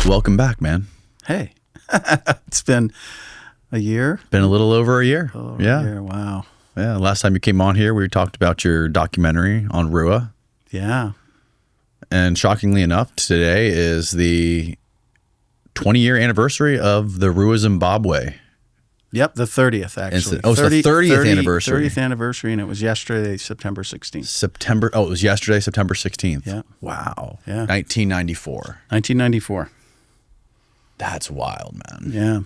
Welcome back, man. Hey, it's been a year. Been a little over a year. A year. Wow. Yeah. Last time you came on here, we talked about your documentary on Ruwa. Yeah. And shockingly enough, today is the 20-year anniversary of the Ruwa, Zimbabwe. Yep, the 30th, actually. It's the 30th anniversary. 30th anniversary, and it was yesterday, September 16th. It was yesterday, September 16th. Yeah. Wow. Yeah. 1994. 1994. That's wild, man. Yeah.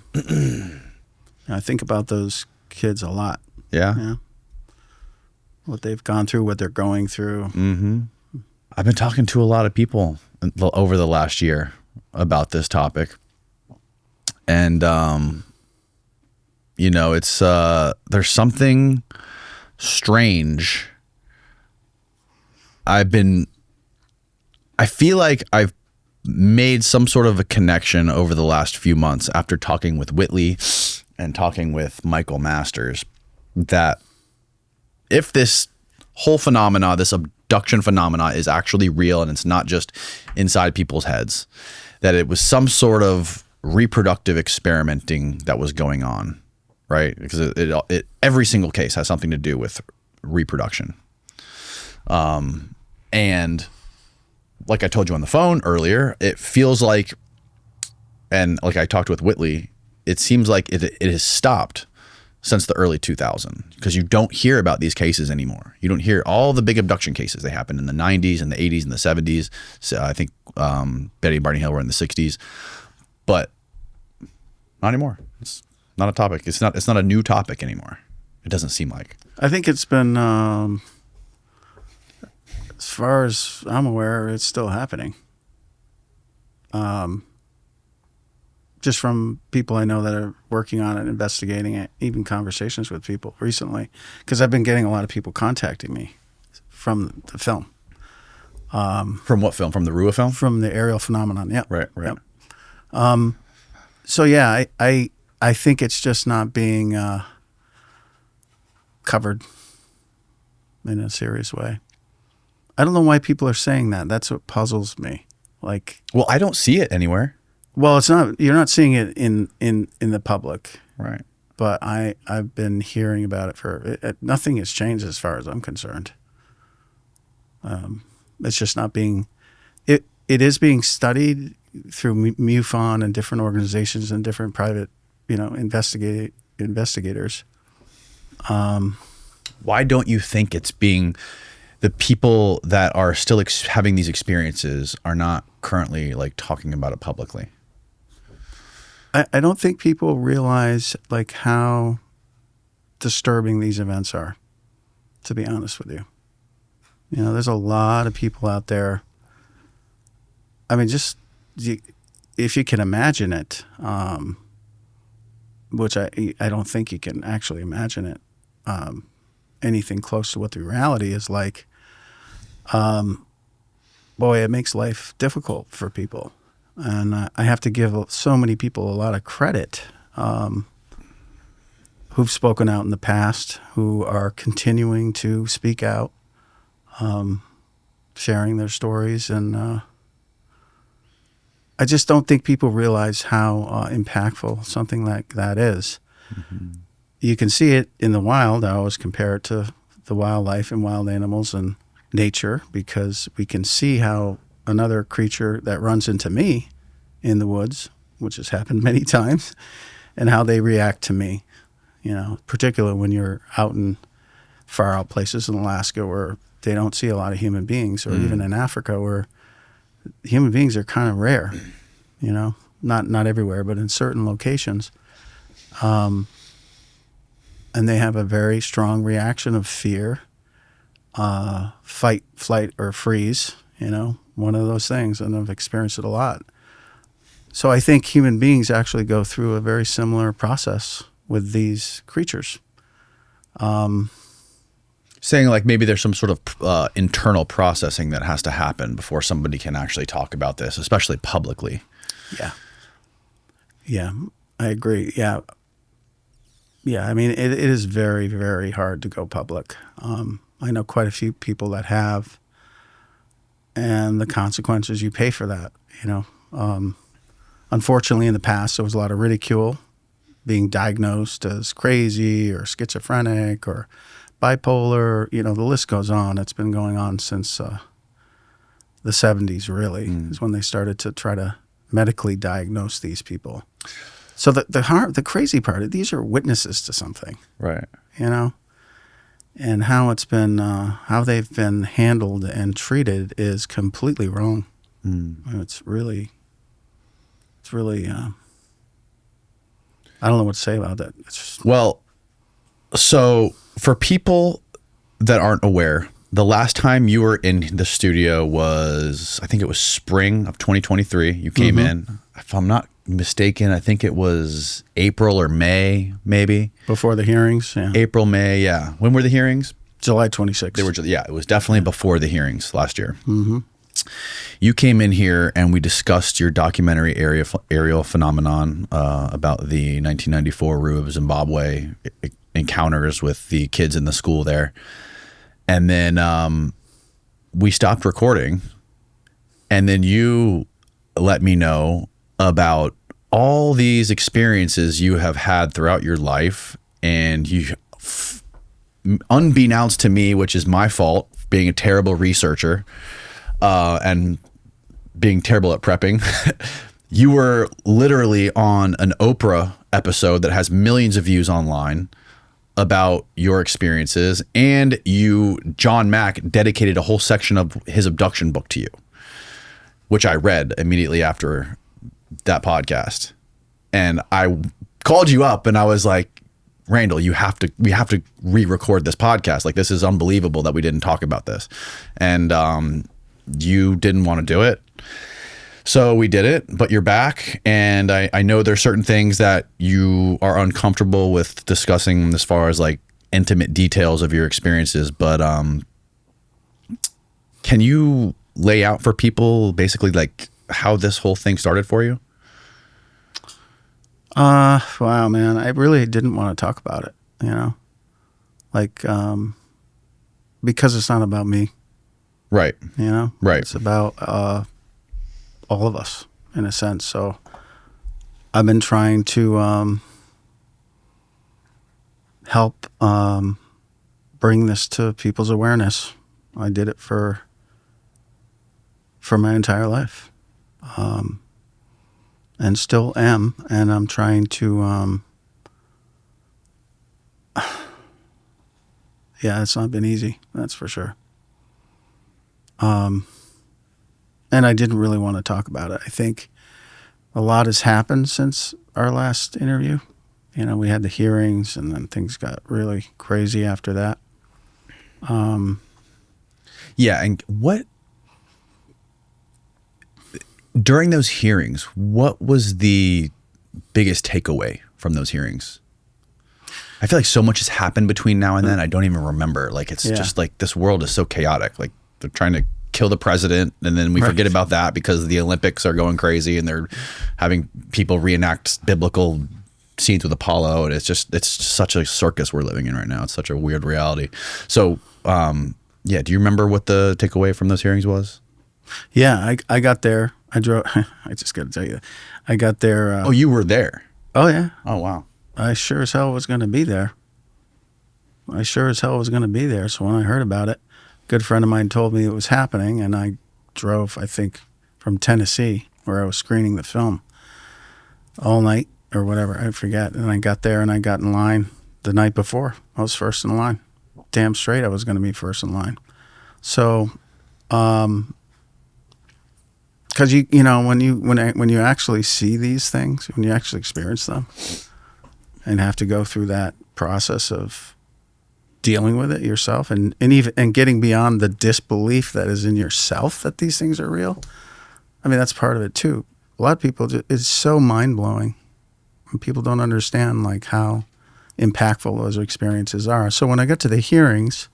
I think about those kids a lot. Yeah? Yeah. What they've gone through, what they're going through. Mm-hmm. I've been talking to a lot of people over the last year about this topic. And, you know, it's there's something strange. I feel like I've made some sort of a connection over the last few months after talking with Whitley and talking with Michael Masters that if this whole phenomena, this abduction phenomena is actually real and it's not just inside people's heads, that it was some sort of reproductive experimenting that was going on, right? Because every single case has something to do with reproduction. And like I told you on the phone earlier, it feels like, and like I talked with Whitley, it seems like it has stopped since the early 2000s because you don't hear about these cases anymore. You don't hear all the big abduction cases. They happened in the 90s and the 80s and the 70s. So I think Betty and Barney Hill were in the 60s, but not anymore. It's not a topic. It's not a new topic anymore. It doesn't seem like. I think it's been, as far as I'm aware, it's still happening. Just from people I know that are working on it, investigating it, even conversations with people recently, because I've been getting a lot of people contacting me from the film. From what film? From the Ruwa film? From the Ariel phenomenon. Yeah. Right. Yep. So yeah, I think it's just not being covered in a serious way. I don't know why people are saying that. That's what puzzles me. Like, well, I don't see it anywhere. Well, it's not. You're not seeing it in the public, right? But I've been hearing about it for nothing has changed as far as I'm concerned. It's just not being. It is being studied through MUFON and different organizations and different private, investigators. Why don't you think it's being? The people that are still having these experiences are not currently like talking about it publicly. I don't think people realize like how disturbing these events are, to be honest with you. There's a lot of people out there. I mean, if you can imagine it, which I don't think you can actually imagine it, anything close to what the reality is like, boy, it makes life difficult for people. And I have to give so many people a lot of credit who've spoken out in the past, who are continuing to speak out, sharing their stories. And I just don't think people realize how impactful something like that is. Mm-hmm. You can see it in the wild. I always compare it to the wildlife and wild animals and nature because we can see how another creature that runs into me in the woods, which has happened many times, and how they react to me, particularly when you're out in far out places in Alaska where they don't see a lot of human beings, or even in Africa where human beings are kind of rare, not everywhere, but in certain locations. And they have a very strong reaction of fear, fight, flight, or freeze, one of those things, and I've experienced it a lot. So I think human beings actually go through a very similar process with these creatures. Saying like maybe there's some sort of internal processing that has to happen before somebody can actually talk about this, especially publicly. Yeah, I agree. Yeah. Yeah, I mean, it is very, very hard to go public. I know quite a few people that have, and the consequences you pay for that, you know. Unfortunately, in the past, there was a lot of ridicule, being diagnosed as crazy or schizophrenic or bipolar. You know, the list goes on. It's been going on since the 70s, really, is when they started to try to medically diagnose these people. So the crazy part, these are witnesses to something, Right. you know, and how it's been, how they've been handled and treated is completely wrong. And it's really, I don't know what to say about that. It's just, Well, so for people that aren't aware, the last time you were in the studio was, I think it was spring of 2023. You came in. If I'm not mistaken, I think it was April or May, maybe. before the hearings, yeah. April, May, yeah. When were the hearings? July 26th. They were, yeah, it was definitely before the hearings last year. You came in here and we discussed your documentary Ariel phenomenon about the 1994 Ruwa of Zimbabwe encounters with the kids in the school there. And then we stopped recording, and then you let me know about all these experiences you have had throughout your life, and you, unbeknownst to me, which is my fault, being a terrible researcher and being terrible at prepping, you were literally on an Oprah episode that has millions of views online about your experiences, and John Mack dedicated a whole section of his Abduction book to you, which I read immediately after that podcast. And I called you up and I was like, Randall, we have to re-record this podcast. Like, this is unbelievable that we didn't talk about this. And you didn't want to do it. So we did it, but you're back, and I know there's certain things that you are uncomfortable with discussing as far as like intimate details of your experiences, but can you lay out for people basically like how this whole thing started for you? Wow, man, I really didn't want to talk about it, you know, like, because it's not about me. Right. You know? Right. It's about all of us, in a sense. So I've been trying to help bring this to people's awareness. I did it for my entire life, and still am. And I'm trying to, yeah, it's not been easy. That's for sure. And I didn't really want to talk about it. I think a lot has happened since our last interview. You know, we had the hearings, and then things got really crazy after that. Yeah. And during those hearings, what was the biggest takeaway from those hearings? I feel like so much has happened between now and then. I don't even remember. Like, it's just like this world is so chaotic. Like, they're trying to kill the president, and then we forget about that because the Olympics are going crazy and they're having people reenact biblical scenes with Apollo, and it's such a circus we're living in right now. It's such a weird reality. So yeah, do you remember what the takeaway from those hearings was? Yeah, I got there. I drove. I just got to tell you, I got there. Oh, you were there. Oh yeah. Oh wow. I sure as hell was going to be there. So when I heard about it, a good friend of mine told me it was happening, and I drove, I think, from Tennessee, where I was screening the film, all night or whatever, I forget. And I got there and I got in line the night before. I was first in line. Damn straight I was going to be first in line. So, because you know, when you actually see these things, when you actually experience them, and have to go through that process of dealing with it yourself, and getting beyond the disbelief that is in yourself that these things are real. I mean, that's part of it too. A lot of people, it's so mind blowing, and people don't understand like how impactful those experiences are. So when I got to the hearings,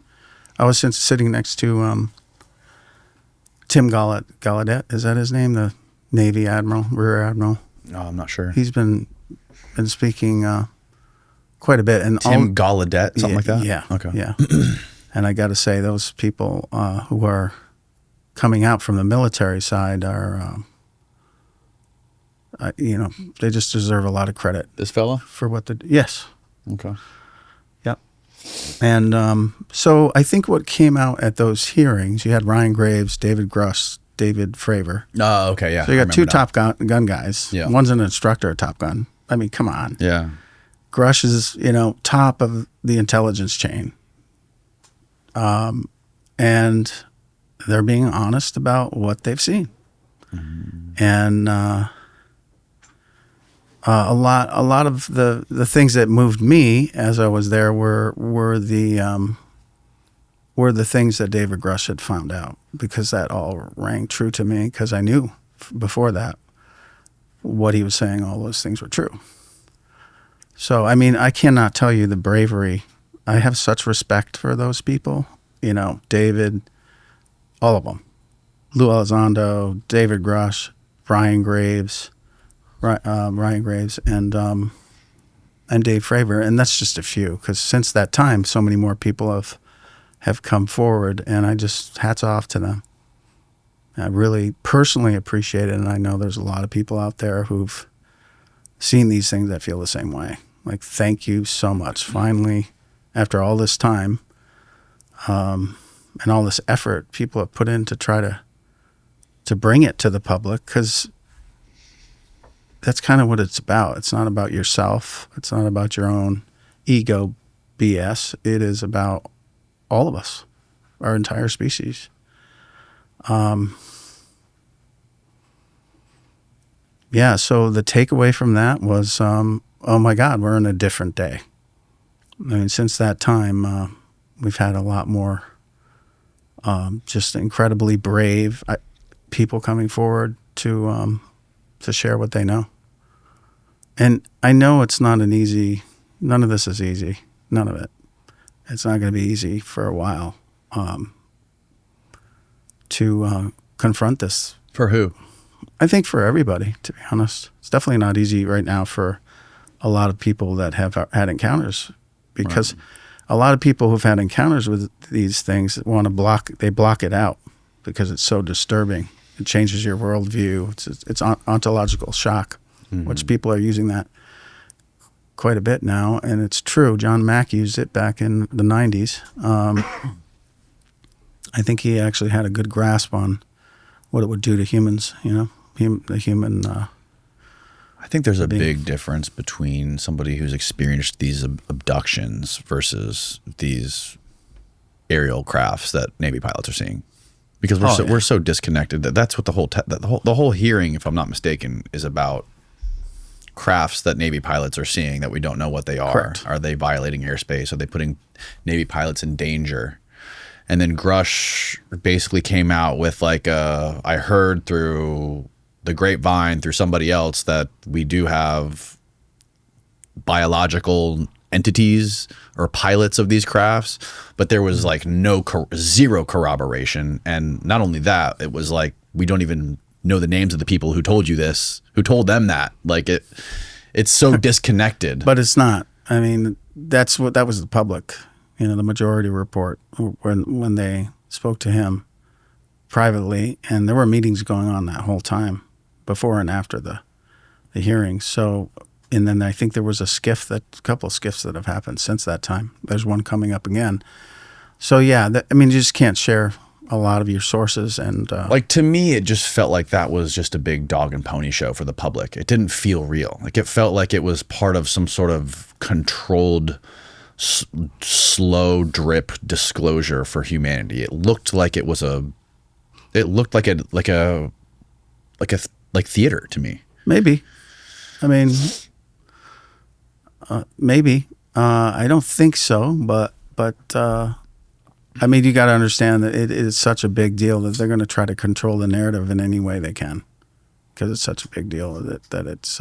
I was sitting next to Tim Gallaudet. Is that his name? The Navy Admiral, Rear Admiral. No, I'm not sure. He's been speaking quite a bit. And Tim Gallaudet, something like that? Yeah. Okay. Yeah. And I got to say, those people who are coming out from the military side are, they just deserve a lot of credit. This fella? For what they Yes. Okay. Yep. And so I think what came out at those hearings, you had Ryan Graves, David Gruss, David Fravor. Oh, okay, yeah. So you got two Top Gun guys. Yeah. One's an instructor at Top Gun. I mean, come on. Yeah. Grush is, top of the intelligence chain. And they're being honest about what they've seen. Mm-hmm. And a lot of the things that moved me as I was there were the things that David Grush had found out, because that all rang true to me, because I knew before that what he was saying, all those things were true. So, I mean, I cannot tell you the bravery. I have such respect for those people. David, all of them. Lou Elizondo, David Grush, Ryan Graves, and Dave Fravor. And that's just a few, because since that time, so many more people have come forward, and I just, hats off to them. I really personally appreciate it, and I know there's a lot of people out there who've seen these things that feel the same way. Like, thank you so much. Finally, after all this time and all this effort people have put in to try to bring it to the public, because that's kind of what it's about. It's not about yourself. It's not about your own ego BS. It is about all of us, our entire species. Yeah, so the takeaway from that was, oh my God, we're in a different day. I mean, since that time, we've had a lot more just incredibly brave people coming forward to share what they know. And I know it's not none of this is easy. None of it. It's not going to be easy for a while to confront this. For who? I think for everybody, to be honest. It's definitely not easy right now for a lot of people that have had encounters, because a lot of people who've had encounters with these things they block it out because it's so disturbing. It changes your worldview. It's ontological shock, which people are using that quite a bit now, and it's true. John Mack used it back in the 90s. I think he actually had a good grasp on what it would do to humans, the human. I think there's a big difference between somebody who's experienced these abductions versus these aerial crafts that Navy pilots are seeing, because we're so disconnected. That's what the whole hearing, if I'm not mistaken, is about. Crafts that Navy pilots are seeing that we don't know what they are. Correct. Are they violating airspace? Are they putting Navy pilots in danger? And then Grush basically came out with I heard through the grapevine, through somebody else, that we do have biological entities or pilots of these crafts, but there was zero corroboration. And not only that, it was we don't even know the names of the people who told you this, who told them that. It's so disconnected. But it's not. I mean, that was the public, the majority report when they spoke to him privately, and there were meetings going on that whole time, before and after the hearing. So, and then I think there was a couple of skiffs that have happened since that time. There's one coming up again. So yeah, you just can't share a lot of your sources, and to me, it just felt like that was just a big dog and pony show for the public. It didn't feel real. It felt like it was part of some sort of controlled, slow drip disclosure for humanity. It looked like it was like theater to me. Maybe. I mean, maybe. I don't think so, but. I mean, you got to understand that it is such a big deal that they're going to try to control the narrative in any way they can, because it's such a big deal that it's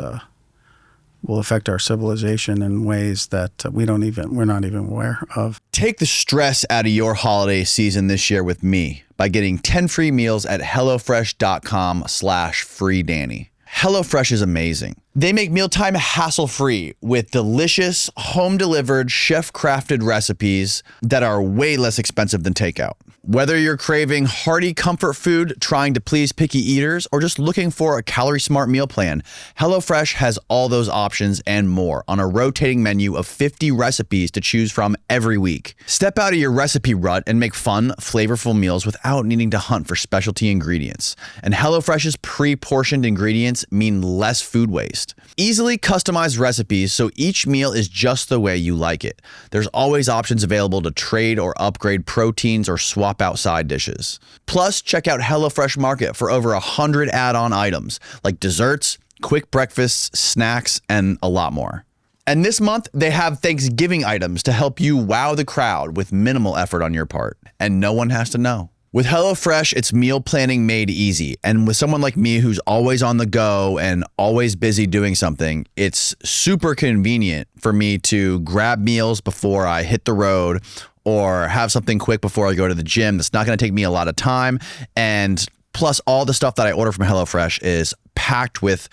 will affect our civilization in ways that we're not even aware of. Take the stress out of your holiday season this year with me by getting 10 free meals at HelloFresh.com/FreeDanny. HelloFresh is amazing. They make mealtime hassle-free with delicious, home-delivered, chef-crafted recipes that are way less expensive than takeout. Whether you're craving hearty comfort food, trying to please picky eaters, or just looking for a calorie-smart meal plan, HelloFresh has all those options and more on a rotating menu of 50 recipes to choose from every week. Step out of your recipe rut and make fun, flavorful meals without needing to hunt for specialty ingredients. And HelloFresh's pre-portioned ingredients mean less food waste. Easily customized recipes so each meal is just the way you like it. There's always options available to trade or upgrade proteins or swap out side dishes. Plus, check out HelloFresh Market for over 100 add-on items like desserts, quick breakfasts, snacks, and a lot more. And this month, they have Thanksgiving items to help you wow the crowd with minimal effort on your part. And no one has to know. With HelloFresh, it's meal planning made easy. And with someone like me who's always on the go and always busy doing something, it's super convenient for me to grab meals before I hit the road or have something quick before I go to the gym that's not going to take me a lot of time. And plus, all the stuff that I order from HelloFresh is packed with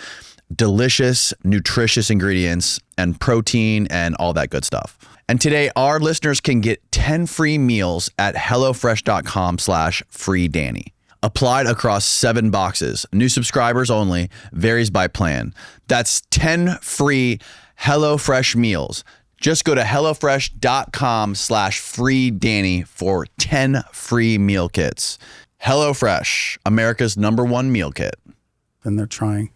delicious, nutritious ingredients and protein and all that good stuff. And today, our listeners can get 10 free meals at HelloFresh.com/freedanny. Applied across 7 boxes. New subscribers only. Varies by plan. That's 10 free HelloFresh meals. Just go to HelloFresh.com/freedanny for 10 free meal kits. HelloFresh, America's #1 meal kit. And they're trying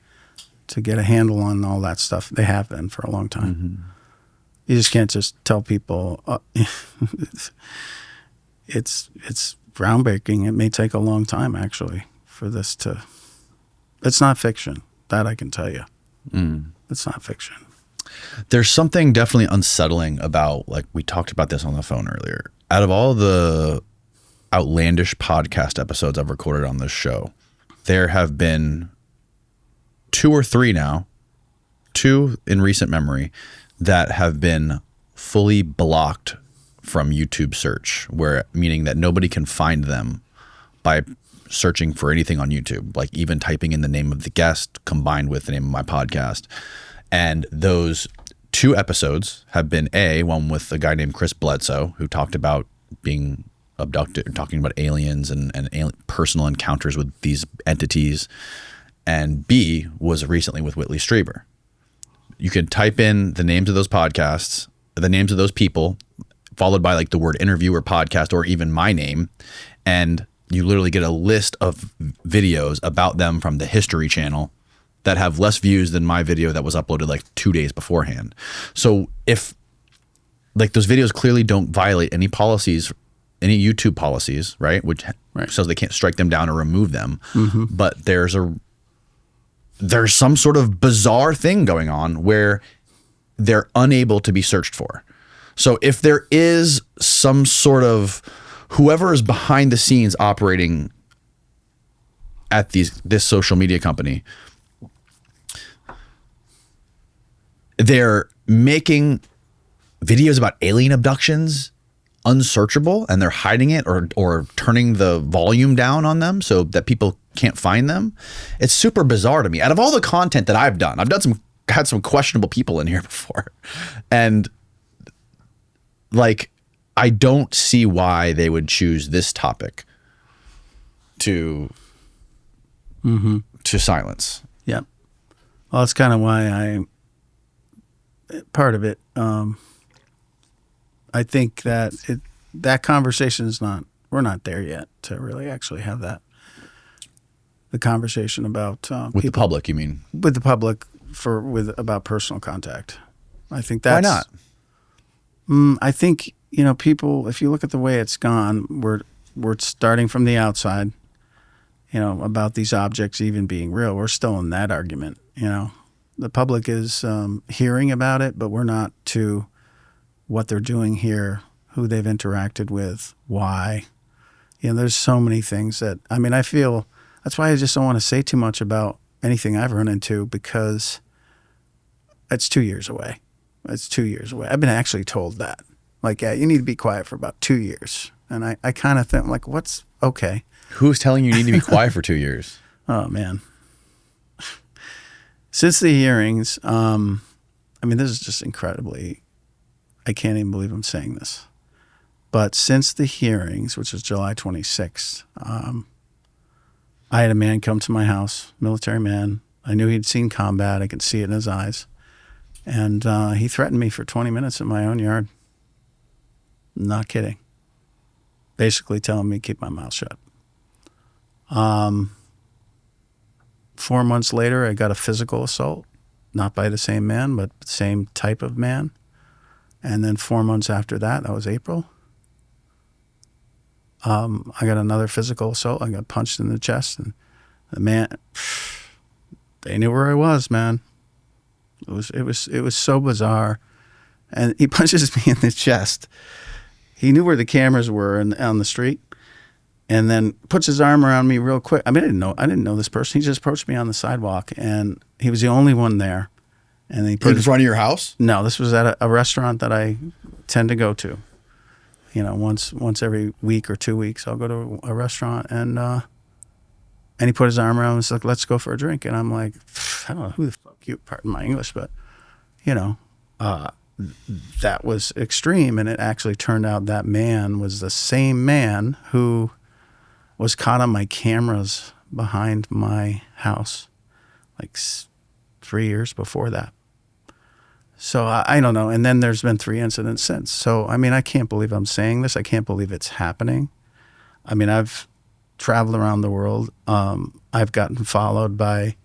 to get a handle on all that stuff. They have been for a long time. Mm-hmm. You just can't just tell people it's groundbreaking. It may take a long time, actually, for this to... It's not fiction. That I can tell you. It's not fiction. There's something definitely unsettling about, like we talked about this on the phone earlier. Out of all the outlandish podcast episodes I've recorded on this show, there have been 2 or 3 now, 2 in recent memory, that have been fully blocked from YouTube search, meaning that nobody can find them by searching for anything on YouTube, like even typing in the name of the guest combined with the name of my podcast. And those 2 episodes have been one with a guy named Chris Bledsoe, who talked about being abducted, talking about aliens and personal encounters with these entities. And B was recently with Whitley Strieber. You can type in the names of those podcasts, the names of those people, followed by like the word interview or podcast or even my name. And you literally get a list of videos about them from the History Channel that have less views than my video that was uploaded like 2 days beforehand. So if like those videos clearly don't violate any policies, any YouTube policies, right? Which says they can't strike them down or remove them. Mm-hmm. But there's some sort of bizarre thing going on where they're unable to be searched for. So if there is some sort of whoever is behind the scenes operating at this social media company, they're making videos about alien abductions unsearchable and they're hiding it or turning the volume down on them so that people can't find them. It's super bizarre to me. Out of all the content that I've had some questionable people in here before. And like, I don't see why they would choose this topic to silence. Yep. Well, that's kind of why part of it, I think that that conversation we're not there yet to really actually have that. The conversation about with the public, you mean? With the public about personal contact. I think that's... Why not? I think, people, if you look at the way it's gone, we're starting from the outside, about these objects even being real. We're still in that argument, The public is hearing about it, but we're not to what they're doing here, who they've interacted with, why. There's so many things that, I feel, that's why I just don't want to say too much about anything I've run into because it's 2 years away. It's 2 years away. I've been actually told that. Like, yeah, you need to be quiet for about 2 years. And I kind of think, like, what's okay? Who's telling you need to be quiet for 2 years? Oh, man. Since the hearings, I mean, this is just incredibly, I can't even believe I'm saying this. But since the hearings, which was July 26th, I had a man come to my house, military man. I knew he'd seen combat. I could see it in his eyes. And he threatened me for 20 minutes in my own yard. Not kidding. Basically telling me to keep my mouth shut. 4 months later, I got a physical assault. Not by the same man, but the same type of man. And then 4 months after that, that was April, I got another physical assault. I got punched in the chest. And the man, they knew where I was, man. It was so bizarre. And he punches me in the chest. He knew where the cameras were on the street, and then puts his arm around me real quick. I mean, I didn't know this person. He just approached me on the sidewalk, and he was the only one there. And he put in front of your house? No, this was at a restaurant that I tend to go to. You know, once every week or 2 weeks, I'll go to a restaurant, and he put his arm around me and said, "Let's go for a drink." And I'm like, I don't know who the fuck you, pardon my English, but you know, that was extreme. And it actually turned out that man was the same man who was caught on my cameras behind my house, like 3 years before that. So I don't know. And then there's been 3 incidents since. So, I mean, I can't believe I'm saying this. I can't believe it's happening. I mean, I've traveled around the world. I've gotten followed by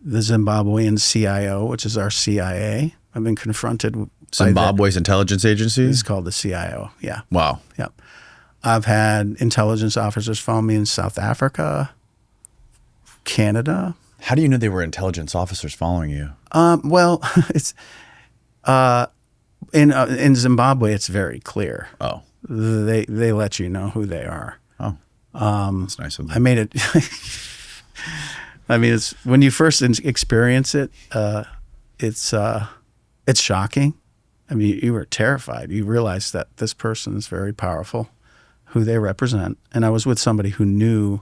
the Zimbabwean CIO, which is our CIA. I've been confronted by Zimbabwe's intelligence agency? It's called the CIO, yeah. Wow. Yep. I've had intelligence officers follow me in South Africa, Canada. How do you know they were intelligence officers following you? Well, it's in Zimbabwe, it's very clear. Oh. They let you know who they are. Oh. That's nice of them. I made it. I mean, it's when you first experience it, it's shocking. I mean, you were terrified. You realize that this person is very powerful, who they represent. And I was with somebody who knew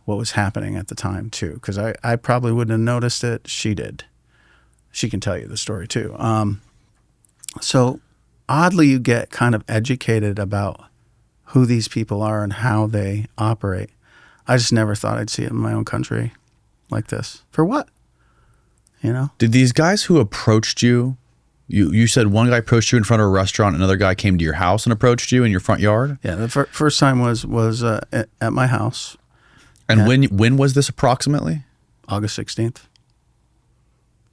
what was happening at the time too, because I probably wouldn't have noticed it. She did. She can tell you the story too. So oddly, you get kind of educated about who these people are and how they operate. I just never thought I'd see it in my own country like this. For what? You know? Did these guys who approached you, you said one guy approached you in front of a restaurant, another guy came to your house and approached you in your front yard? Yeah, the first time was at my house. And when was this approximately? August 16th,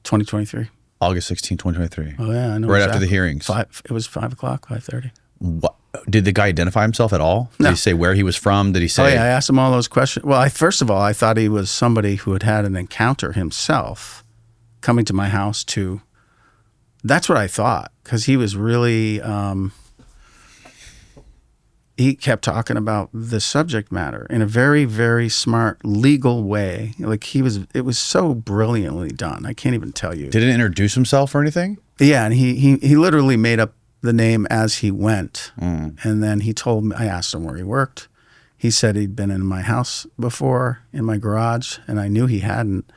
2023. August 16th, 2023. Oh, yeah. I know. Right after the hearings. It was 5 o'clock, 5:30. What? Did the guy identify himself at all? Did he say where he was from? Did he say? Oh, yeah. I asked him all those questions. Well, first of all, I thought he was somebody who had an encounter himself coming to my house to. That's what I thought, because he was really. He kept talking about the subject matter in a very, very smart, legal way. Like it was so brilliantly done. I can't even tell you. Did he introduce himself or anything? Yeah, and he literally made up the name as he went. And then he told me, I asked him where he worked. He said he'd been in my house before, in my garage, and I knew he hadn't,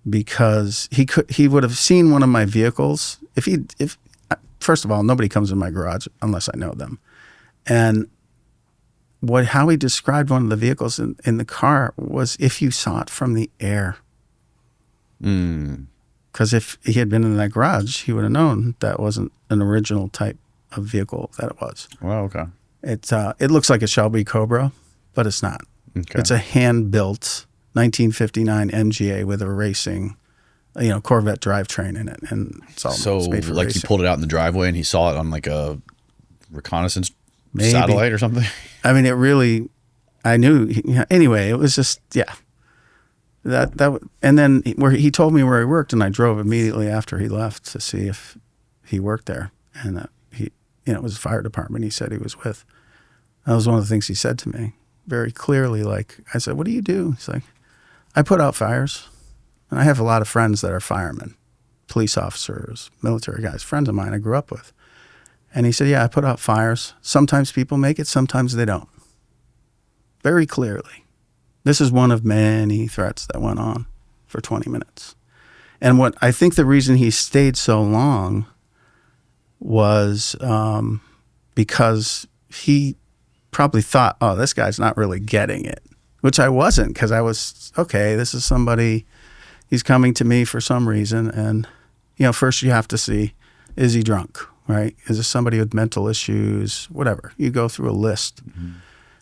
because he would have seen one of my vehicles. If first of all, nobody comes in my garage unless I know them. And how he described one of the vehicles in the car was if you saw it from the air. Because if he had been in that garage, he would have known that wasn't an original type of vehicle that it was. Well, okay. It looks like a Shelby Cobra, but it's not. Okay. It's a hand-built 1959 MGA with a racing, Corvette drivetrain in it, and it's made for like racing. He pulled it out in the driveway and he saw it on like a reconnaissance satellite or something. I mean, it really. I knew. Anyway, it was just that, and then where he told me where he worked, and I drove immediately after he left to see if he worked there, and it was a fire department he said he was with. That was one of the things he said to me very clearly. Like, I said, "What do you do?" He's like, "I put out fires." And I have a lot of friends that are firemen, police officers, military guys, friends of mine I grew up with. And he said, "Yeah, I put out fires. Sometimes people make it, sometimes they don't." Very clearly. This is one of many threats that went on for 20 minutes. And what I think the reason he stayed so long was because he probably thought, oh, this guy's not really getting it, which I wasn't, because I was, okay, this is somebody, he's coming to me for some reason. And, first you have to see, is he drunk, right? Is this somebody with mental issues, whatever? You go through a list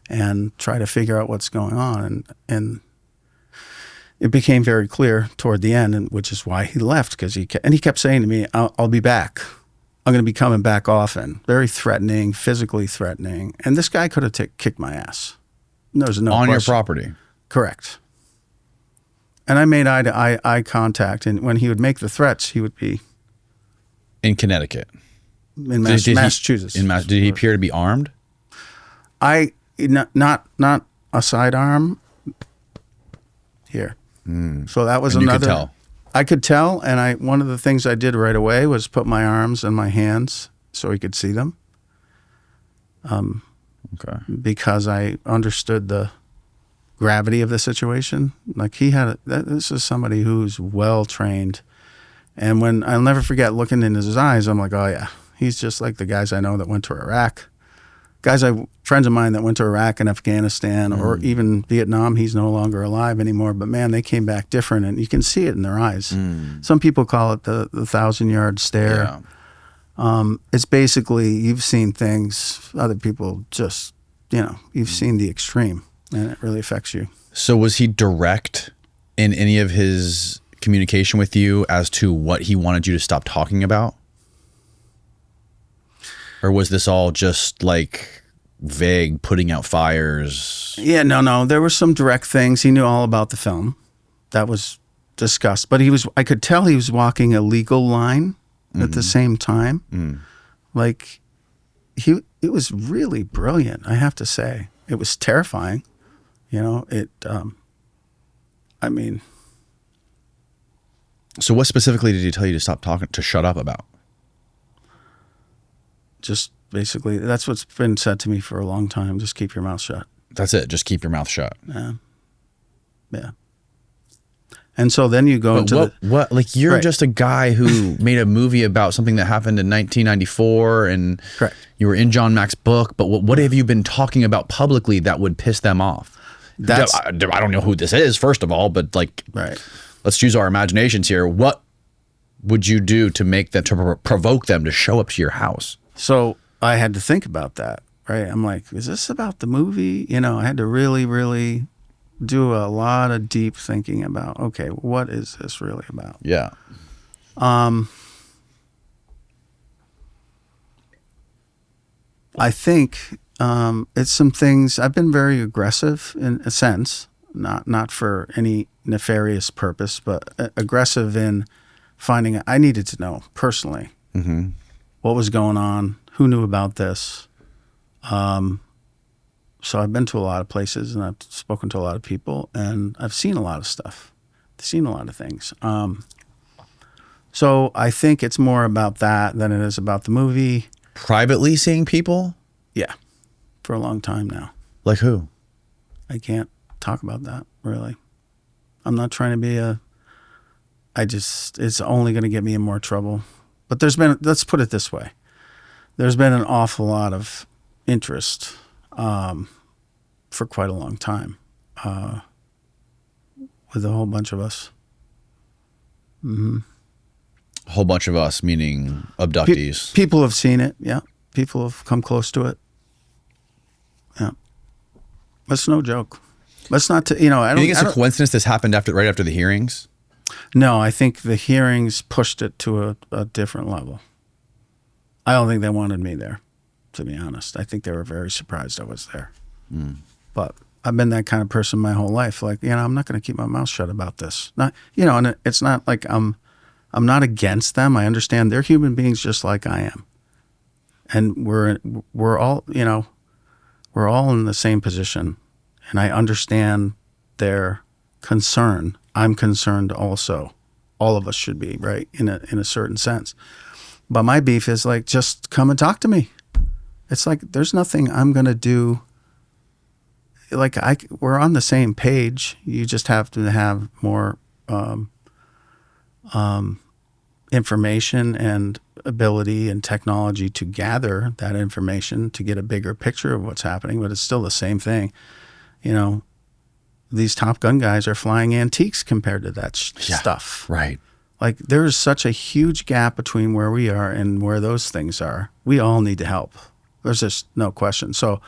and try to figure out what's going on. And it became very clear toward the end, and which is why he left, because he kept saying to me, I'll be back. I'm going to be coming back often. Very threatening, physically threatening. And this guy could have kicked my ass. There's no on question. Your property. Correct. And I made eye contact. And when he would make the threats, he would be in Connecticut, in Massachusetts. Did he appear to be armed? Not a sidearm. Here. So that was and another. You could tell. I could tell, and one of the things I did right away was put my arms and my hands so he could see them. Okay. Because I understood the gravity of the situation. Like this is somebody who's well trained, and when I'll never forget looking in his eyes, I'm like, oh yeah, he's just like the guys I know that went to Iraq. Friends of mine that went to Iraq and Afghanistan or even Vietnam. He's no longer alive anymore, but man, they came back different, and you can see it in their eyes. Some people call it the 1,000-yard stare. Yeah. It's basically, you've seen things other people just, you've seen the extreme, and it really affects you. So was he direct in any of his communication with you as to what he wanted you to stop talking about? Or was this all just like vague, putting out fires? Yeah, no. There were some direct things. He knew all about the film. That was discussed. But I could tell he was walking a legal line at the same time. Like, it was really brilliant, I have to say. It was terrifying. So what specifically did he tell you to shut up about? Just basically, that's what's been said to me for a long time. Just keep your mouth shut. That's it. Just keep your mouth shut. Yeah. And so then you go into what? Like you're right. just a guy who made a movie about something that happened in 1994, and correct. You were in John Mack's book. But what have you been talking about publicly that would piss them off? I don't know who this is, first of all, but like, right. Let's use our imaginations here. What would you do to provoke them to show up to your house? So I had to think about that, right? I'm like, is this about the movie? I had to really, really do a lot of deep thinking about, okay, what is this really about? Yeah. I think it's some things. I've been very aggressive in a sense, not for any nefarious purpose, but aggressive in finding. I needed to know personally what was going on, who knew about this. So I've been to a lot of places, and I've spoken to a lot of people, and I've seen a lot of stuff. I've seen a lot of things. So I think it's more about that than it is about the movie. Privately seeing people? Yeah, for a long time now. Like who? I can't talk about that, really. I'm not trying to be it's only going to get me in more trouble. But let's put it this way. There's been an awful lot of interest for quite a long time with a whole bunch of us. A whole bunch of us, meaning abductees. People have seen it, yeah. People have come close to it. Yeah. That's no joke. That's not to, I don't think it's a coincidence this happened right after the hearings? No, I think the hearings pushed it to a different level. I don't think they wanted me there, to be honest. I think they were very surprised I was there. But I've been that kind of person my whole life. Like, I'm not going to keep my mouth shut about this. Not, and it's not like I'm not against them. I understand they're human beings just like I am. And we're all, we're all in the same position. And I understand their concern. I'm concerned also. All of us should be, right? In a certain sense. But my beef is like, just come and talk to me. It's like, there's nothing I'm going to do. Like we're on the same page. You just have to have more information and ability and technology to gather that information to get a bigger picture of what's happening, but it's still the same thing. You know, these Top Gun guys are flying antiques compared to that stuff. Right. Like, there is such a huge gap between where we are and where those things are. We all need to help. There's just no question. So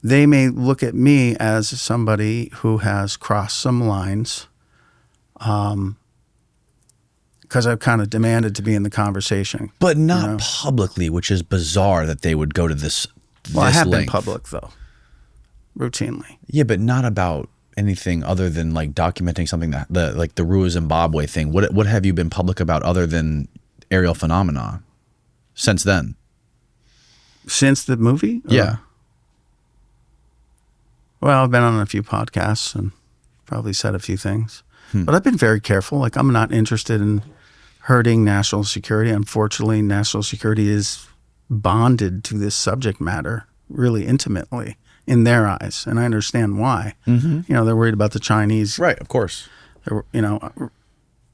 they may look at me as somebody who has crossed some lines, because I've kind of demanded to be in the conversation. But not publicly, which is bizarre that they would go to this Well, I have been length. public, though, routinely. Yeah, but not about anything other than like documenting something that like the Ruwa Zimbabwe thing. What have you been public about other than Ariel phenomena since then? Since the movie? Yeah. Well, I've been on a few podcasts and probably said a few things. But I've been very careful. Like, I'm not interested in hurting national security. Unfortunately, national security is bonded to this subject matter really intimately in their eyes. And I understand why. You know, they're worried about the Chinese. Right, of course. You know,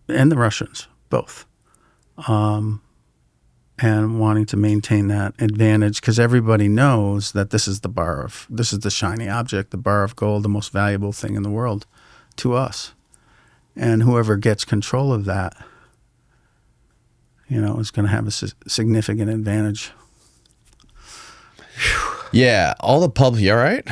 and the Russians, both. And wanting to maintain that advantage, because everybody knows that this is the shiny object, the bar of gold, the most valuable thing in the world to us. And whoever gets control of that, you know, is going to have a significant advantage. Yeah, all the public, you all right?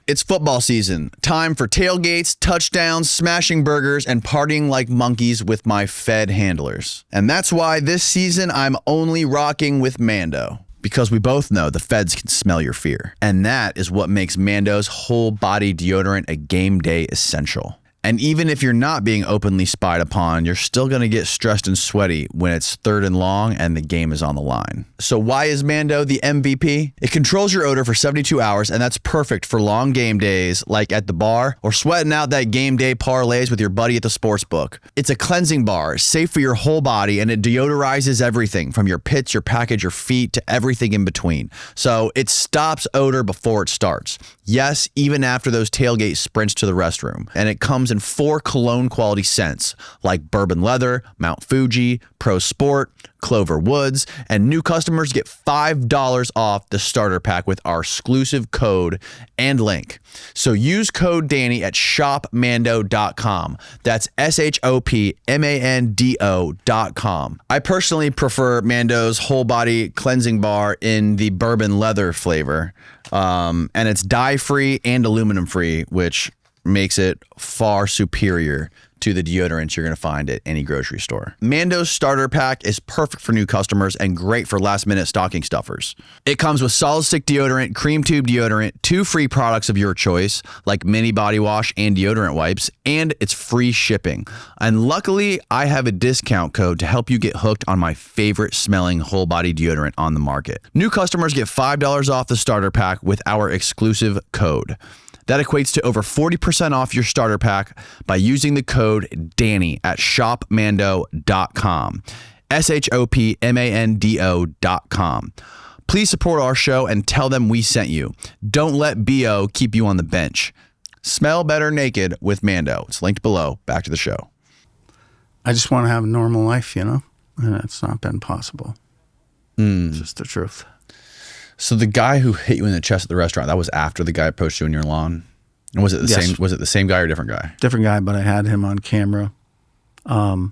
It's football season. Time for tailgates, touchdowns, smashing burgers, and partying like monkeys with my Fed handlers. And that's why this season I'm only rocking with Mando. Because we both know the feds can smell your fear. And that is what makes Mando's whole body deodorant a game day essential. And even if you're not being openly spied upon, you're still going to get stressed and sweaty when it's 3rd and long and the game is on the line. So why is Mando the MVP? It controls your odor for 72 hours, and that's perfect for long game days like at the bar or sweating out that game day parlays with your buddy at the sports book. It's a cleansing bar, safe for your whole body, and it deodorizes everything from your pits, your package, your feet, to everything in between. So it stops odor before it starts. Yes, even after those tailgate sprints to the restroom. And it comes in 4 cologne quality scents like Bourbon Leather, Mount Fuji, Pro Sport, Clover Woods, and new customers get $5 off the starter pack with our exclusive code and link. So use code Danny at shopmando.com. That's shopmando.com. I personally prefer Mando's whole body cleansing bar in the Bourbon Leather flavor. And it's dye-free and aluminum-free, which makes it far superior to the deodorants you're going to find at any grocery store. Mando's starter pack is perfect for new customers and great for last-minute stocking stuffers. It comes with solid stick deodorant, cream tube deodorant, 2 free products of your choice, like mini body wash and deodorant wipes, and it's free shipping. And luckily, I have a discount code to help you get hooked on my favorite smelling whole body deodorant on the market. New customers get $5 off the starter pack with our exclusive code. That equates to over 40% off your starter pack by using the code Danny at shopmando.com. shopmando.com. Please support our show and tell them we sent you. Don't let BO keep you on the bench. Smell better naked with Mando. It's linked below. Back to the show. I just want to have a normal life, you know, and it's not been possible. It's just the truth. So the guy who hit you in the chest at the restaurant, that was after the guy approached you on your lawn? And was it the same? Was it the same guy or a different guy? Different guy, but I had him on camera 2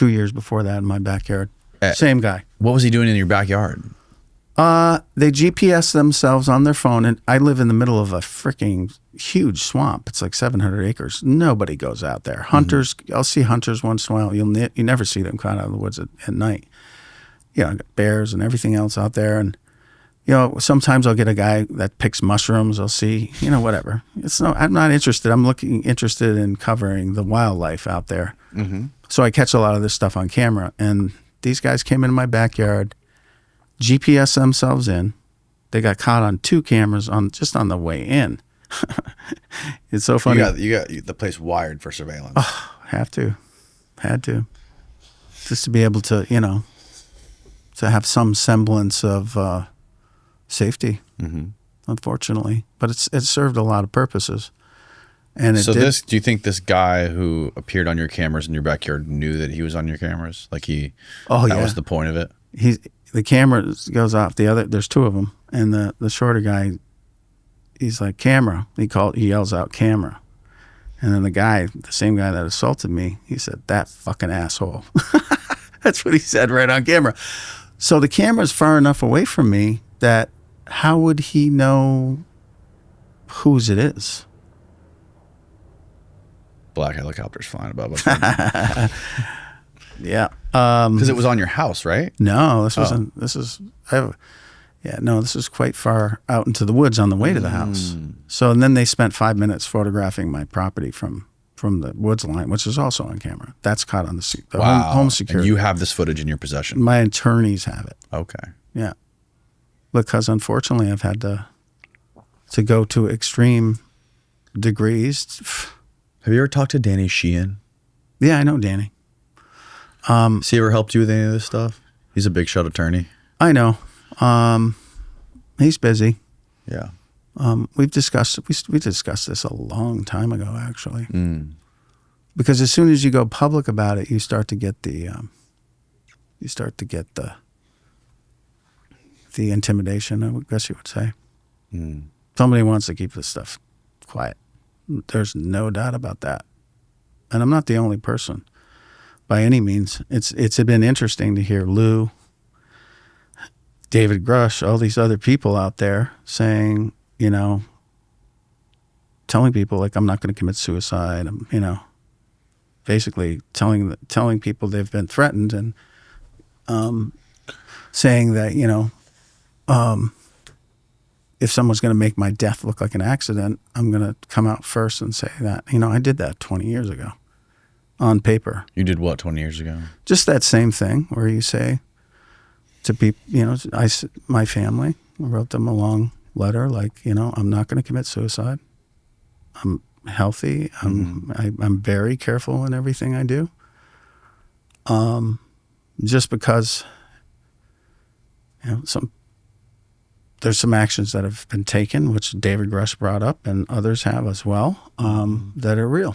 years before that in my backyard. Same guy. What was he doing in your backyard? They GPS themselves on their phone, and I live in the middle of a freaking huge swamp. It's like 700 acres. Nobody goes out there. Hunters, I'll see hunters once in a while. You never see them come out of the woods at night. You know, bears and everything else out there, and you know, sometimes I'll get a guy that picks mushrooms. I'll see, you know, whatever. I'm not interested. I'm interested in covering the wildlife out there. So I catch a lot of this stuff on camera. And these guys came into my backyard, GPS themselves in. They got caught on 2 cameras just on the way in. It's so funny. You got the place wired for surveillance. Oh, had to, just to be able to, you know, to have some semblance of safety, unfortunately. But it served a lot of purposes. And so this, do you think this guy who appeared on your cameras in your backyard knew that he was on your cameras? Like that was the point of it? The camera goes off. There's two of them. And the shorter guy, he's like, camera. He yells out, camera. And then the same guy that assaulted me, he said, that fucking asshole. That's what he said right on camera. So the camera's far enough away from me that how would he know whose it is? Black helicopters flying above us. Yeah. Because it was on your house, right? No, this is quite far out into the woods on the way to the house. So, and then they spent 5 minutes photographing my property from the woods line, which is also on camera. That's caught on the home security. And you have this footage in your possession? My attorneys have it. Okay. Yeah. Because unfortunately I've had to go to extreme degrees. Have you ever talked to Danny Sheehan? Yeah, I know Danny. Has he ever helped you with any of this stuff? He's a big shot attorney. I know. He's busy. Yeah. We discussed this a long time ago, actually. Because as soon as you go public about it, you start to get the intimidation, I guess you would say. Somebody wants to keep this stuff quiet. There's no doubt about that. And I'm not the only person by any means. It's been interesting to hear Lou, David Grush, all these other people out there saying, telling people like, I'm not going to commit suicide. Basically telling people they've been threatened and saying that, if someone's going to make my death look like an accident, I'm going to come out first and say that, I did that 20 years ago on paper. You did what 20 years ago? Just that same thing where you say to people, my family, I wrote them a long letter like, I'm not going to commit suicide. I'm healthy. I'm very careful in everything I do. Just because, there's some actions that have been taken, which David Grush brought up and others have as well, that are real.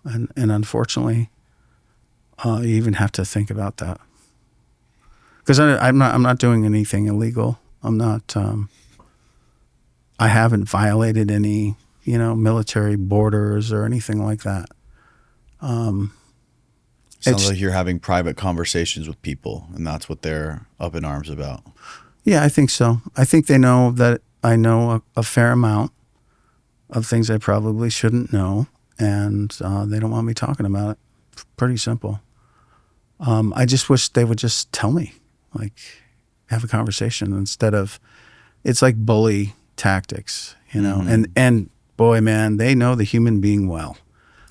And unfortunately, you even have to think about that. Because I'm not doing anything illegal. I'm not, I haven't violated any, military borders or anything like that. Sounds like you're having private conversations with people, and that's what they're up in arms about. Yeah, I think so. I think they know that I know a fair amount of things I probably shouldn't know, and they don't want me talking about it. Pretty simple. I just wish they would just tell me, like, have a conversation instead of, it's like bully tactics, and boy, man, they know the human being well.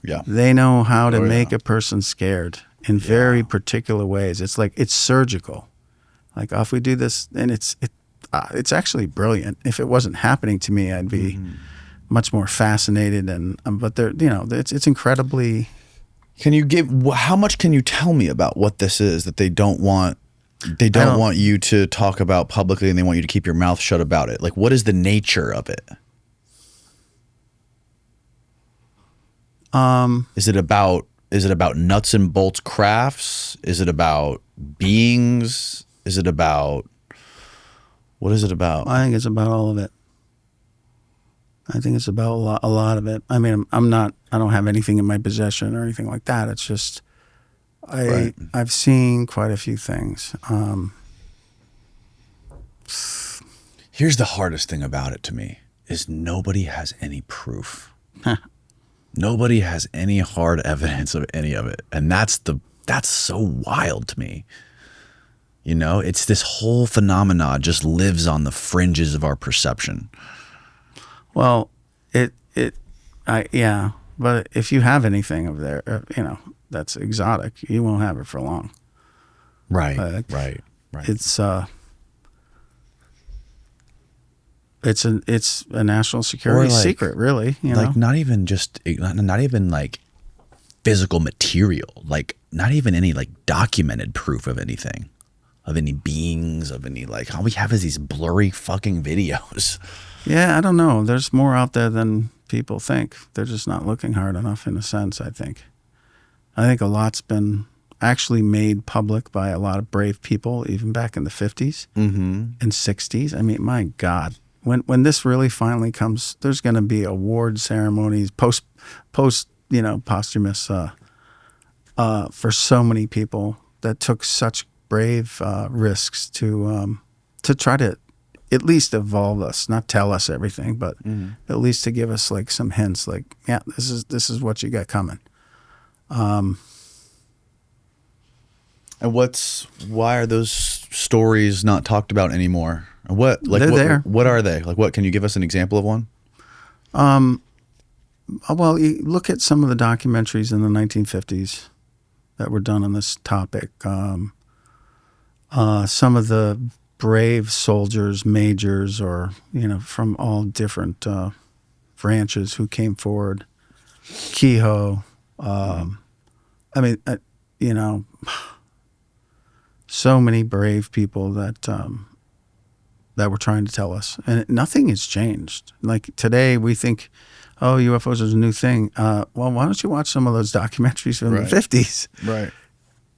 Yeah. They know how to make a person scared in very particular ways. It's like, it's surgical. Like, if we do this, and it's actually brilliant. If it wasn't happening to me, I'd be much more fascinated. And but they're, it's incredibly. How much can you tell me about what this is that they don't want? They don't want you to talk about publicly, and they want you to keep your mouth shut about it. Like, what is the nature of it? Is it about nuts and bolts crafts? Is it about beings? Is it about, what is it about? I think it's about all of it. I think it's about a lot of it. I mean, I don't have anything in my possession or anything like that. It's just, I've seen quite a few things. Here's the hardest thing about it to me is nobody has any proof. Nobody has any hard evidence of any of it. And that's so wild to me. It's this whole phenomena just lives on the fringes of our perception. Well, but if you have anything of there, that's exotic, you won't have it for long. Right, right. It's a national security secret, really. Like not even like physical material, like not even any like documented proof of anything. Of any beings, of any, like, all we have is these blurry fucking videos. Yeah, I don't know. There's more out there than people think. They're just not looking hard enough, in a sense, I think. I think a lot's been actually made public by a lot of brave people, even back in the 50s and 60s. I mean, my God, when this really finally comes, there's going to be award ceremonies, post posthumous for so many people that took such brave risks to try to at least evolve us, not tell us everything, but at least to give us like some hints, like, yeah, this is what you got coming. And why are those stories not talked about anymore? They're there. What are they? Like, what, can you give us an example of one? Well, you look at some of the documentaries in the 1950s that were done on this topic. Some of the brave soldiers, majors, or, from all different branches who came forward. Kehoe. So many brave people that were trying to tell us, and nothing has changed. Like today, we think, oh, UFOs is a new thing. Well, why don't you watch some of those documentaries from the 50s? Right.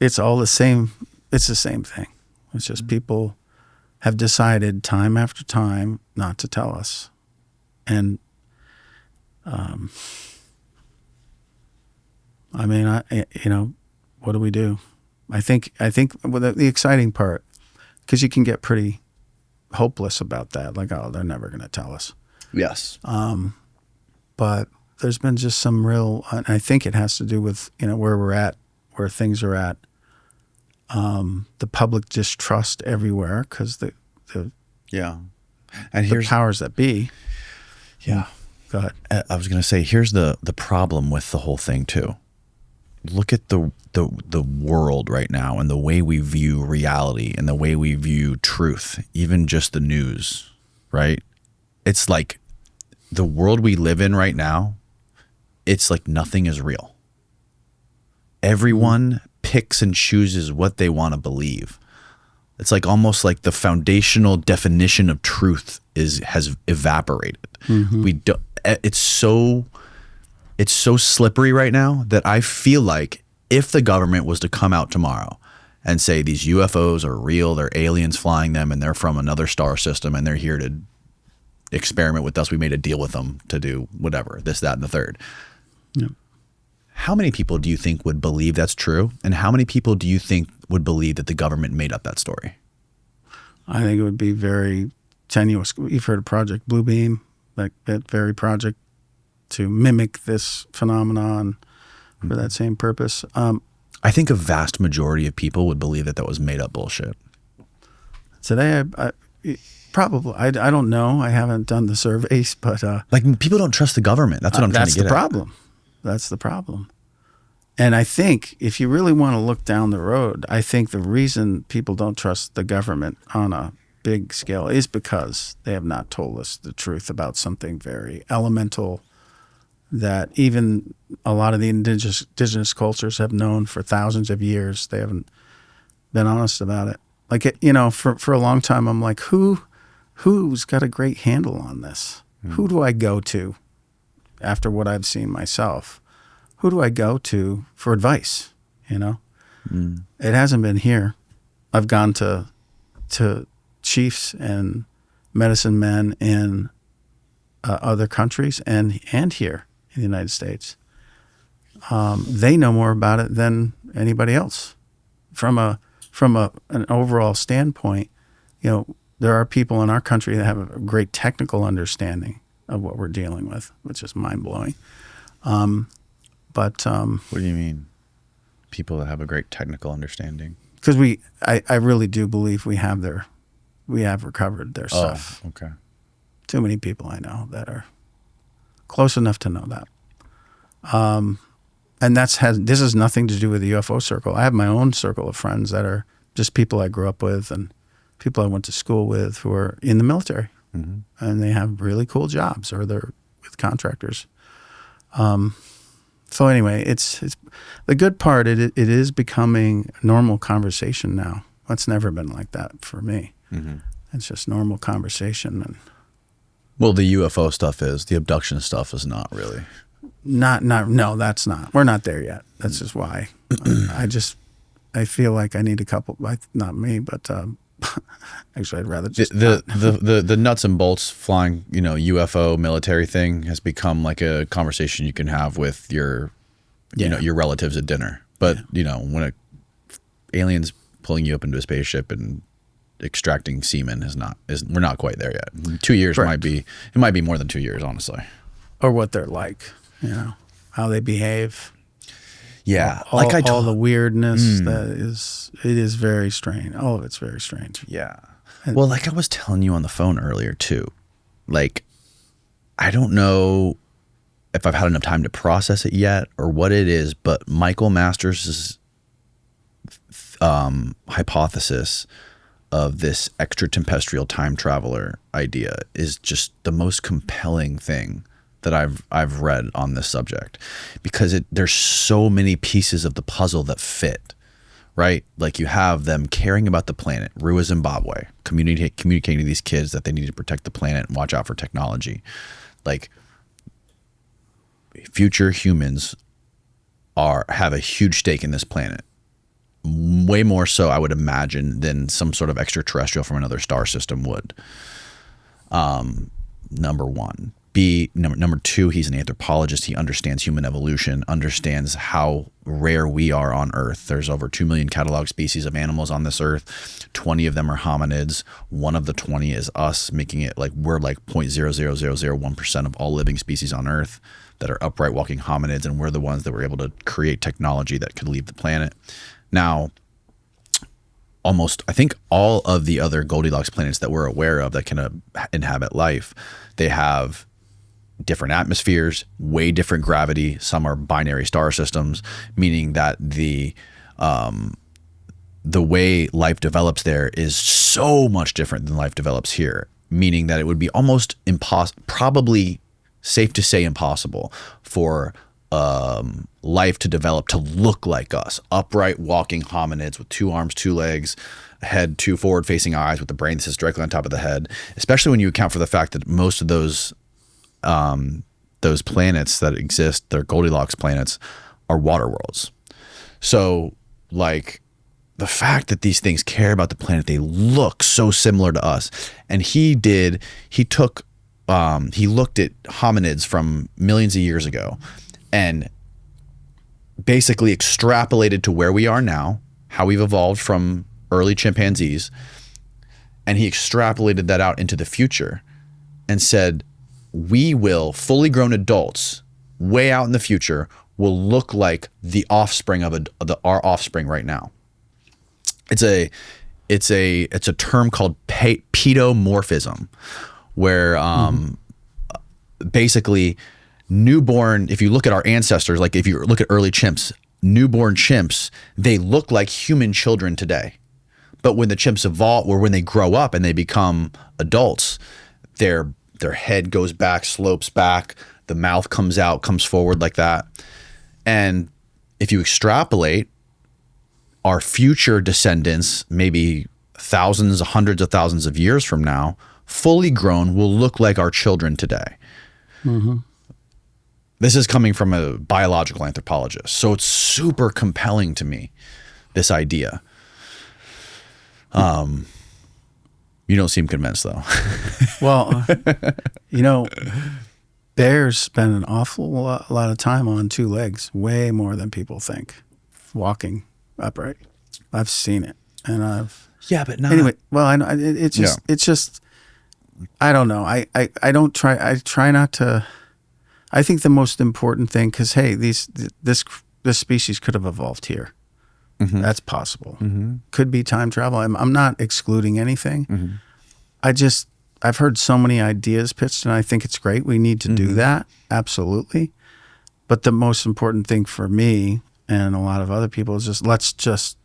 It's all the same. It's the same thing. It's just people have decided time after time not to tell us, and what do we do? I think the exciting part, because you can get pretty hopeless about that, like, oh, they're never going to tell us. Yes. But there's been just some real, and I think it has to do with, where we're at, where things are at. The public distrust everywhere because the and the powers that be. Yeah. Go ahead. I was going to say, here's the problem with the whole thing too. Look at the world right now and the way we view reality and the way we view truth, even just the news, right? It's like the world we live in right now, it's like nothing is real. Everyone picks and chooses what they want to believe. It's like almost like the foundational definition of truth has evaporated. It's so slippery right now that I feel like if the government was to come out tomorrow and say these UFOs are real, they're aliens flying them, and they're from another star system, and they're here to experiment with us, we made a deal with them to do whatever, this, that, and the third. Yep. How many people do you think would believe that's true? And how many people do you think would believe that the government made up that story? I think it would be very tenuous. You've heard of Project Bluebeam, like that very project to mimic this phenomenon for that same purpose. I think a vast majority of people would believe that was made up bullshit. Today, I probably, I don't know. I haven't done the surveys, but like, people don't trust the government. That's what I'm trying to get at. That's the problem. That's the problem. And I think if you really want to look down the road, I think the reason people don't trust the government on a big scale is because they have not told us the truth about something very elemental that even a lot of the indigenous cultures have known for thousands of years. They haven't been honest about it. Like, for a long time, I'm like, who's got a great handle on this? Who do I go to after what I've seen myself? Who do I go to for advice? It hasn't been here. I've gone to chiefs and medicine men in other countries and here in the United States. They know more about it than anybody else. From an overall standpoint, there are people in our country that have a great technical understanding of what we're dealing with, which is mind-blowing. What do you mean? People that have a great technical understanding? Because I really do believe we have recovered their stuff. Oh, okay. Too many people I know that are close enough to know that. And this has nothing to do with the UFO circle. I have my own circle of friends that are just people I grew up with and people I went to school with who are in the military. And they have really cool jobs, or they're with contractors. So anyway, it's the good part. It is becoming normal conversation now. It's never been like that for me. It's just normal conversation, and Well, the UFO stuff is. The abduction stuff is not really. No, that's not. We're not there yet. That's just why. I feel like I need a couple. Not me, but actually, I'd rather just the nuts and bolts flying, UFO military thing has become like a conversation you can have with your, your relatives at dinner. But when aliens pulling you up into a spaceship and extracting semen we're not quite there yet. 2 years Correct. might be more than 2 years, honestly. Or what they're like, how they behave. Yeah, all the weirdness it is very strange. All of it's very strange. Yeah. Well, like I was telling you on the phone earlier too, like I don't know if I've had enough time to process it yet or what it is, but Michael Masters' hypothesis of this extraterrestrial time traveler idea is just the most compelling thing that I've read on this subject, because there's so many pieces of the puzzle that fit, right? Like you have them caring about the planet, Ruwa, Zimbabwe, communicating to these kids that they need to protect the planet and watch out for technology. Like future humans have a huge stake in this planet. Way more so, I would imagine, than some sort of extraterrestrial from another star system would. Number one. Number two, he's an anthropologist. He understands human evolution, understands how rare we are on Earth. There's over 2 million cataloged species of animals on this Earth. 20 of them are hominids. One of the 20 is us, making it like we're like 0.00001% of all living species on Earth that are upright walking hominids, and we're the ones that were able to create technology that could leave the planet. Now, I think all of the other Goldilocks planets that we're aware of that can inhabit life, they have different atmospheres, way different gravity. Some are binary star systems, meaning that the way life develops there is so much different than life develops here, meaning that it would be almost probably safe to say impossible for life to develop to look like us, upright walking hominids with 2 arms, 2 legs, a head, 2 forward facing eyes with the brain that sits directly on top of the head, especially when you account for the fact that most of those planets that exist, they're Goldilocks planets, are water worlds. So like the fact that these things care about the planet, they look so similar to us. And he looked at hominids from millions of years ago and basically extrapolated to where we are now, how we've evolved from early chimpanzees. And he extrapolated that out into the future and said, we will, fully grown adults, way out in the future, will look like the offspring of our offspring right now. It's a term called pedomorphism, where basically newborn, if you look at our ancestors, like if you look at early chimps, newborn chimps, they look like human children today. But when the chimps evolve, or when they grow up and they become adults, their head goes back, slopes back, the mouth comes out, comes forward like that. And if you extrapolate, our future descendants, maybe thousands, hundreds of thousands of years from now, fully grown, will look like our children today. Mm-hmm. This is coming from a biological anthropologist. So it's super compelling to me, this idea. You don't seem convinced, though. Well, bears spend an awful lot of time on 2 legs, way more than people think, walking upright. I've seen it, and but not anyway. Well, I know it's just I don't know. I try not to. I think the most important thing, because hey, this species could have evolved here. Mm-hmm. That's possible. Mm-hmm. Could be time travel. I'm not excluding anything. Mm-hmm. I've heard so many ideas pitched, and I think it's great. We need to do that, absolutely. But the most important thing for me and a lot of other people is let's just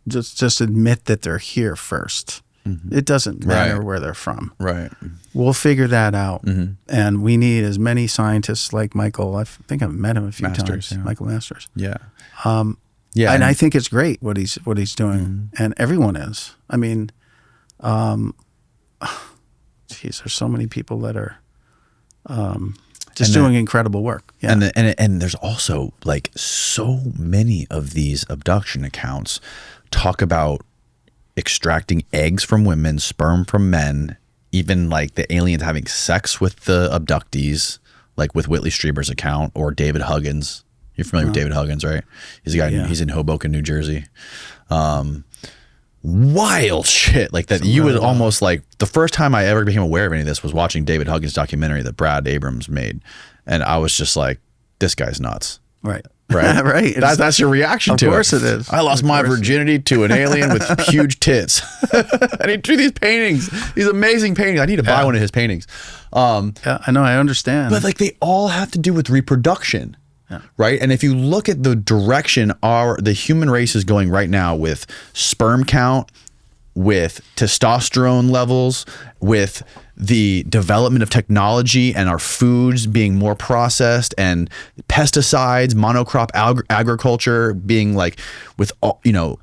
admit that they're here first. Mm-hmm. It doesn't matter where they're from. Right. We'll figure that out. Mm-hmm. And we need as many scientists like Michael. I think I've met him a few times. Yeah. Michael Masters. Yeah. And I think it's great what he's doing, and everyone is. I mean, geez, there's so many people that are just doing incredible work. Yeah. And there's also like so many of these abduction accounts talk about extracting eggs from women, sperm from men, even like the aliens having sex with the abductees, like with Whitley Strieber's account or David Huggins. You're familiar with David Huggins, right? He's a guy. Yeah. He's in Hoboken, New Jersey. Wild shit like that. You would almost like, the first time I ever became aware of any of this was watching David Huggins' documentary that Brad Abrams made, and I was just like, this guy's nuts. Right. Right. That's your reaction to it. Of course it is. I lost my virginity to an alien with huge tits. And he drew these paintings, these amazing paintings. I need to buy one of his paintings. Yeah, I know. I understand. But like, they all have to do with reproduction. Yeah. Right. And if you look at the direction the human race is going right now, with sperm count, with testosterone levels, with the development of technology and our foods being more processed, and pesticides, monocrop agriculture being like, with Monsanto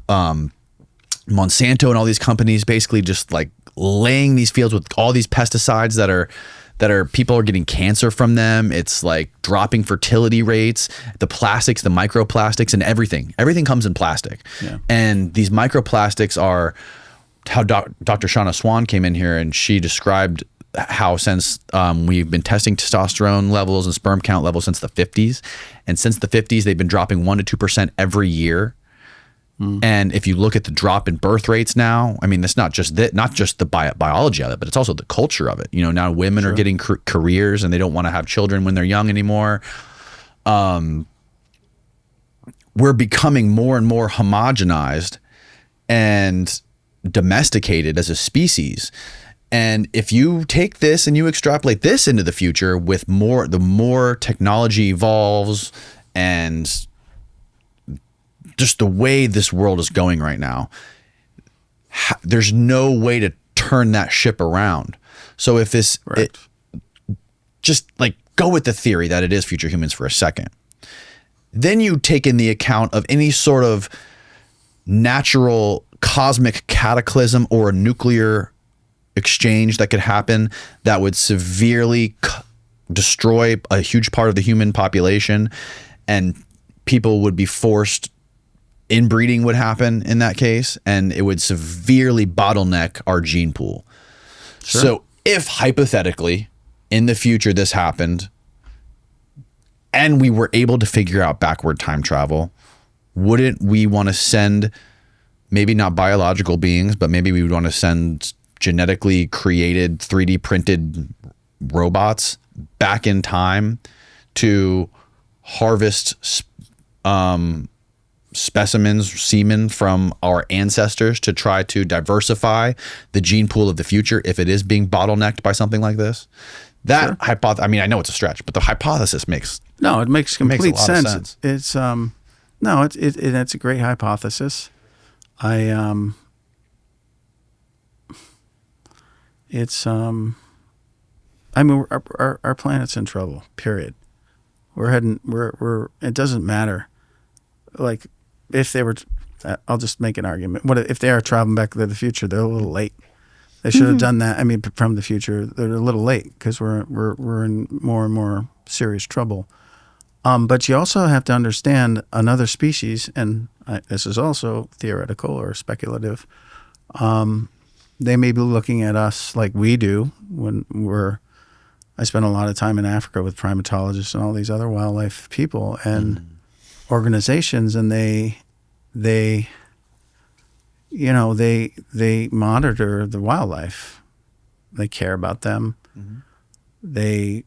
and all these companies basically just like laying these fields with all these pesticides that are people are getting cancer from them. It's like dropping fertility rates, the plastics, the microplastics, and everything comes in plastic. Yeah. And these microplastics are how Dr. Shauna Swan came in here, and she described how since we've been testing testosterone levels and sperm count levels since the 50s, and since the 50s they've been dropping 1% to 2% every year. And if you look at the drop in birth rates now, I mean, that's not just the biology of it, but it's also the culture of it. Now women are getting careers and they don't want to have children when they're young anymore. We're becoming more and more homogenized and domesticated as a species. And if you take this and you extrapolate this into the future, with the more technology evolves and just the way this world is going right now, there's no way to turn that ship around. So if just like go with the theory that it is future humans for a second, then you take in the account of any sort of natural cosmic cataclysm or a nuclear exchange that could happen that would severely destroy a huge part of the human population, and people would be forced, inbreeding would happen in that case, and it would severely bottleneck our gene pool. Sure. So if hypothetically in the future this happened and we were able to figure out backward time travel, wouldn't we want to send, maybe not biological beings, but maybe we would want to send genetically created 3D printed robots back in time to harvest specimens, semen from our ancestors, to try to diversify the gene pool of the future if it is being bottlenecked by something like this? That hypothesis, I mean, I know it's a stretch, but the hypothesis makes complete sense. It's it's a great hypothesis. I mean, our planet's in trouble, period. We're it doesn't matter. Like, if they were, I'll just make an argument. What if they are traveling back to the future? They're a little late. They should have done that. I mean, from the future, they're a little late because we're in more and more serious trouble. But you also have to understand another species, and this is also theoretical or speculative. They may be looking at us like we do when I spent a lot of time in Africa with primatologists and all these other wildlife people and organizations, and they monitor the wildlife. They care about them. Mm-hmm. They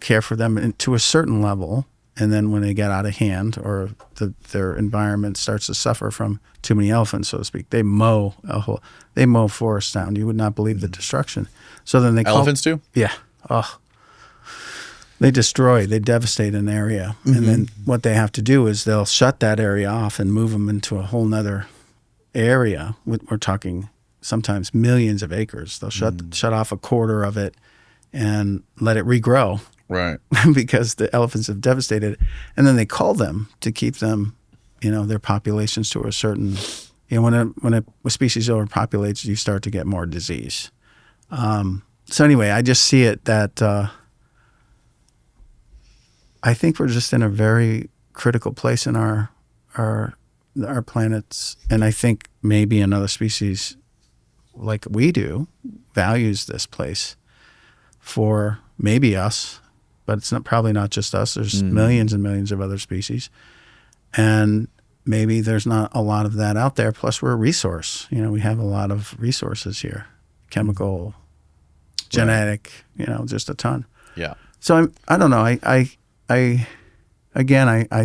care for them to a certain level, and then when they get out of hand or their environment starts to suffer from too many elephants, so to speak, they mow forests down. You would not believe the destruction. So then elephants too? Yeah. Oh. They devastate an area. Mm-hmm. And then what they have to do is they'll shut that area off and move them into a whole nother area. We're talking sometimes millions of acres. They'll shut off a quarter of it and let it regrow. Right. Because the elephants have devastated it. And then they cull them to keep them, their populations to a certain, when a species overpopulates, you start to get more disease. So anyway, I just see it that I think we're just in a very critical place in our planets, and I think maybe another species like we do values this place for maybe us, but it's probably not just us. There's millions and millions of other species, and maybe there's not a lot of that out there. Plus, we're a resource. We have a lot of resources here, chemical, genetic, just a ton. Yeah. So I don't know. I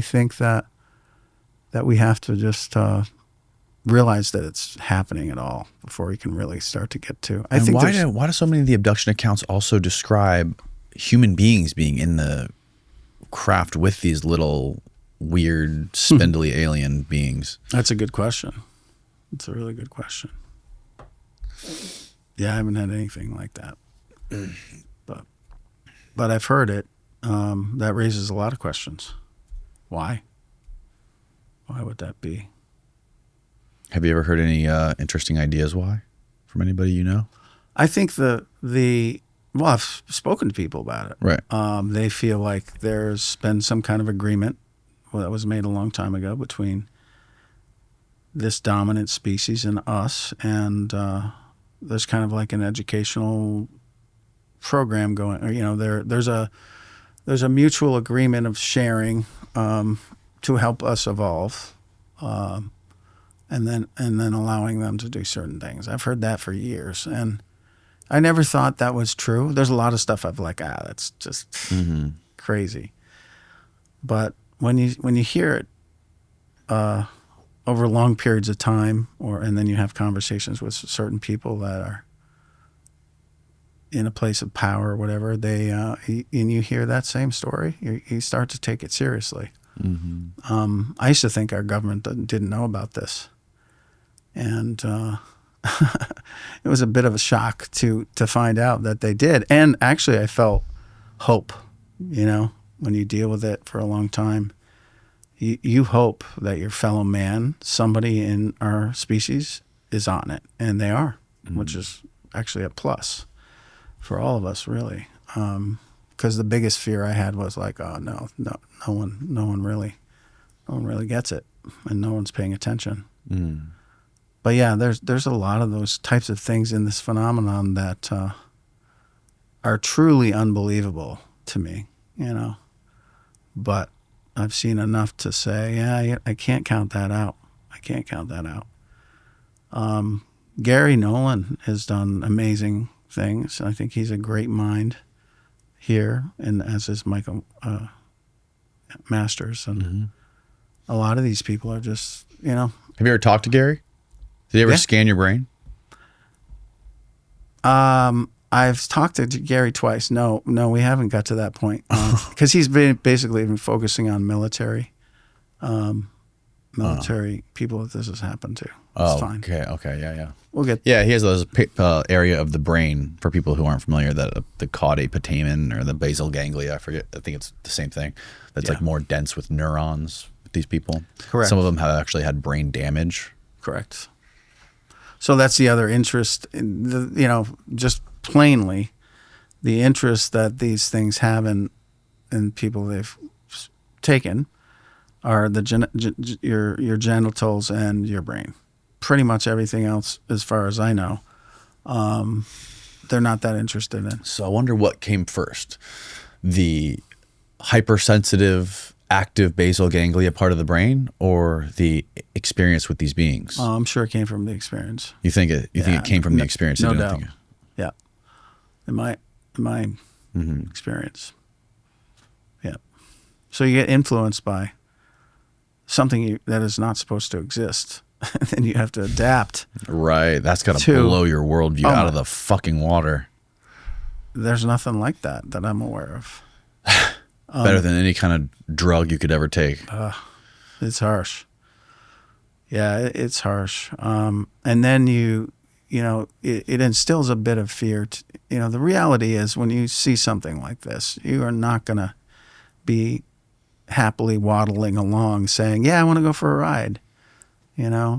think that we have to just realize that it's happening at all before we can really start to get to. Why do so many of the abduction accounts also describe human beings being in the craft with these little weird, spindly alien beings? That's a good question. It's a really good question. Yeah, I haven't had anything like that. But I've heard it. That raises a lot of questions. Why? Why would that be? Have you ever heard any interesting ideas why from anybody you know? I think I've spoken to people about it. Right. They feel like there's been some kind of agreement that was made a long time ago between this dominant species and us, and there's kind of like an educational program going. There's a mutual agreement of sharing to help us evolve, and then allowing them to do certain things. I've heard that for years, and I never thought that was true. There's a lot of stuff I've like, that's just crazy. But when you hear it over long periods of time, and then you have conversations with certain people that are in a place of power or whatever, and you hear that same story, you start to take it seriously. I used to think our government didn't know about this, and it was a bit of a shock to find out that they did. And actually, I felt hope. When you deal with it for a long time, you hope that your fellow man, somebody in our species, is on it, and they are, which is actually a plus for all of us, really. Because the biggest fear I had was like, oh no one really gets it, and no one's paying attention. But yeah, there's a lot of those types of things in this phenomenon that are truly unbelievable to me, But I've seen enough to say, yeah, I can't count that out. Gary Nolan has done amazing things. I think he's a great mind here, and as is Michael Masters, and a lot of these people are just, Have you ever talked to Gary? Did he ever scan your brain? I've talked to Gary twice. No, we haven't got to that point, because he's basically been focusing on military people that this has happened to. It's fine. Okay, yeah. We'll get. Yeah, he has those area of the brain, for people who aren't familiar, that the caudate putamen or the basal ganglia. I forget. I think it's the same thing. That's like more dense with neurons with these people. Correct. Some of them have actually had brain damage. Correct. So that's the other interest, just plainly, the interest that these things have in people they've taken are your genitals and your brain. Pretty much everything else, as far as I know, they're not that interested in. So I wonder what came first, the hypersensitive, active basal ganglia part of the brain, or the experience with these beings? I'm sure it came from the experience. You think it came from the experience? No doubt. Yeah, in my experience. Yeah. So you get influenced by something that is not supposed to exist, and then you have to adapt. Right. That's got to blow your worldview out of the fucking water. There's nothing like that I'm aware of. Better than any kind of drug you could ever take. It's harsh. Yeah, it's harsh. And then it instills a bit of fear. The reality is, when you see something like this, you are not going to be happily waddling along saying, yeah, I want to go for a ride.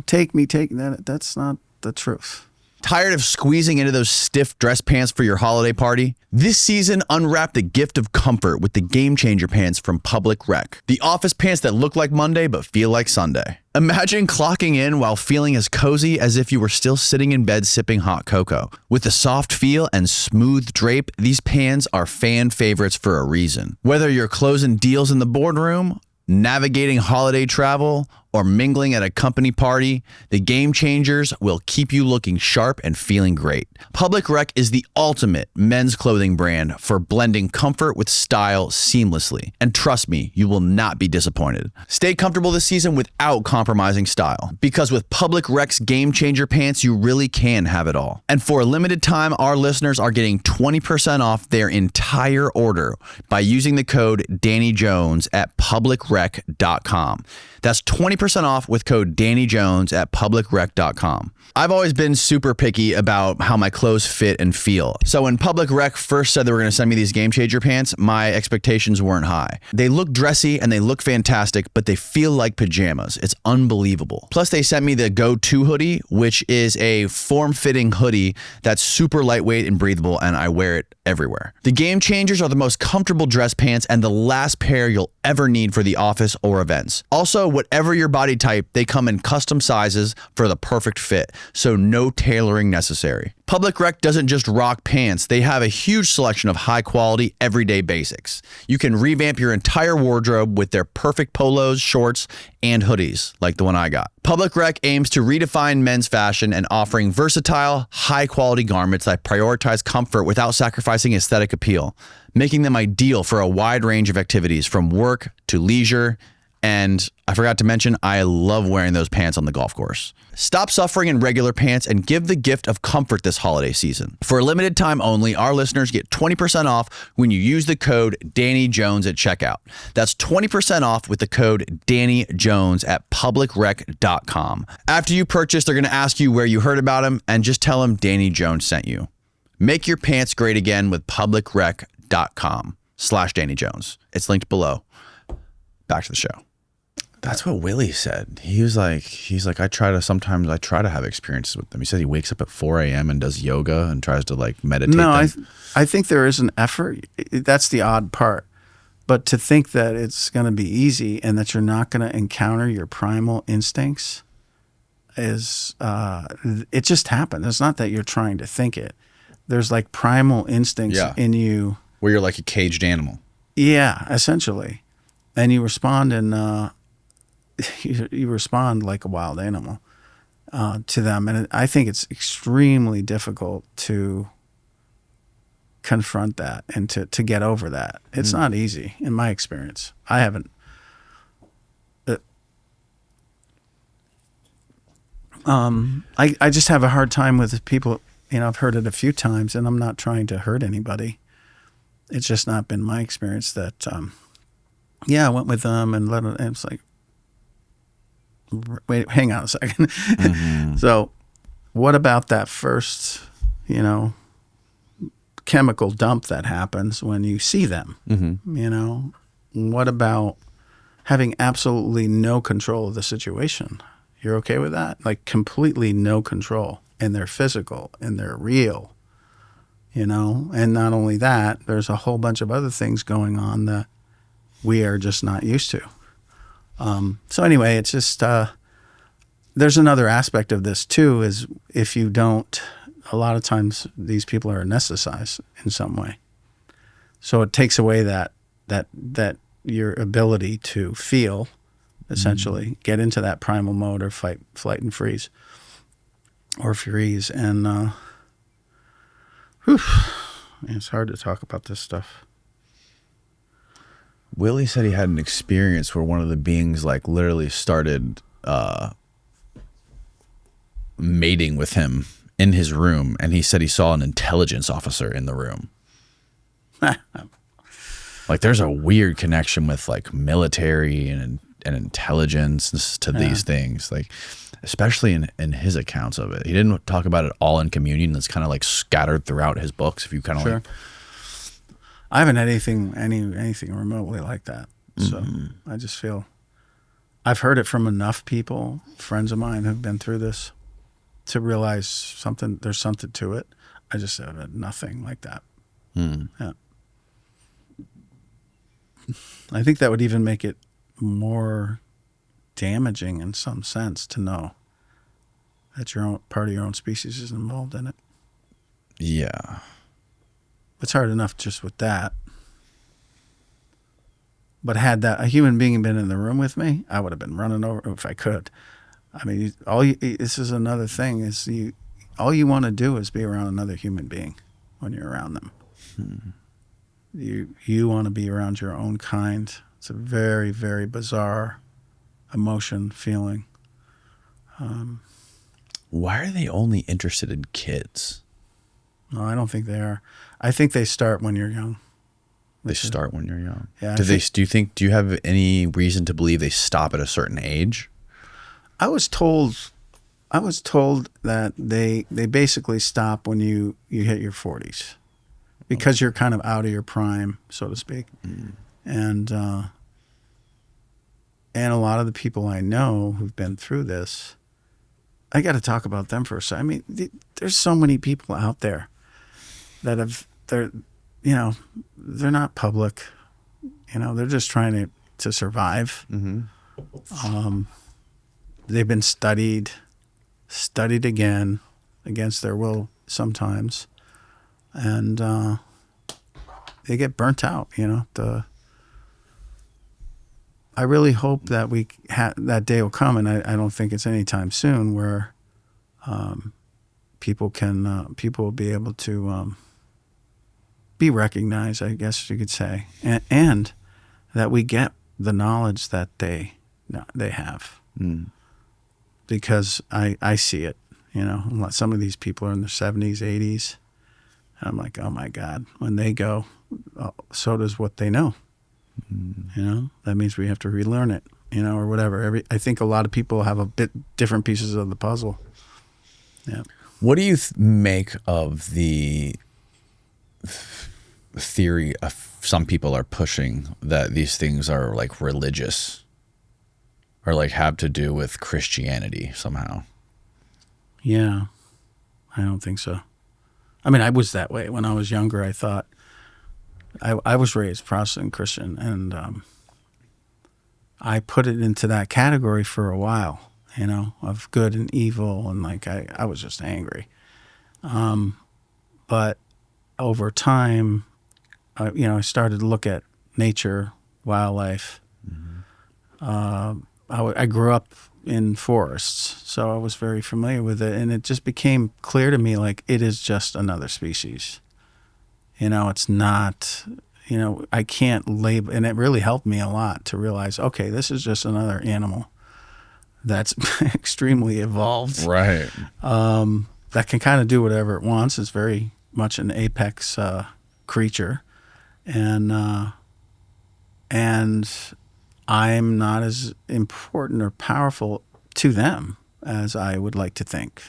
Take me. That's not the truth. Tired of squeezing into those stiff dress pants for your holiday party? This season, unwrap the gift of comfort with the Game Changer pants from Public Rec. The office pants that look like Monday but feel like Sunday. Imagine clocking in while feeling as cozy as if you were still sitting in bed sipping hot cocoa. With the soft feel and smooth drape, these pants are fan favorites for a reason. Whether you're closing deals in the boardroom, navigating holiday travel, or mingling at a company party, the Game Changers will keep you looking sharp and feeling great. Public Rec is the ultimate men's clothing brand for blending comfort with style seamlessly. And trust me, you will not be disappointed. Stay comfortable this season without compromising style, because with Public Rec's Game Changer pants, you really can have it all. And for a limited time, our listeners are getting 20% off their entire order by using the code Danny Jones at publicrec.com. That's 20% off with code Danny Jones at publicrec.com. I've always been super picky about how my clothes fit and feel. So when Public Rec first said they were going to send me these Game Changer pants, my expectations weren't high. They look dressy and they look fantastic, but they feel like pajamas. It's unbelievable. Plus, they sent me the Go-To hoodie, which is a form-fitting hoodie that's super lightweight and breathable, and I wear it everywhere. The Game Changers are the most comfortable dress pants and the last pair you'll ever need for the office or events. Also, whatever your body type, they come in custom sizes for the perfect fit, so no tailoring necessary. Public Rec doesn't just rock pants, they have a huge selection of high-quality, everyday basics. You can revamp your entire wardrobe with their perfect polos, shorts, and hoodies, like the one I got. Public Rec aims to redefine men's fashion and offering versatile, high-quality garments that prioritize comfort without sacrificing aesthetic appeal, making them ideal for a wide range of activities from work to leisure. And I forgot to mention, I love wearing those pants on the golf course. Stop suffering in regular pants and give the gift of comfort this holiday season. For a limited time only, our listeners get 20% off when you use the code Danny Jones at checkout. That's 20% off with the code Danny Jones at publicrec.com. After you purchase, they're going to ask you where you heard about them, and just tell them Danny Jones sent you. Make your pants great again with publicrec.com/Danny Jones. It's linked below. Back to the show. That's what Willie said. He's like, sometimes I try to have experiences with them. He said he wakes up at 4 a.m. and does yoga and tries to like meditate. No, I think there is an effort. That's the odd part. But to think that it's going to be easy and that you're not going to encounter your primal instincts is, it just happens. It's not that you're trying to think it. There's like primal instincts in you. Where you're like a caged animal. Yeah, essentially. And you respond you respond like a wild animal to them. And I think it's extremely difficult to confront that and to get over that. It's not easy in my experience. I haven't. I just have a hard time with people. You know, I've heard it a few times, and I'm not trying to hurt anybody. It's just not been my experience that, I went with them and and it's like, wait, hang on a second. Mm-hmm. So what about that first, chemical dump that happens when you see them? Mm-hmm. What about having absolutely no control of the situation? You're okay with that? Like completely no control, and they're physical and they're real, and not only that, there's a whole bunch of other things going on that we are just not used to. So anyway, it's just, there's another aspect of this too, is if you don't, a lot of times these people are anesthetized in some way. So it takes away that your ability to feel, essentially, get into that primal mode or fight, flight and freeze or freeze. And, it's hard to talk about this stuff. Willie said he had an experience where one of the beings like literally started mating with him in his room, and he said he saw an intelligence officer in the room. Like there's a weird connection with like military and intelligence to these things, like especially in his accounts of it. He didn't talk about it all in communion. It's kind of like scattered throughout his books. If you kind of like. I haven't had anything remotely like that. So I just feel I've heard it from enough people, friends of mine who've been through this, to realize there's something to it. I just have nothing like that. Yeah. I think that would even make it more damaging in some sense to know that your own part of your own species is involved in it. Yeah. It's hard enough just with that. But had that a human being been in the room with me, I would have been running over if I could. I mean, this is another thing is all you want to do is be around another human being when you're around them. You want to be around your own kind. It's a very, very bizarre emotion, feeling. Why are they only interested in kids? No, I don't think they are. I think they start when you're young. They start when you're young. Yeah. Do you have any reason to believe they stop at a certain age? I was told that they basically stop when you hit your 40s because you're kind of out of your prime, so to speak. And a lot of the people I know who've been through this, I got to talk about them for a second. I mean, there's so many people out there that they're not public. They're just trying to survive. They've been studied again against their will sometimes, and they get burnt out. I really hope that that day will come, and I don't think it's anytime soon, where people will be able to be recognized, I guess you could say, and that we get the knowledge that they have. Because I see it, some of these people are in their 70s, 80s. And I'm like, oh my God, when they go, so does what they know. That means we have to relearn it, or whatever. I think a lot of people have a bit different pieces of the puzzle. Yeah. What do you make of the theory of some people are pushing that these things are like religious or like have to do with Christianity somehow? Yeah, I don't think so. I mean, I was that way when I was younger. I thought I was raised Protestant Christian, and I put it into that category for a while, of good and evil, and like I was just angry. But over time, I started to look at nature, wildlife. I grew up in forests, so I was very familiar with it, and it just became clear to me like it is just another species. It's not, I can't label, and it really helped me a lot to realize, okay, this is just another animal that's extremely evolved. Right. That can kind of do whatever it wants. It's very much an apex creature, and I'm not as important or powerful to them as I would like to think.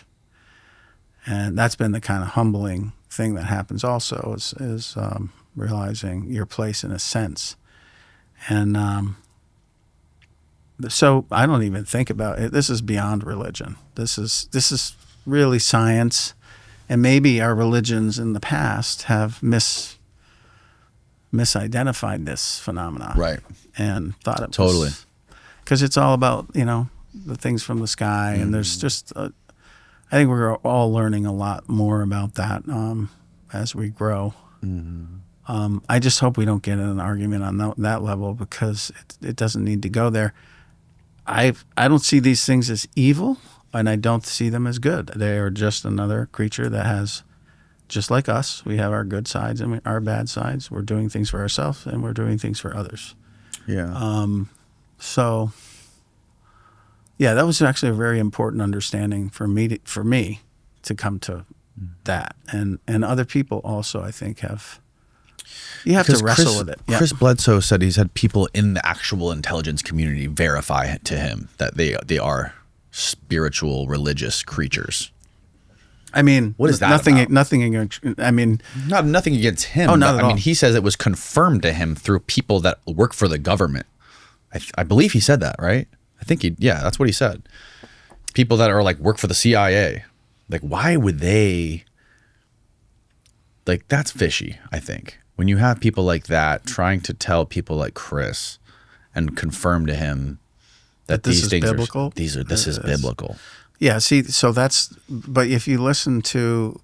And that's been the kind of humbling thing that happens also is realizing your place in a sense. And so I don't even think about it. This is beyond religion. This is really science. And maybe our religions in the past have misidentified this phenomenon. Right. And thought it totally. Because it's all about, the things from the sky. And there's just, I think we're all learning a lot more about that as we grow. I just hope we don't get in an argument on that level, because it doesn't need to go there. I don't see these things as evil, and I don't see them as good. They are just another creature that has, just like us, we have our good sides and our bad sides. We're doing things for ourselves, and we're doing things for others. Yeah. So, yeah, that was actually a very important understanding for me to come to that, and other people also, I think, have. You have to wrestle with it. Yeah. Chris Bledsoe said he's had people in the actual intelligence community verify to him that they are spiritual, religious creatures. I mean, what is that nothing about? Nothing against. I mean, nothing against him. Oh, not at all. I mean, he says it was confirmed to him through people that work for the government. I believe he said that, right? I think that's what he said. People that are like work for the CIA. Like, why would they? Like, that's fishy, I think. When you have people like that trying to tell people like Chris and confirm to him that this these is things biblical? this is biblical. Yeah, see, so but if you listen to,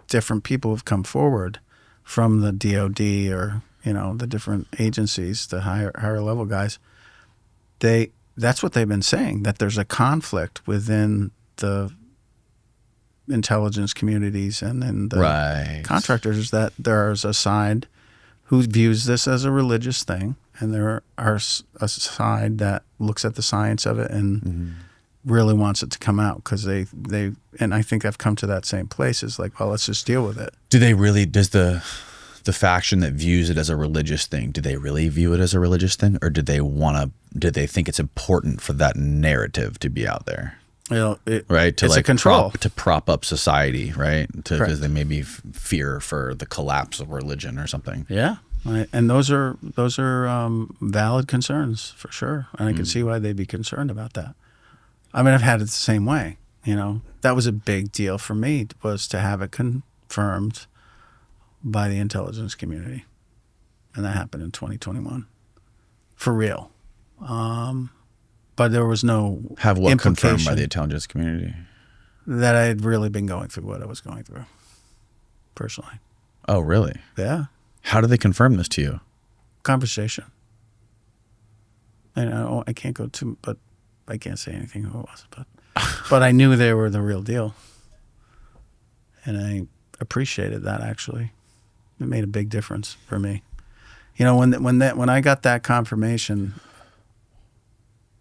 different people who've come forward from the DOD or, the different agencies, the higher level guys, that's what they've been saying, that there's a conflict within the intelligence communities and then the contractors, that there's a side who views this as a religious thing, and there are a side that looks at the science of it and really wants it to come out, because they and I think I've come to that same place. Is like, well, let's just deal with it. Do they really? Does the faction that views it as a religious thing, do they really view it as a religious thing, or do they think it's important for that narrative to be out there? Right, to it's a control to prop up society, right? Because they maybe fear for the collapse of religion or something. Yeah, and those are valid concerns for sure, and I can see why they'd be concerned about that. I mean, I've had it the same way. That was a big deal for me, was to have it confirmed by the intelligence community, and that happened in 2021, for real. But there was no have what implication confirmed by the intelligence community, that I had really been going through what I was going through, personally. Oh, really? Yeah. How did they confirm this to you? Conversation. And I can't go too, but I can't say anything who it was, but I knew they were the real deal, and I appreciated that. Actually, it made a big difference for me. When I got that confirmation.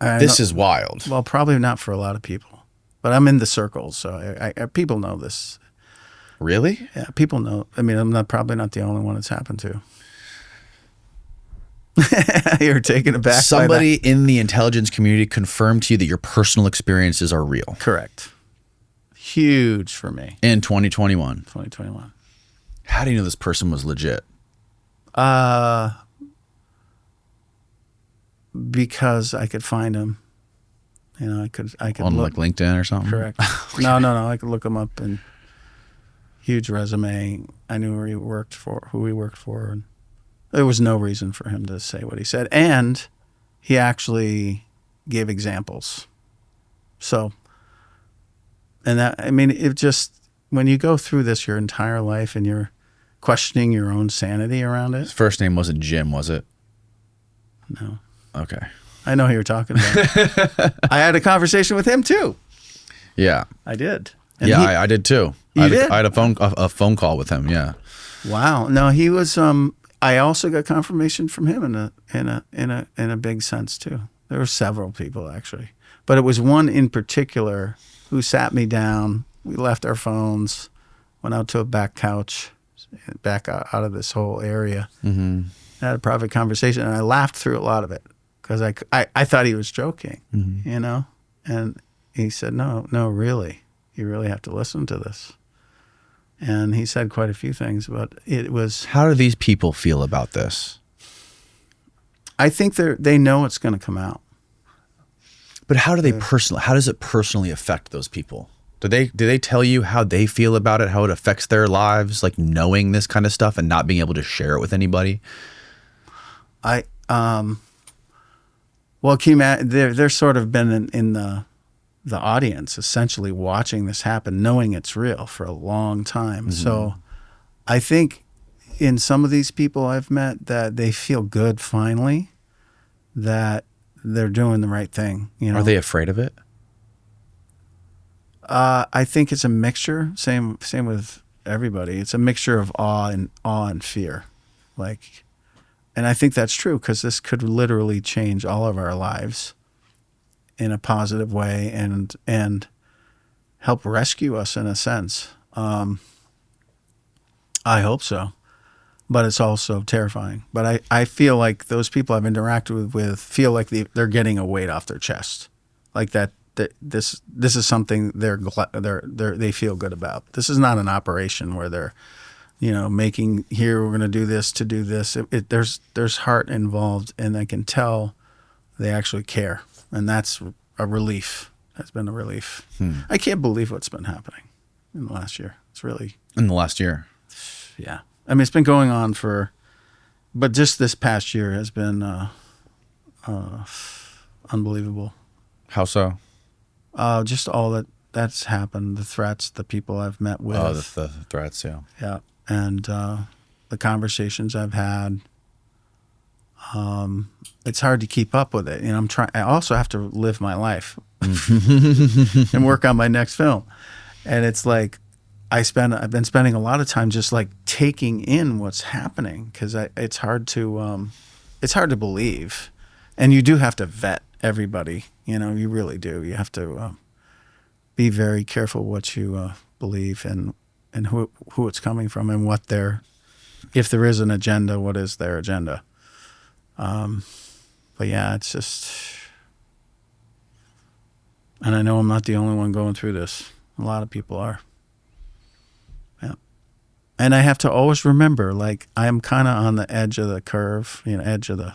This is wild. Well, probably not for a lot of people, but I'm in the circles, so I people know this. Really? Yeah, people know. I mean, I'm probably not the only one it's happened to. You're taken aback. Somebody in the intelligence community confirmed to you that your personal experiences are real. Correct. Huge for me. In 2021. 2021. How do you know this person was legit? Because I could find him. I could on look, like LinkedIn or something. Correct. No. I could look him up, and huge resume. I knew who he worked for, and there was no reason for him to say what he said, and he actually gave examples. So, and that, I mean, it just, when you go through this your entire life and you're questioning your own sanity around it. His first name wasn't Jim, was it? No. Okay. I know who you're talking about. I had a conversation with him too. Yeah. I did. And I did too. You did? I had a phone call with him. Yeah. Wow. No, he was. I also got confirmation from him in a big sense too. There were several people actually, but it was one in particular who sat me down. We left our phones, went out to a back couch, back out of this whole area. Mm-hmm. Had a private conversation, and I laughed through a lot of it because I thought he was joking, And he said, "No, really, you really have to listen to this." And he said quite a few things, but it was. How do these people feel about this? I think they know it's going to come out. But how do they how does it personally affect those people? Do they tell you how they feel about it, how it affects their lives, like knowing this kind of stuff and not being able to share it with anybody? Well, can you imagine, they're sort of been in the audience, essentially watching this happen, knowing it's real for a long time. Mm-hmm. So I think in some of these people I've met that they feel good finally that they're doing the right thing. Are they afraid of it? I think it's a mixture. Same with everybody. It's a mixture of awe and fear. And I think that's true because this could literally change all of our lives in a positive way and help rescue us in a sense. I hope so, but it's also terrifying. But I feel like those people I've interacted with feel like they're getting a weight off their chest, like that this is something they feel good about. This is not an operation where they're making here we're going to do this to do this. There's heart involved, and I can tell they actually care, and that's a relief has been a relief. I can't believe what's been happening in the last year. It's really In the last year. yeah. I mean, it's been going on but just this past year has been unbelievable. How so? Just all that's happened, the threats, the people I've met with. Oh, the threats, yeah. Yeah. And the conversations I've had. It's hard to keep up with it. You know, I also have to live my life and work on my next film. And it's like I've been spending a lot of time just like taking in what's happening, because it's hard to believe. And you do have to vet everybody. You know, you really do. You have to be very careful what you believe and who it's coming from and if there is an agenda, what is their agenda. But yeah, it's just, and I know I'm not the only one going through this. A lot of people are. Yeah. And I have to always remember, like, I am kind of on the edge of the curve, you know, edge of the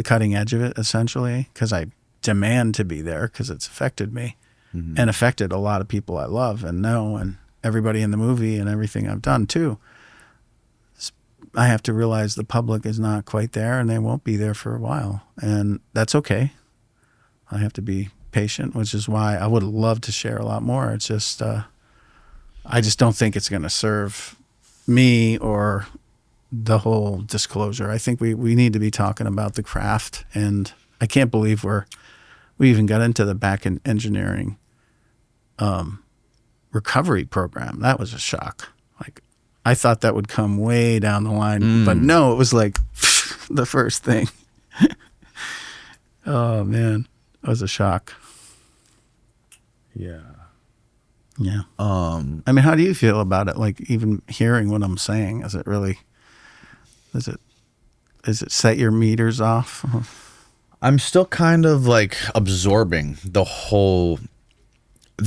cutting edge of it, essentially, because I demand to be there because it's affected me and affected a lot of people I love and know, and everybody in the movie and everything I've done too. I have to realize the public is not quite there, and they won't be there for a while, and that's okay. I have to be patient, which is why I would love to share a lot more. It's just I just don't think it's going to serve me or the whole disclosure. I think we need to be talking about the craft, and I can't believe we even got into the back-end engineering recovery program. That was a shock. Like, I thought that would come way down the line, but no, it was like the first thing. Oh man, it was a shock. Yeah. Yeah. I mean, how do you feel about it? Like, even hearing what I'm saying, does it set your meters off? I'm still kind of like absorbing the whole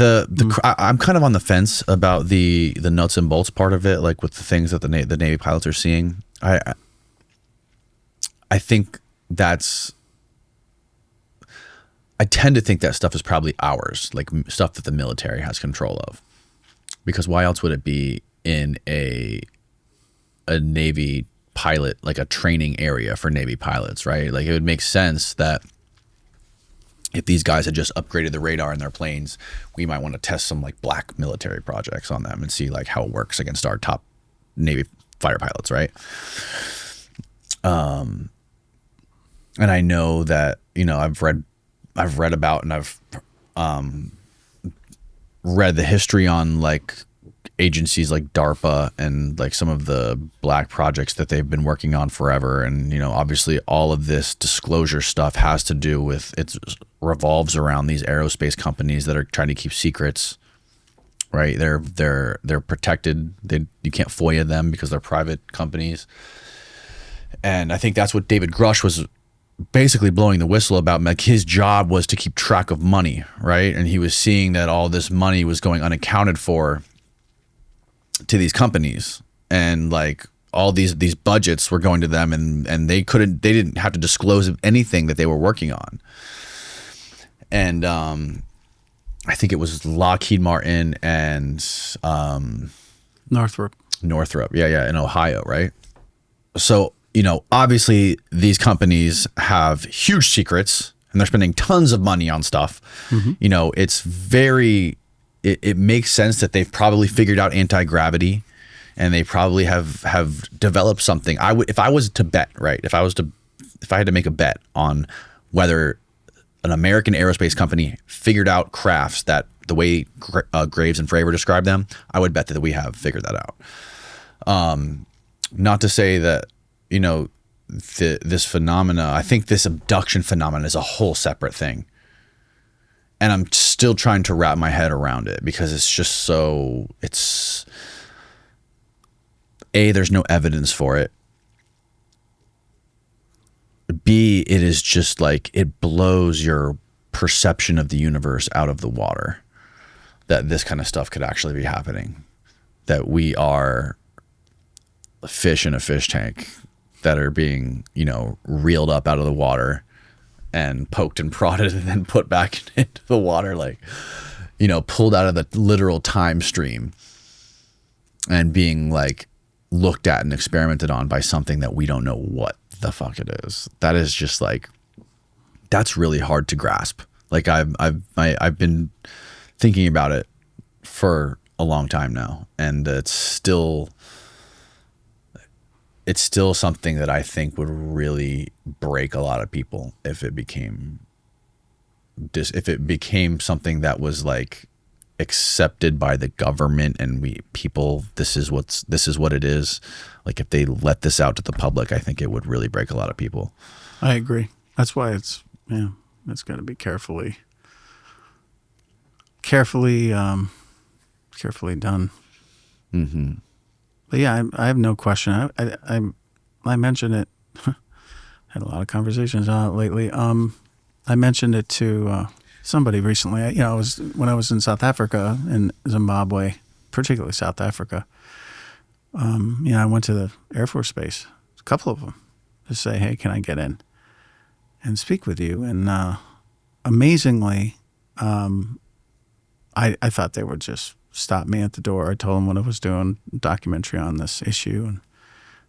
I'm kind of on the fence about the nuts and bolts part of it, like with the things that the Navy pilots are seeing. I think I tend to think that stuff is probably ours, like stuff that the military has control of, because why else would it be in a Navy pilot, like a training area for Navy pilots, right? Like, it would make sense that if these guys had just upgraded the radar in their planes, we might want to test some like black military projects on them and see like how it works against our top Navy fighter pilots, right? And I know that, you know, I've read about, and I've read the history on like agencies like DARPA and like some of the black projects that they've been working on forever. And, you know, obviously all of this disclosure stuff has to do with, it revolves around these aerospace companies that are trying to keep secrets, right? They're protected. You can't FOIA them because they're private companies. And I think that's what David Grush was basically blowing the whistle about. Like, his job was to keep track of money, right? And he was seeing that all this money was going unaccounted for to these companies, and like all these budgets were going to them, and they didn't have to disclose anything that they were working on. And I think it was Lockheed Martin and Northrop, yeah, in Ohio, right? So, you know, obviously these companies have huge secrets, and they're spending tons of money on stuff. You know, it makes sense that they've probably figured out anti-gravity, and they probably have developed something. If I was to bet, right? If I had to make a bet on whether an American aerospace company figured out crafts that the way Graves and Fravor described them, I would bet that we have figured that out. Not to say that, you know, this phenomena, I think this abduction phenomenon is a whole separate thing. And I'm still trying to wrap my head around it, because it's just there's no evidence for it. B, it is just like, it blows your perception of the universe out of the water, that this kind of stuff could actually be happening, that we are fish in a fish tank that are being, you know, reeled up out of the water and poked and prodded and then put back into the water, like, you know, pulled out of the literal time stream and being like looked at and experimented on by something that we don't know what the fuck it is. That is just like, that's really hard to grasp. Like I've been thinking about it for a long time now, and it's still something that I think would really break a lot of people if it became something that was like accepted by the government and this is what it is. Like if they let this out to the public, I think it would really break a lot of people. I agree. That's why it's got to be carefully done. Mm-hmm. But yeah, I have no question. I mentioned it. Had a lot of conversations on it lately. I mentioned it to somebody recently. When I was in South Africa, in Zimbabwe, particularly South Africa. I went to the Air Force Base, a couple of them, to say, "Hey, can I get in and speak with you?" And amazingly, I thought they would just stop me at the door. I told them what I was doing, a documentary on this issue, and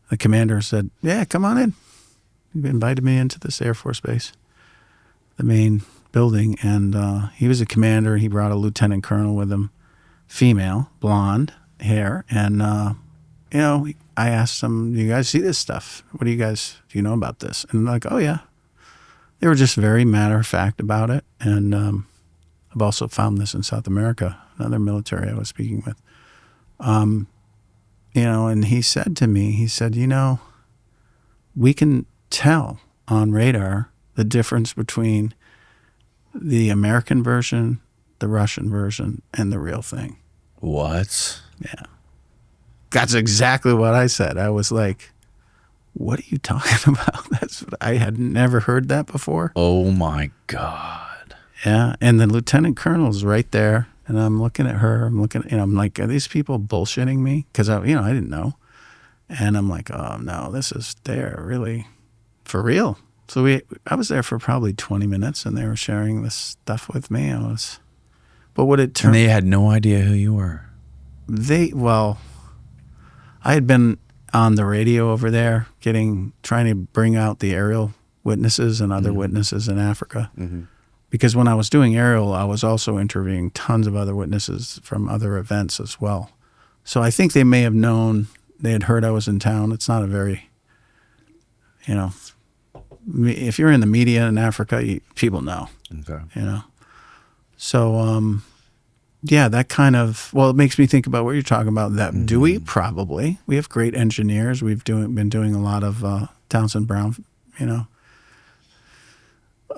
the commander said, "Yeah, come on in." He invited me into this Air Force Base, the main building, and he was a commander. He brought a lieutenant colonel with him, female, blonde hair, and I asked them, "Do you guys see this stuff? Do you know about this?" And they're like, "Oh yeah." They were just very matter of fact about it, and I've also found this in South America, another military I was speaking with. And he said to me, we can tell on radar the difference between the American version, the Russian version, and the real thing. What? Yeah. That's exactly what I said. I was like, what are you talking about? I had never heard that before. Oh my God. Yeah. And the lieutenant colonel's right there. And I'm looking at her. I'm like, are these people bullshitting me? Because I didn't know. And I'm like, oh no, they're really for real. So I was there for probably 20 minutes, and they were sharing this stuff with me. But what it turned. And they had no idea who you were. I had been on the radio over there, trying to bring out the Ariel witnesses and other witnesses in Africa. Mm-hmm. Because when I was doing Ariel, I was also interviewing tons of other witnesses from other events as well. So I think they may have known, they had heard I was in town. It's not a very, if you're in the media in Africa, people know. Okay. So, that kind of, it makes me think about what you're talking about. That do we? Probably. We have great engineers. We've been doing a lot of Townsend Brown,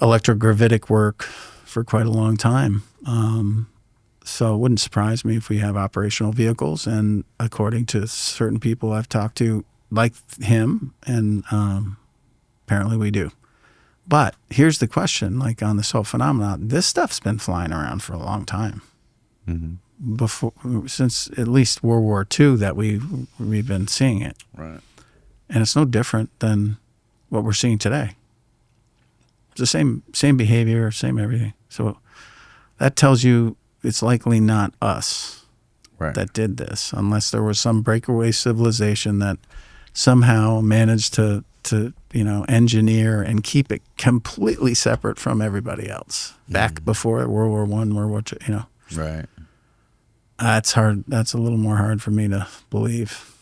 electrogravitic work for quite a long time. So it wouldn't surprise me if we have operational vehicles, and according to certain people I've talked to, like him, and apparently we do. But here's the question, like on this whole phenomenon, this stuff's been flying around for a long time. Mm-hmm. Since at least World War II that we've been seeing it. Right. And it's no different than what we're seeing today. It's the same behavior, same everything. So that tells you it's likely not us that did this, unless there was some breakaway civilization that somehow managed to engineer and keep it completely separate from everybody else back before World War I, World War II, Right. That's hard. That's a little more hard for me to believe.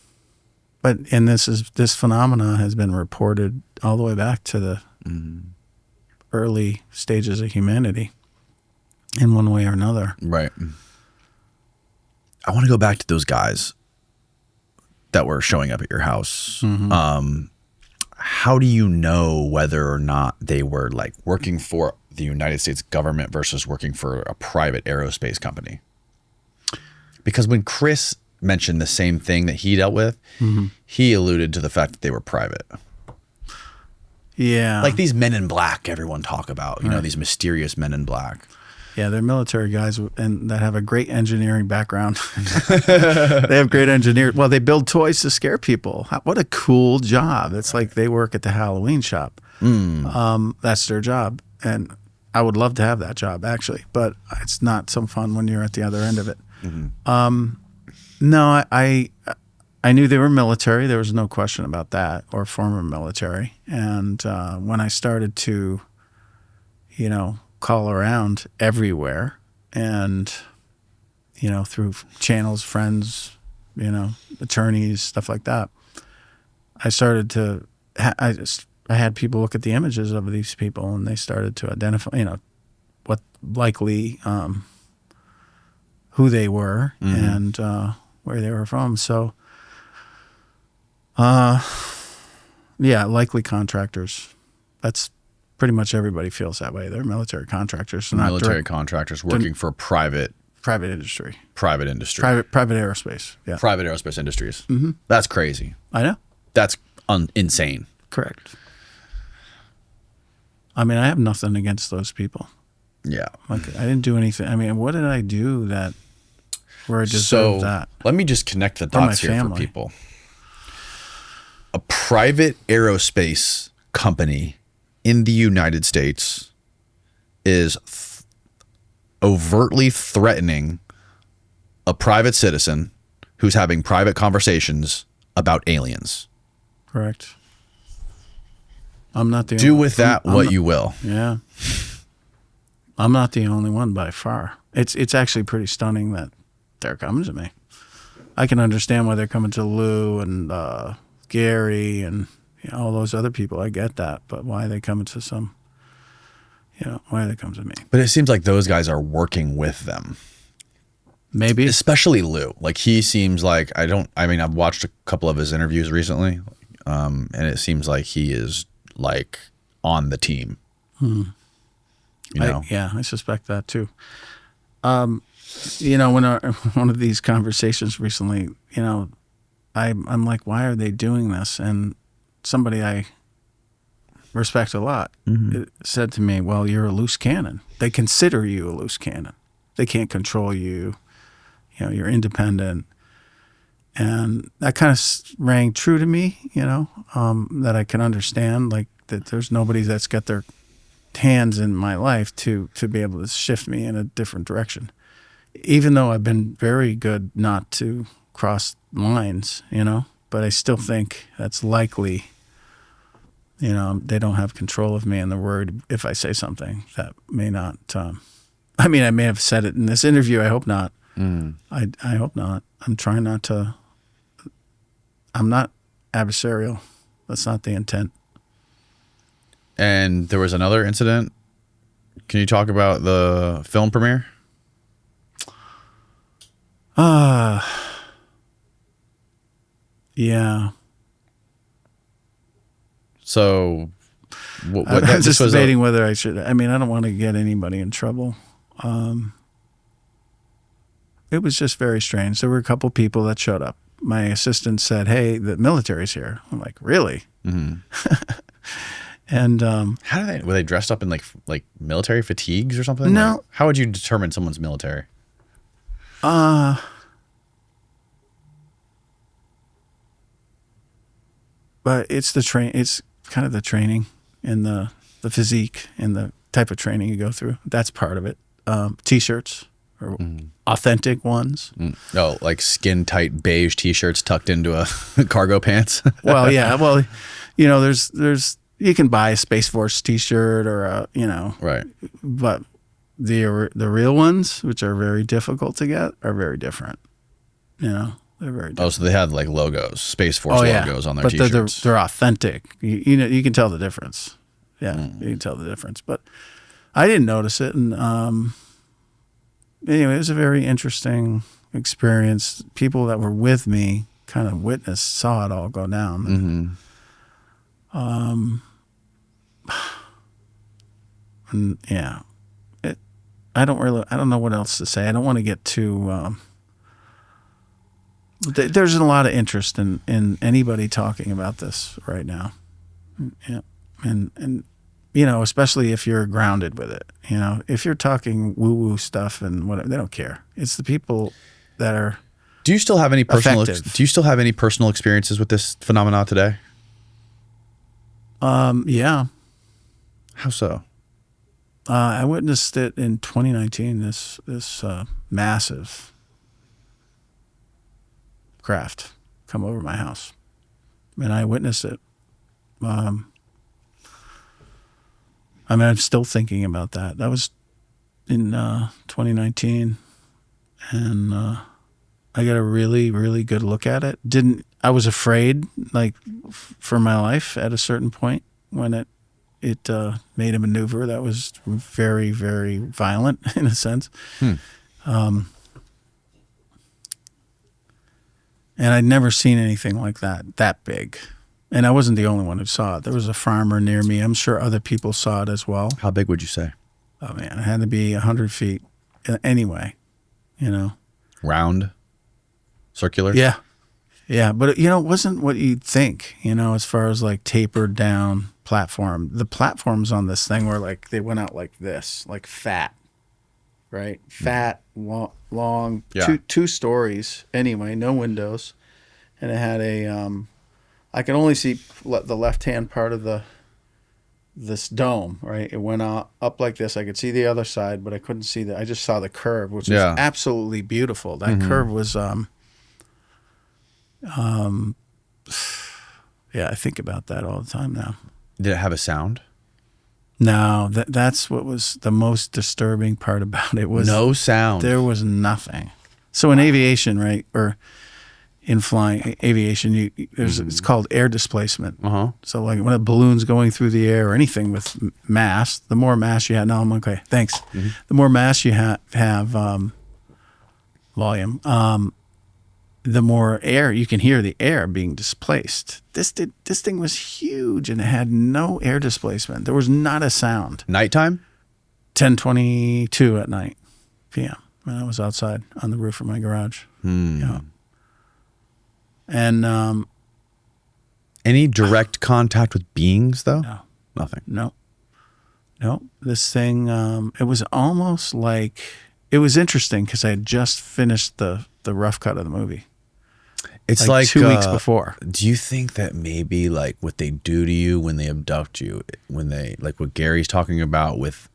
But this phenomena has been reported all the way back to the early stages of humanity in one way or another. Right. I want to go back to those guys that were showing up at your house. Mm-hmm. How do you know whether or not they were like working for the United States government versus working for a private aerospace company? Because when Chris mentioned the same thing that he dealt with, he alluded to the fact that they were private. Yeah. Like these men in black everyone talk about, these mysterious men in black. Yeah, they're military guys and that have a great engineering background. They have great engineers. Well, they build toys to scare people. What a cool job. It's like they work at the Halloween shop. That's their job. and I would love to have that job actually, but it's not so fun when you're at the other end of it. No, I knew they were military. There was no question about that, or former military. And when I started to, call around everywhere, and through channels, friends, attorneys, stuff like that, I started to. I had people look at the images of these people, and they started to identify, what likely who they were and where they were from. So, likely contractors. That's pretty much everybody feels that way. They're military contractors. Military contractors working for private industry. Private industry. Private aerospace. Yeah. Private aerospace industries. Mm-hmm. That's crazy. I know. That's insane. Correct. I mean, I have nothing against those people. Yeah. Like, I didn't do anything. I mean, what did I do where I deserved that? Let me just connect the dots here for people. A private aerospace company in the United States is overtly threatening a private citizen who's having private conversations about aliens. Correct. I'm not the Do with that what you will. Yeah. I'm not the only one by far. It's actually pretty stunning that they're coming to me. I can understand why they're coming to Lou and Gary and all those other people. I get that, but why are they coming to why are they coming to me? But it seems like those guys are working with them. Maybe. Especially Lou. Like, he seems like, I've watched a couple of his interviews recently, and it seems like he is like on the team. I suspect that too. When one of these conversations recently, I'm like, why are they doing this? And somebody I respect a lot said to me, well, you're a loose cannon. They consider you a loose cannon. They can't control you. You're independent. And that kind of rang true to me, that I can understand, like, that there's nobody that's got their hands in my life to be able to shift me in a different direction. Even though I've been very good not to cross lines, but I still think that's likely, they don't have control of me, and they're worried if I say something that may not, I may have said it in this interview. I hope not. I hope not. I'm trying not to. I'm not adversarial. That's not the intent. And there was another incident. Can you talk about the film premiere? Yeah. So, I'm just debating whether I should. I don't want to get anybody in trouble. It was just very strange. There were a couple people that showed up. My assistant said, "Hey, the military's here." I'm like, "Really?" Mm-hmm. And how do were they dressed up in like military fatigues or something? No. Like, how would you determine someone's military? But it's it's kind of the training and the physique and the type of training you go through. That's part of it. T-shirts or authentic ones. Oh, like skin tight beige T-shirts tucked into a cargo pants. Well, yeah. Well, there's you can buy a Space Force T-shirt or a right. But the real ones, which are very difficult to get, are very different. They're very different. Oh, so they had like logos, Space Force logos on their T-shirts. But they're authentic. You can tell the difference. Yeah, you can tell the difference. But I didn't notice it, and anyway, it was a very interesting experience. People that were with me kind of saw it all go down. And yeah, I don't know what else to say. I don't want to get too. There's a lot of interest in anybody talking about this right now. Yeah, and especially if you're grounded with it. If you're talking woo-woo stuff and whatever, they don't care. It's the people that are. Do you still have any personal? Effective. Do you still have any personal experiences with this phenomenon today? Yeah. How so? I witnessed it in 2019. This massive craft come over my house, and I witnessed it. I'm still thinking about that. That was in 2019, and I got a really, really good look at it. I was afraid, like, for my life at a certain point when it made a maneuver that was very, very violent in a sense. And I'd never seen anything like that big. And I wasn't the only one who saw it. There was a farmer near me. I'm sure other people saw it as well. How big would you say? Oh, man, it had to be 100 feet anyway, you know. Round? Circular? Yeah. Yeah, but, you know, it wasn't what you'd think, you know, as far as, like, tapered down platform. The platforms on this thing were, like, they went out like this, like fat, right? Fat, long, Yeah. two stories anyway, no windows. And it had I could only see the left-hand part of this dome, right? It went up like this. I could see the other side, but I couldn't see I just saw the curve, which was absolutely beautiful. That curve was, yeah, I think about that all the time now. Did it have a sound? No, that's what was the most disturbing part about it was no sound. There was nothing. So in aviation, right, or in flying aviation, it's called air displacement. So like when a balloon's going through the air or anything with mass, the more mass you have. No, I'm okay. Thanks. The more mass you have volume, the more air you can hear the air being displaced. This thing was huge and it had no air displacement. There was not a sound. Nighttime? 10:22 at night, p.m. when I was outside on the roof of my garage. Yeah. And any direct contact with beings though? No. Nothing. No. This thing, it was almost like, it was interesting because I had just finished the rough cut of the movie. It's like 2 weeks before. Do you think that maybe like what they do to you when they abduct you, when they, like what Gary's talking about with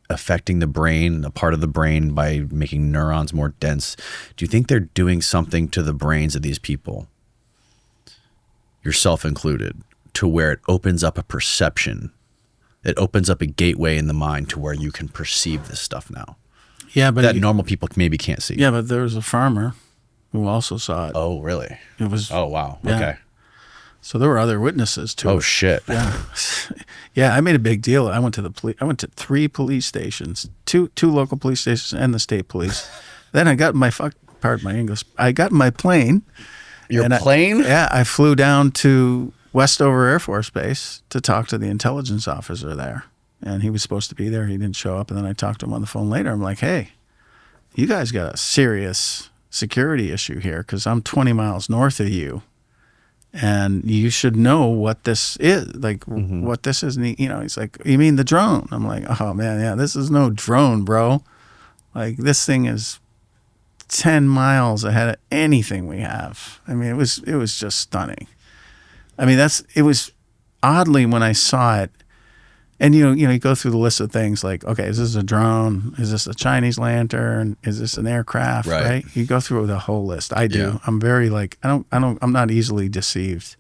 affecting the brain, a part of the brain by making neurons more dense, do you think they're doing something to the brains of these people, yourself included, to where it opens up a perception? It opens up a gateway in the mind to where you can perceive this stuff now. Yeah, but that normal people maybe can't see. Yeah, but there was a farmer who also saw it. Oh, really? It was. Oh, wow. Yeah. Okay. So there were other witnesses to it. Oh, shit. Yeah. Yeah, I made a big deal. I went to the police. I went to 3 police stations, two local police stations and the state police. Then I got pardon my English. I got in my plane. Your plane? I flew down to Westover Air Force Base to talk to the intelligence officer there. And he was supposed to be there. He didn't show up. And then I talked to him on the phone later. I'm like, hey, you guys got a serious security issue here because I'm 20 miles north of you. And you should know what this is, like what this is. And he's like, you mean the drone? I'm like, oh, man, yeah, this is no drone, bro. Like, this thing is 10 miles ahead of anything we have. I mean, it was just stunning. I mean, it was oddly when I saw it, and you go through the list of things like, okay, is this a drone? Is this a Chinese lantern? Is this an aircraft? Right? You go through the whole list. I do. Yeah. I'm very I'm not easily deceived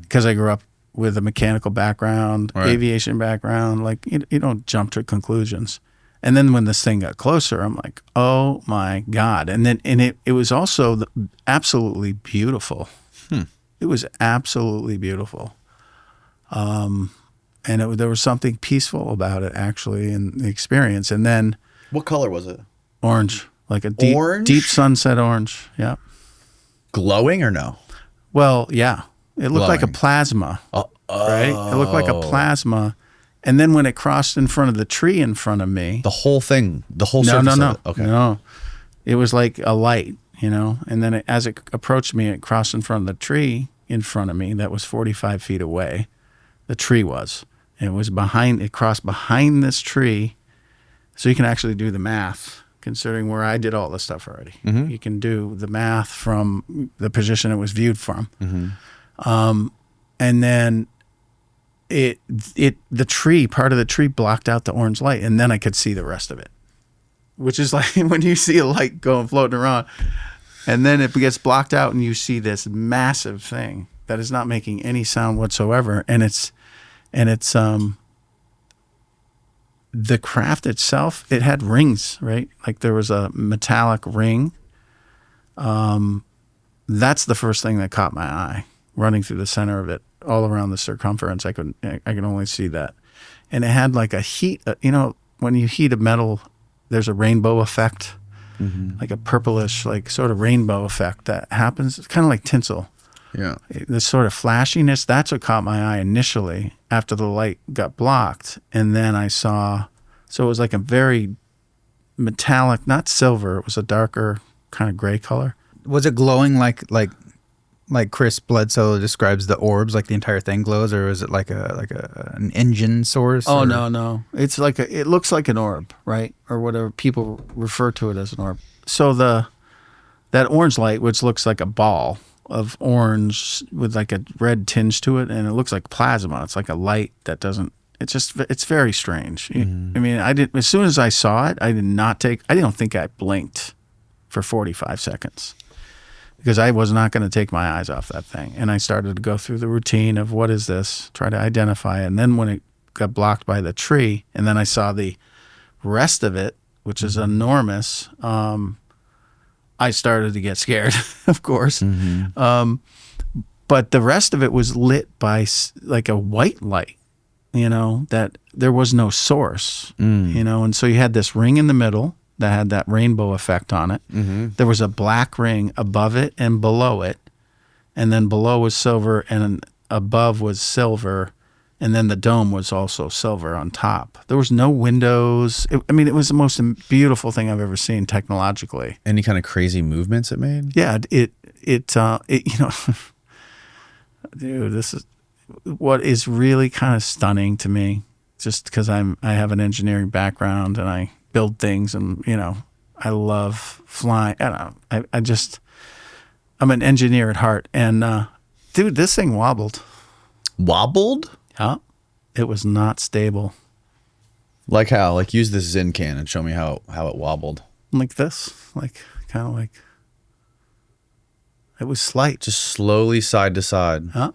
because I grew up with a mechanical background, aviation background. Like you don't jump to conclusions. And then when this thing got closer, I'm like, oh my God! And it was also absolutely beautiful. It was absolutely beautiful. And there was something peaceful about it, actually, in the experience. And then, what color was it? Orange, like a deep sunset orange. Yeah. Glowing or no? Well, yeah. It looked like a plasma, right? It looked like a plasma. And then when it crossed in front of the tree in front of me, the whole thing, the whole surface. No. Of it. Okay. No, it was like a light, And then as it approached me, it crossed in front of the tree in front of me that was 45 feet away. The tree was. It was it crossed behind this tree. So you can actually do the math, considering where I did all this stuff already. You can do the math from the position it was viewed from. And then part of the tree blocked out the orange light, and then I could see the rest of it, which is like when you see a light going floating around, and then it gets blocked out, and you see this massive thing that is not making any sound whatsoever, and it's the craft itself. It had rings, right? Like there was a metallic ring. That's the first thing that caught my eye, running through the center of it, all around the circumference. I could only see that, and it had like a heat. When you heat a metal, there's a rainbow effect, like a purplish, like sort of rainbow effect that happens. It's kind of like tinsel. Yeah. This sort of flashiness. That's what caught my eye initially after the light got blocked, and then I saw. So it was like a very metallic, not silver. It was a darker kind of gray color. Was it glowing like Chris Bledsoe describes the orbs, like the entire thing glows, or is it like an engine source? Oh, or? no. It's like it looks like an orb, right? Or whatever people refer to it as an orb. So that orange light, which looks like a ball of orange with like a red tinge to it, and it looks like plasma. It's like a light that doesn't. It's very strange. I mean, as soon as I saw it, I don't think I blinked for 45 seconds. Because I was not going to take my eyes off that thing. And I started to go through the routine of what is this, try to identify it. And then when it got blocked by the tree, and then I saw the rest of it, which is enormous, I started to get scared, of course. But the rest of it was lit by like a white light, that there was no source, and so you had this ring in the middle that had that rainbow effect on it. There was a black ring above it and below it, and then below was silver and above was silver, and then the dome was also silver on top. There was no windows. It was the most beautiful thing I've ever seen technologically. Any kind of crazy movements it made? Yeah, dude, this is what is really kind of stunning to me, just because I have an engineering background and I build things, and I love flying. I'm an engineer at heart, and dude, this thing wobbled. Wobbled? Yeah, it was not stable. Like how? Like use this Zen can and show me how it wobbled. Like this, kind of like it was slight, just slowly side to side. Huh?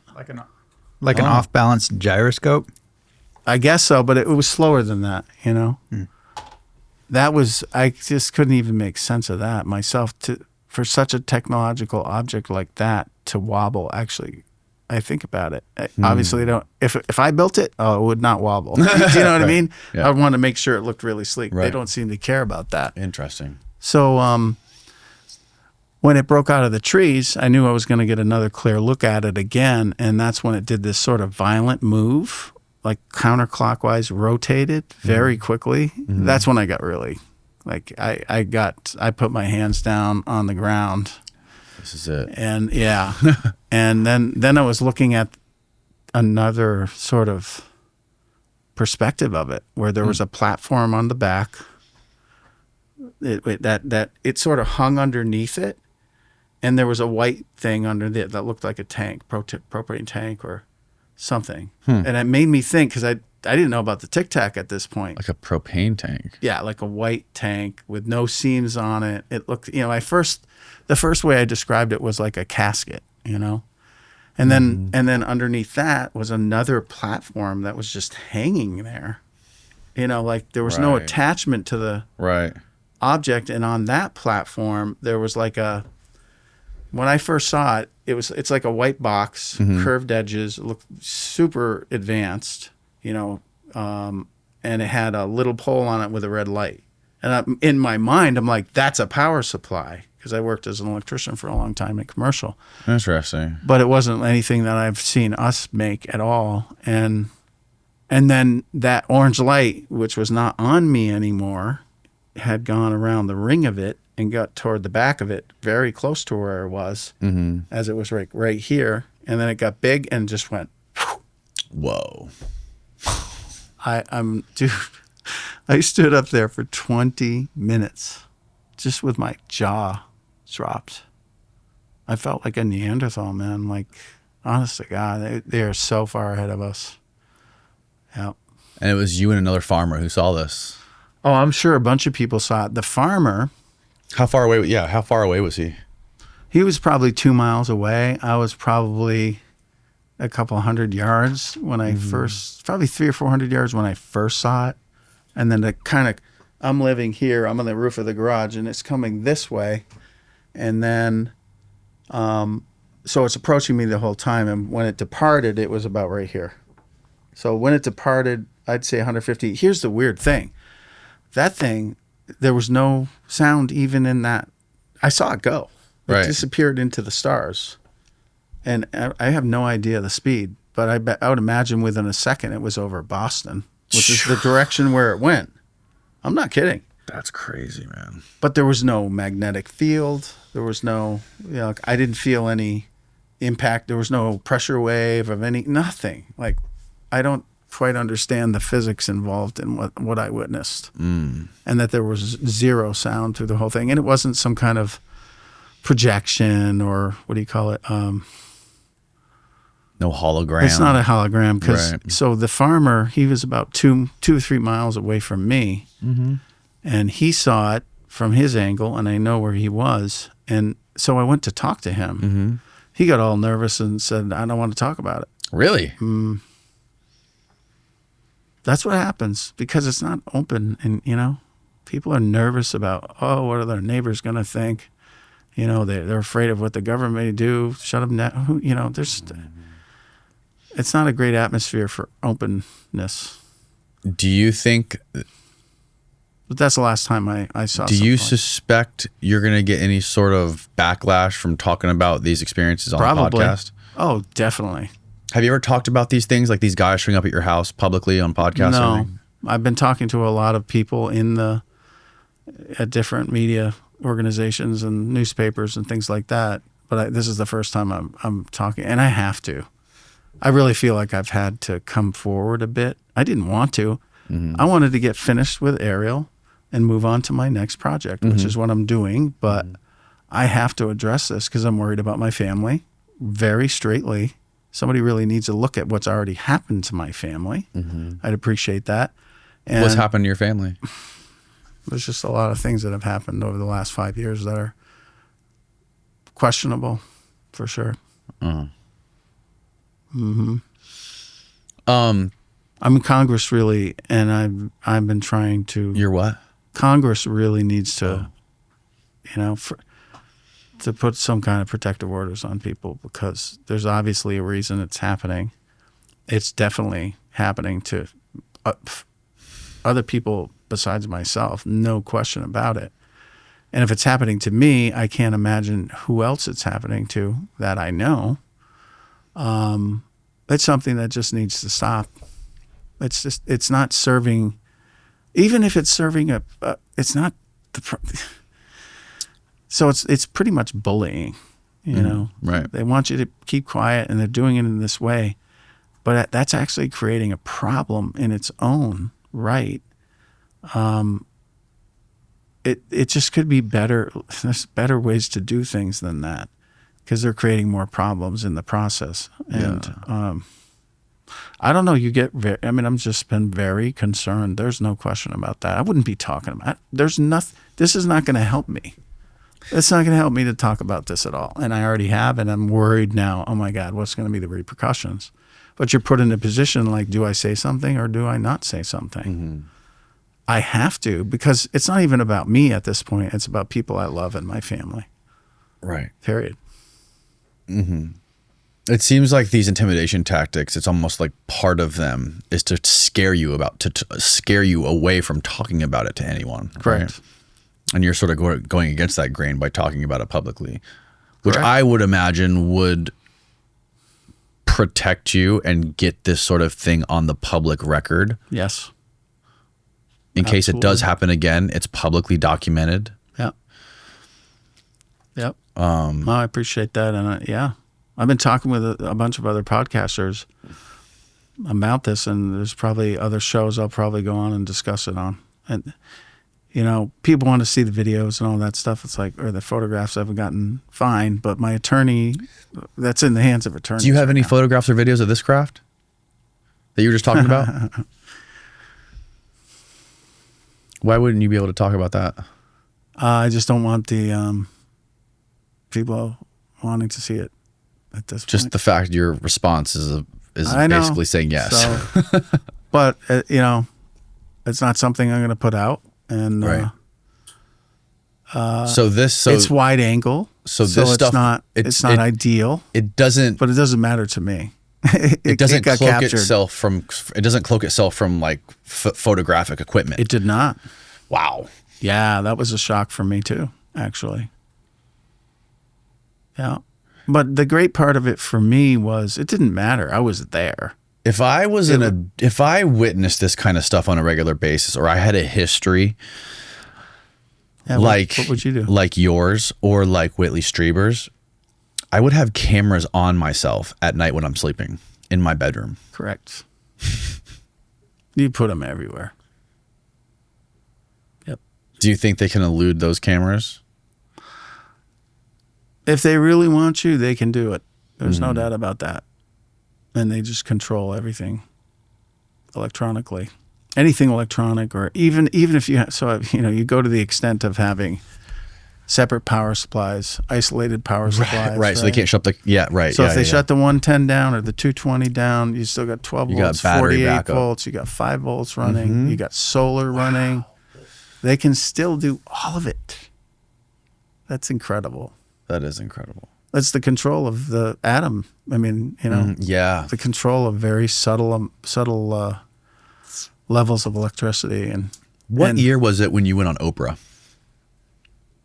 Like an off-balance gyroscope. I guess so, but it was slower than that. That was, I just couldn't even make sense of that myself. For such a technological object like that to wobble, actually, I think about it. Obviously, don't. If I built it, it would not wobble. Do you know what Right. I mean? Yeah. I want to make sure it looked really sleek. Right. They don't seem to care about that. Interesting. So when it broke out of the trees, I knew I was going to get another clear look at it again, and that's when it did this sort of violent move, like counterclockwise, rotated very quickly. That's when I got really, I put my hands down on the ground. This is it. And yeah, and then I was looking at another sort of perspective of it, where there was a platform on the back. It sort of hung underneath it, and there was a white thing under it that looked like a tank, propane tank or something. And it made me think, because I didn't know about the Tic Tac at this point. Like a propane tank. Yeah, like a white tank with no seams on it. It looked, the first way I described it was like a casket, and then underneath that was another platform that was just hanging there. Like there was no Right. attachment to the Right. object, and on that platform there was like when I first saw it, it's like a white box, curved edges, it looked super advanced, and it had a little pole on it with a red light. And in my mind, I'm like, that's a power supply, because I worked as an electrician for a long time in commercial. Interesting. But it wasn't anything that I've seen us make at all. And then that orange light, which was not on me anymore, had gone around the ring of it and got toward the back of it, very close to where it was, as it was right here. And then it got big and just went. Whoa. Dude, I stood up there for 20 minutes just with my jaw dropped. I felt like a Neanderthal, man. Like, honest to God, they are so far ahead of us. Yeah. And it was you and another farmer who saw this. Oh, I'm sure a bunch of people saw it. The farmer, How far away? Yeah, how far away was he? he was probably 2 miles away. I was probably a couple hundred yards when I first, probably 300 or 400 yards when I first saw it. And then I'm living here, I'm on the roof of the garage, and it's coming this way. And then, so it's approaching me the whole time. And when it departed, it was about right here. So when it departed, I'd say 150. Here's the weird thing. That thing, there was no sound even in that. I saw it go. It Right. disappeared into the stars. And I have no idea the speed, but I would imagine within a second it was over Boston, which is the direction where it went. I'm not kidding. That's crazy, man. But there was no magnetic field. There was no, I didn't feel any impact. There was no pressure wave of nothing. Like, I don't quite understand the physics involved in what I witnessed. And that there was zero sound through the whole thing. And it wasn't some kind of projection or what do you call it? No hologram. It's not a hologram because Right. so the farmer, he was about two or 3 miles away from me, and he saw it from his angle, and I know where he was, and so I went to talk to him. He got all nervous and said, "I don't want to talk about it." Really? That's what happens because it's not open, and people are nervous about what are their neighbors going to think. They're afraid of what the government may do. Shut them down. There's. It's not a great atmosphere for openness. Do you think? But that's the last time I saw. Do you something. suspect you're going to get any sort of backlash from talking about these experiences on Probably. the podcast? Oh, definitely. Have you ever talked about these things, like these guys showing up at your house publicly on podcasts? or No, anything? I've been talking to a lot of people at different media organizations and newspapers and things like that. But this is the first time I'm talking, and I have to. I really feel like I've had to come forward a bit. I didn't want to. I wanted to get finished with Ariel and move on to my next project, which is what I'm doing. But I have to address this because I'm worried about my family very straightly. Somebody really needs to look at what's already happened to my family. I'd appreciate that. And What's happened to your family? there's just a lot of things that have happened over the last 5 years that are questionable, for sure. I mean, Congress really, and I've been trying to. You're what? Congress really needs to, to put some kind of protective orders on people because there's obviously a reason it's happening. It's definitely happening to other people besides myself, no question about it. And if it's happening to me, I can't imagine who else it's happening to that I know. It's something that just needs to stop. It's not serving, even if it's serving it's not so it's pretty much bullying, Right. They want you to keep quiet and they're doing it in this way, but that's actually creating a problem in its own right. It just could be better. There's better ways to do things than that because they're creating more problems in the process. And I don't know. I'm just been very concerned. There's no question about that. I wouldn't be talking about it. There's nothing. This is not going to help me. It's not going to help me to talk about this at all. And I already have, and I'm worried now. Oh my God, what's going to be the repercussions? But you're put in a position like, do I say something or do I not say something? I have to, because it's not even about me at this point. It's about people I love and my family. Right. Period. It seems like these intimidation tactics, it's almost like part of them is to scare you scare you away from talking about it to anyone. Correct. Right? And you're sort of going against that grain by talking about it publicly, which Correct. I would imagine would protect you and get this sort of thing on the public record. Yes. In case it does Absolutely. happen again, it's publicly documented. Yep. Yep. No, I appreciate that. And I've been talking with a bunch of other podcasters about this, and there's probably other shows I'll probably go on and discuss it on. And, people want to see the videos and all that stuff. It's like, or the photographs I've gotten, fine. But my attorney, that's in the hands of attorneys. Do you have right any now. photographs or videos of this craft? that you were just talking about? Why wouldn't you be able to talk about that? I just don't want the people wanting to see it at this Just point. the fact your response is I know. basically saying yes. So, but you know, it's not something I'm going to put out, and Right. So it's wide angle. So So this it's stuff, not it's not ideal, it doesn't but it doesn't matter to me. it doesn't got cloak captured. itself from like photographic equipment. It did not. Wow. Yeah, that was a shock for me too, actually. Yeah. But the great part of it for me was it didn't matter. I was there. If I was if I witnessed this kind of stuff on a regular basis, or I had a history Yeah, like what would you do? like yours or like Whitley Strieber's, I would have cameras on myself at night when I'm sleeping in my bedroom. Correct. You put them everywhere. Yep. Do you think they can elude those cameras? If they really want you, they can do it. There's no doubt about that. And they just control everything electronically. Anything electronic, or even if you you go to the extent of having separate power supplies, isolated power supplies. Right. So they can't shut the right. So if they shut the 110 down or the 220 down, you still got 12 You got volts, battery 48 backup. volts, you got 5 volts running, you got solar running. They can still do all of it. That's incredible. That is incredible. That's the control of the atom. I mean, Yeah. the control of very subtle levels of electricity. And What year was it when you went on Oprah?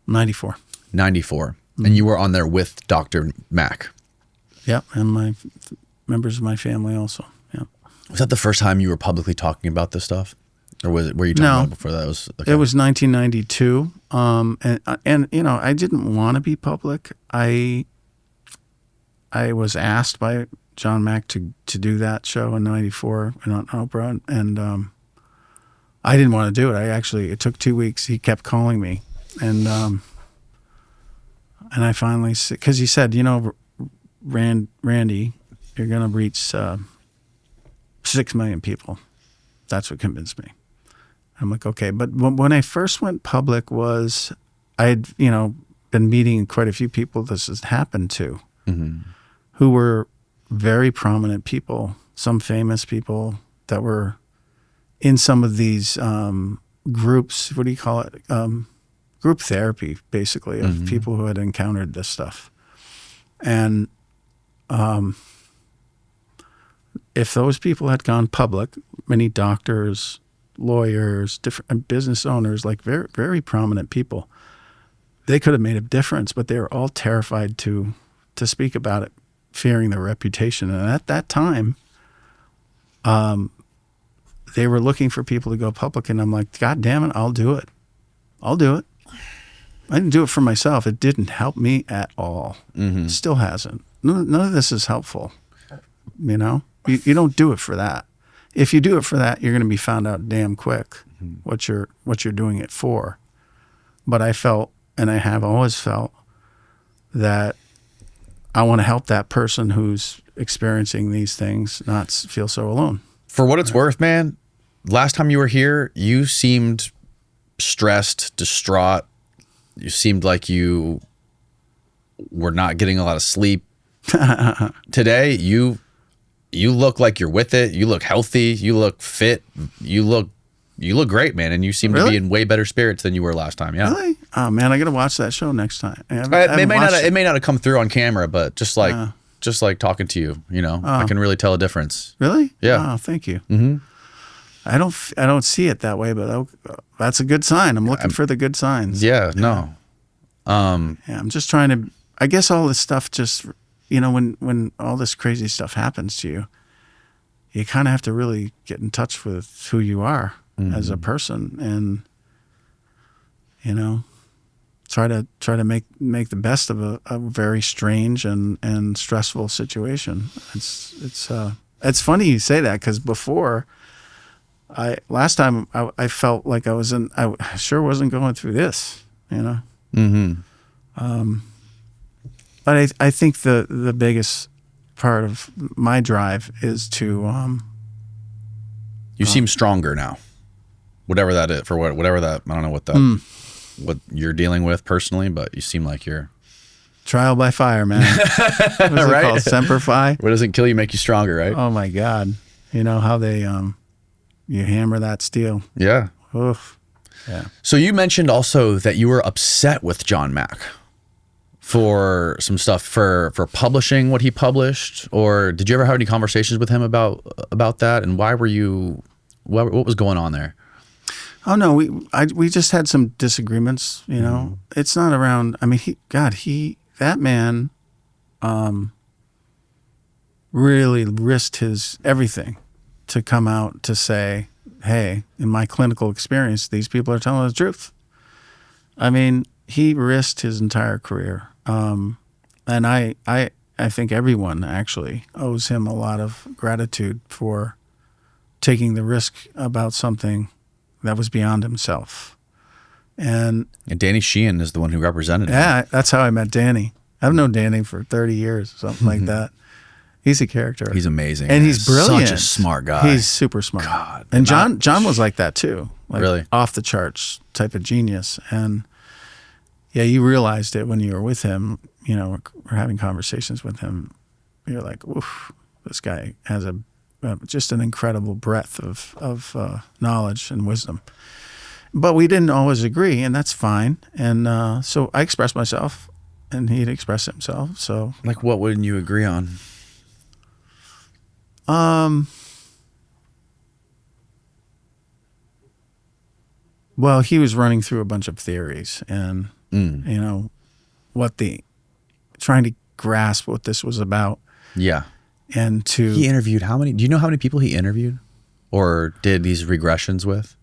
94. 94. And you were on there with Dr. Mack. Yep, and my members of my family also. Yeah. Was that the first time you were publicly talking about this stuff? Or were you talking No. about it before that? It was 1992, and I didn't want to be public. I was asked by John Mack to do that show in '94 on Oprah, and I didn't want to do it. It took 2 weeks. He kept calling me, and I finally, because he said, Randy, you're going to reach 6 million people. That's what convinced me. I'm like, okay. But when I first went public I had, been meeting quite a few people this has happened to, who were very prominent people, some famous people that were in some of these groups, what do you call it? Group therapy, basically, of people who had encountered this stuff. And if those people had gone public, many doctors, lawyers, different business owners, like very, very prominent people, they could have made a difference, but they were all terrified to speak about it, fearing their reputation. And at that time, they were looking for people to go public, and I'm like, God damn it, I'll do it. I'll do it. I didn't do it for myself. It didn't help me at all. Still hasn't. None of this is helpful. You don't do it for that. If you do it for that, you're going to be found out damn quick what you're doing it for. But I felt, and I have always felt, that I want to help that person who's experiencing these things not feel so alone. For what it's worth, man, last time you were here, you seemed stressed, distraught. You seemed like you were not getting a lot of sleep. Today, you look like you're with it. You look healthy. You look fit. You look great, man. And you seem to be in way better spirits than you were last time. Yeah. Really? Oh man, I got to watch that show next time. It may not have come through on camera, but just like talking to you, I can really tell a difference. Really? Yeah. Oh, thank you. I don't see it that way, but that's a good sign. I'm looking for the good signs. Yeah. No. Yeah, I'm just trying to. I guess all this stuff just, when all this crazy stuff happens to you, you kind of have to really get in touch with who you are as a person, and try to make the best of a very strange and stressful situation. It's funny you say that, because before, last time I felt like I sure wasn't going through this, But I think the biggest part of my drive is to You seem stronger now. Whatever that is, whatever that, I don't know what that, what you're dealing with personally, but you seem like you're trial by fire, man. What's it Right? called? Semper Fi? What doesn't kill you make you stronger, right? Oh my God. You know how they, you hammer that steel. Yeah. Oof. Yeah. So you mentioned also that you were upset with John Mack for some stuff for publishing what he published, or did you ever have any conversations with him about that? And why were you, what was going on there? Oh no, we just had some disagreements, you know. It's not around, I mean, that man really risked his everything to come out to say, hey, in my clinical experience, these people are telling the truth. I mean, he risked his entire career. And I think everyone actually owes him a lot of gratitude for taking the risk about something that was beyond himself. And Danny Sheehan is the one who represented him. yeah, that's how I met Danny. I've known Danny for 30 years, something like that. He's a character. He's amazing. And he's brilliant. Such a smart guy. He's super smart. God, and John was like that too. Like Really? off the charts type of genius. And yeah, you realized it when you were with him, you know, we're having conversations with him. You're like, oof, this guy has just an incredible breadth of knowledge and wisdom. But we didn't always agree, and that's fine. And so I expressed myself, and he'd express himself. So, like, what wouldn't you agree on? Well, he was running through a bunch of theories, and you know, trying to grasp what this was about. Yeah. And He interviewed how many? Do you know how many people he interviewed or did these regressions with?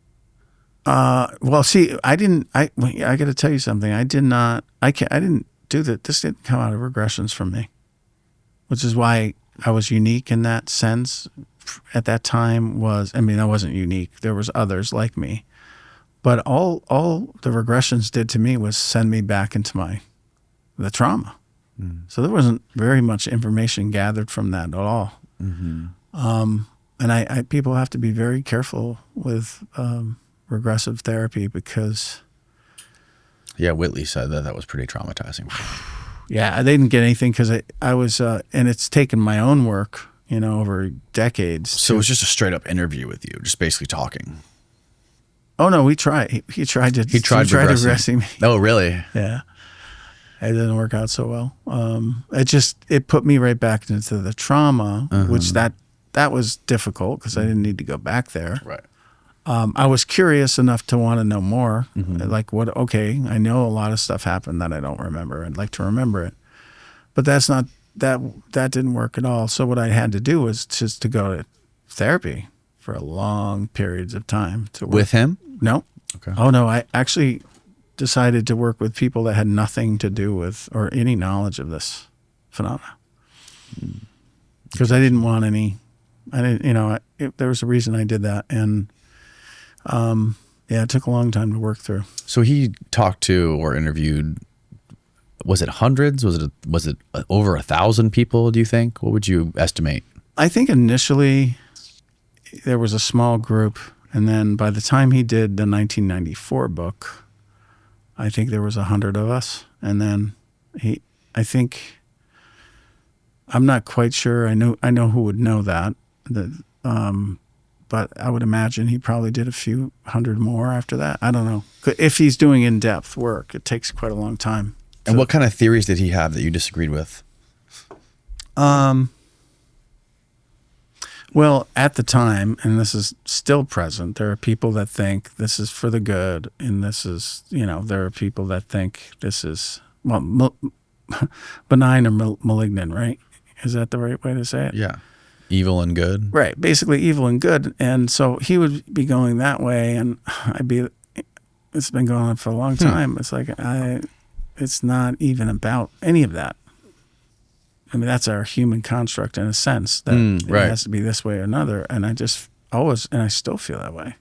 well, see, I got to tell you something. I didn't do that. This didn't come out of regressions from me, which is why I was unique in that sense. At that time I wasn't unique. There was others like me, but all the regressions did to me was send me back into the trauma. So there wasn't very much information gathered from that at all. And people have to be very careful with regressive therapy because Yeah, Whitley said that was pretty traumatizing. yeah, they didn't get anything because I was and it's taken my own work, you know, over decades. So it was just a straight up interview with you, just basically talking. Oh no, we tried. He tried regressing me. Oh, really? Yeah. It didn't work out so well. It put me right back into the trauma, which that was difficult because I didn't need to go back there. Right. I was curious enough to want to know more. Like okay, I know a lot of stuff happened that I don't remember. I'd like to remember it. But that didn't work at all. So what I had to do was just to go to therapy for long periods of time to work. With him? No. Okay. Oh no, I actually decided to work with people that had nothing to do with or any knowledge of this phenomena. Because I didn't want any. I didn't. You know, there was a reason I did that, and yeah, it took a long time to work through. So he talked to or interviewed. Was it hundreds? Was it over 1,000 people? Do you think? What would you estimate? I think initially there was a small group, and then by the time he did the 1994 book, I think there was 100 of us, and then I'm not quite sure. I know who would know that, but I would imagine he probably did a few hundred more after that. I don't know. If he's doing in-depth work, it takes quite a long time. And what kind of theories did he have that you disagreed with? Well, at the time, and this is still present, there are people that think this is for the good, and this is, you know, there are people that think this is, well, benign or malignant, right? Is that the right way to say it? Yeah. Evil and good. Right. Basically evil and good. And so he would be going that way, and it's been going on for a long time. It's like, it's not even about any of that. I mean, that's our human construct in a sense that right. It has to be this way or another. And I still feel that way.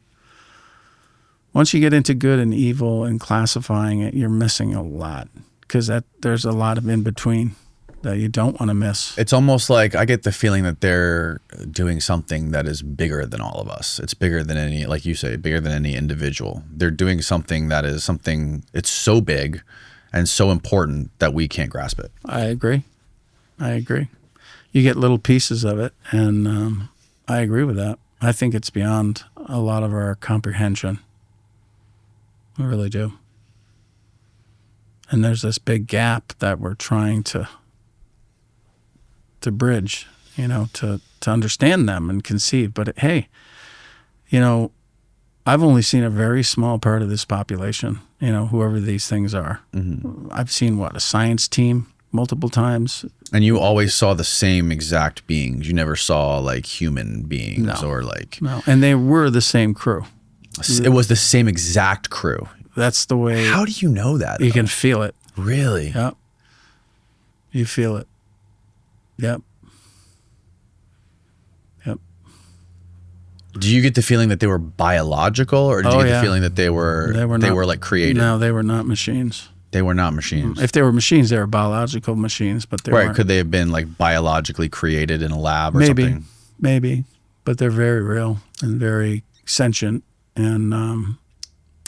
Once you get into good and evil and classifying it, you're missing a lot because there's a lot of in between. that you don't want to miss. It's almost like I get the feeling that they're doing something that is bigger than all of us. It's bigger than any, like you say, bigger than any individual. They're doing something that is something, it's so big and so important that we can't grasp it. I agree. You get little pieces of it, and I agree with that. I think it's beyond a lot of our comprehension. I really do. And there's this big gap that we're trying to bridge, to understand them and conceive. But hey, I've only seen a very small part of this population, whoever these things are. Mm-hmm. I've seen a science team multiple times. And you always saw the same exact beings. You never saw like human beings No, and they were the same crew. It was the same exact crew. That's the way. How do you know that? You can feel it. Really? Yep. You feel it. Yep. Do you get the feeling that they were biological, or did you get the feeling that they were like created? No, they were not machines. They were not machines. If they were machines, they were biological machines, but they weren't. Could they have been like biologically created in a lab or something? Maybe, but they're very real and very sentient. And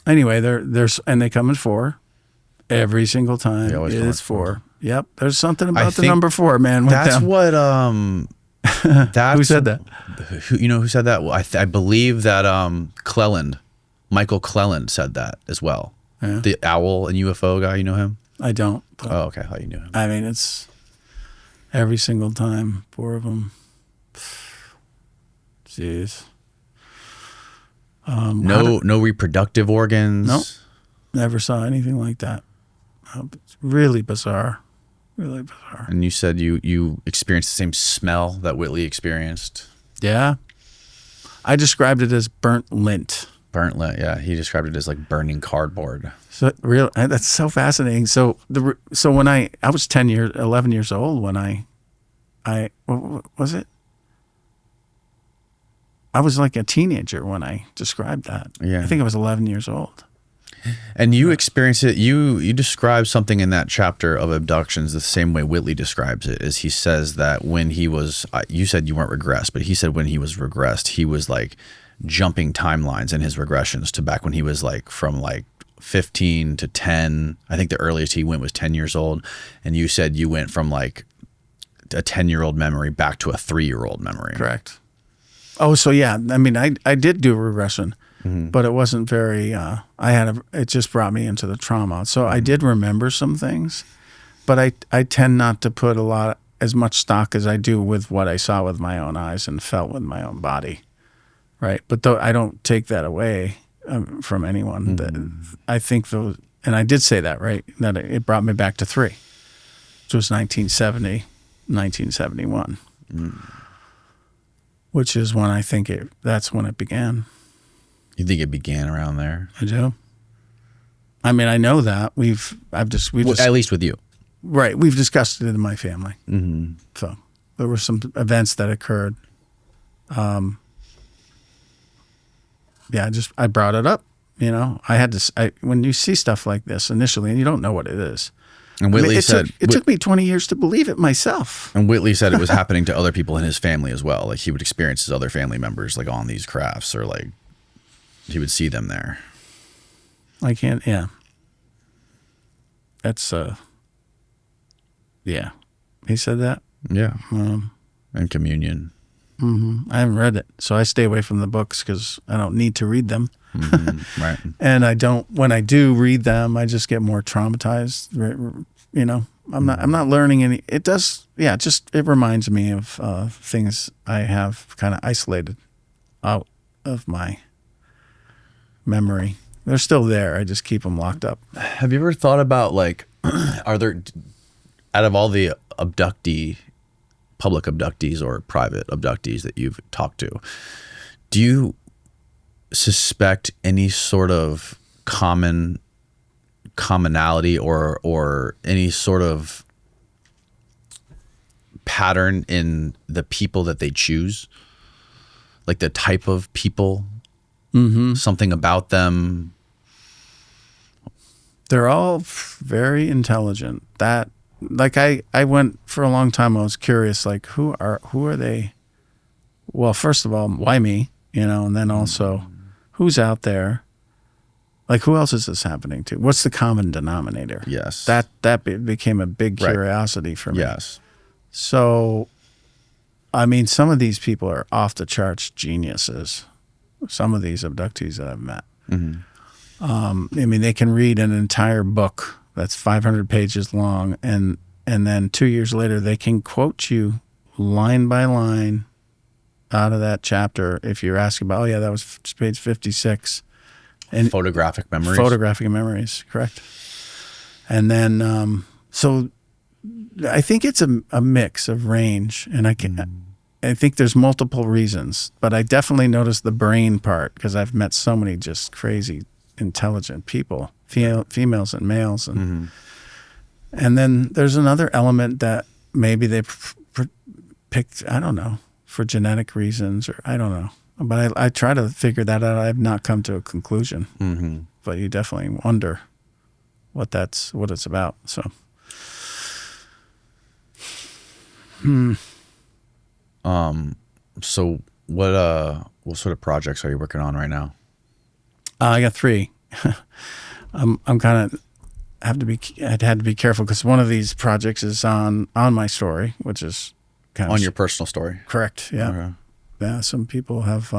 anyway, they come in 4 every single time. They always it come is in 4. Yep, there's something about the number 4, man. With that's them. what. Who said that? Who said that? Well, I believe that Michael Cleland said that as well. Yeah. The owl and UFO guy, you know him? I don't. Oh, okay. I thought you knew him. I mean, it's every single time, 4 of them. Jeez. No reproductive organs. Nope. Never saw anything like that. It's really bizarre. Really bizarre. And you said you experienced the same smell that Whitley experienced. Yeah. I described it as burnt lint. Burnt lint, yeah. He described it as like burning cardboard. So that's so fascinating. So when I was 11 years old when I what was it? I was like a teenager when I described that. Yeah. I think I was 11 years old. And you experienced it, you described something in that chapter of Abductions the same way Whitley describes it, is he says that when he was, you said you weren't regressed, but he said when he was regressed, he was like jumping timelines in his regressions to back when he was like from like 15 to 10. I think the earliest he went was 10 years old. And you said you went from like a 10-year-old memory back to a 3-year-old memory. Correct. Oh, so yeah. I mean, I did do regression. Mm-hmm. But it wasn't very. It just brought me into the trauma. So I did remember some things, but I tend not to put as much stock as I do with what I saw with my own eyes and felt with my own body, right? But though I don't take that away from anyone. Mm-hmm. I think those, and I did say that, right? That it brought me back to 3, which was 1970, 1971, which is when I think that's when it began. You think it began around there? I do. I mean, I know that at least with you, right? We've discussed it in my family. Mm-hmm. So there were some events that occurred. I brought it up. I had to. When you see stuff like this initially, and you don't know what it is. And Whitley it took me 20 years to believe it myself. And Whitley said it was happening to other people in his family as well. Like he would experience his other family members like on these crafts, or like he would see them there. I can't. Yeah. That's yeah. He said that. Yeah. And communion. Mm-hmm. I haven't read it, so I stay away from the books because I don't need to read them. Mm-hmm. Right. And I don't. When I do read them, I just get more traumatized. I'm not learning any. It does. Yeah. It reminds me of things I have kind of isolated out of my memory. They're still there. I just keep them locked up. Have you ever thought about like, are there, out of all the public abductees or private abductees that you've talked to, do you suspect any sort of commonality or any sort of pattern in the people that they choose? Like the type of people? Mm-hmm. Something about them. They're all very intelligent. That like I went for a long time. I was curious, like who are they? Well, first of all, why me? You know, and then also, who's out there? Like, who else is this happening to? What's the common denominator? Yes. That became a big Right. curiosity for me. Yes. So, I mean, some of these people are off the charts geniuses. Some of these abductees that I've met. I mean, they can read an entire book that's 500 pages long, and then 2 years later, they can quote you line by line out of that chapter. If you're asking about, oh yeah, that was page 56. And Photographic memories. photographic memories, correct. And then, so I think it's a mix of range, and I think there's multiple reasons, but I definitely noticed the brain part because I've met so many just crazy, intelligent people, females and males, and then there's another element that maybe they picked, I don't know, for genetic reasons, or I don't know. But I try to figure that out. I have not come to a conclusion. But you definitely wonder what it's about. So, So what sort of projects are you working on right now? I got 3. I'm kind of I'd had to be careful because one of these projects is on my story, which is kind of On your personal story. correct. Yeah. Okay. Yeah, some people have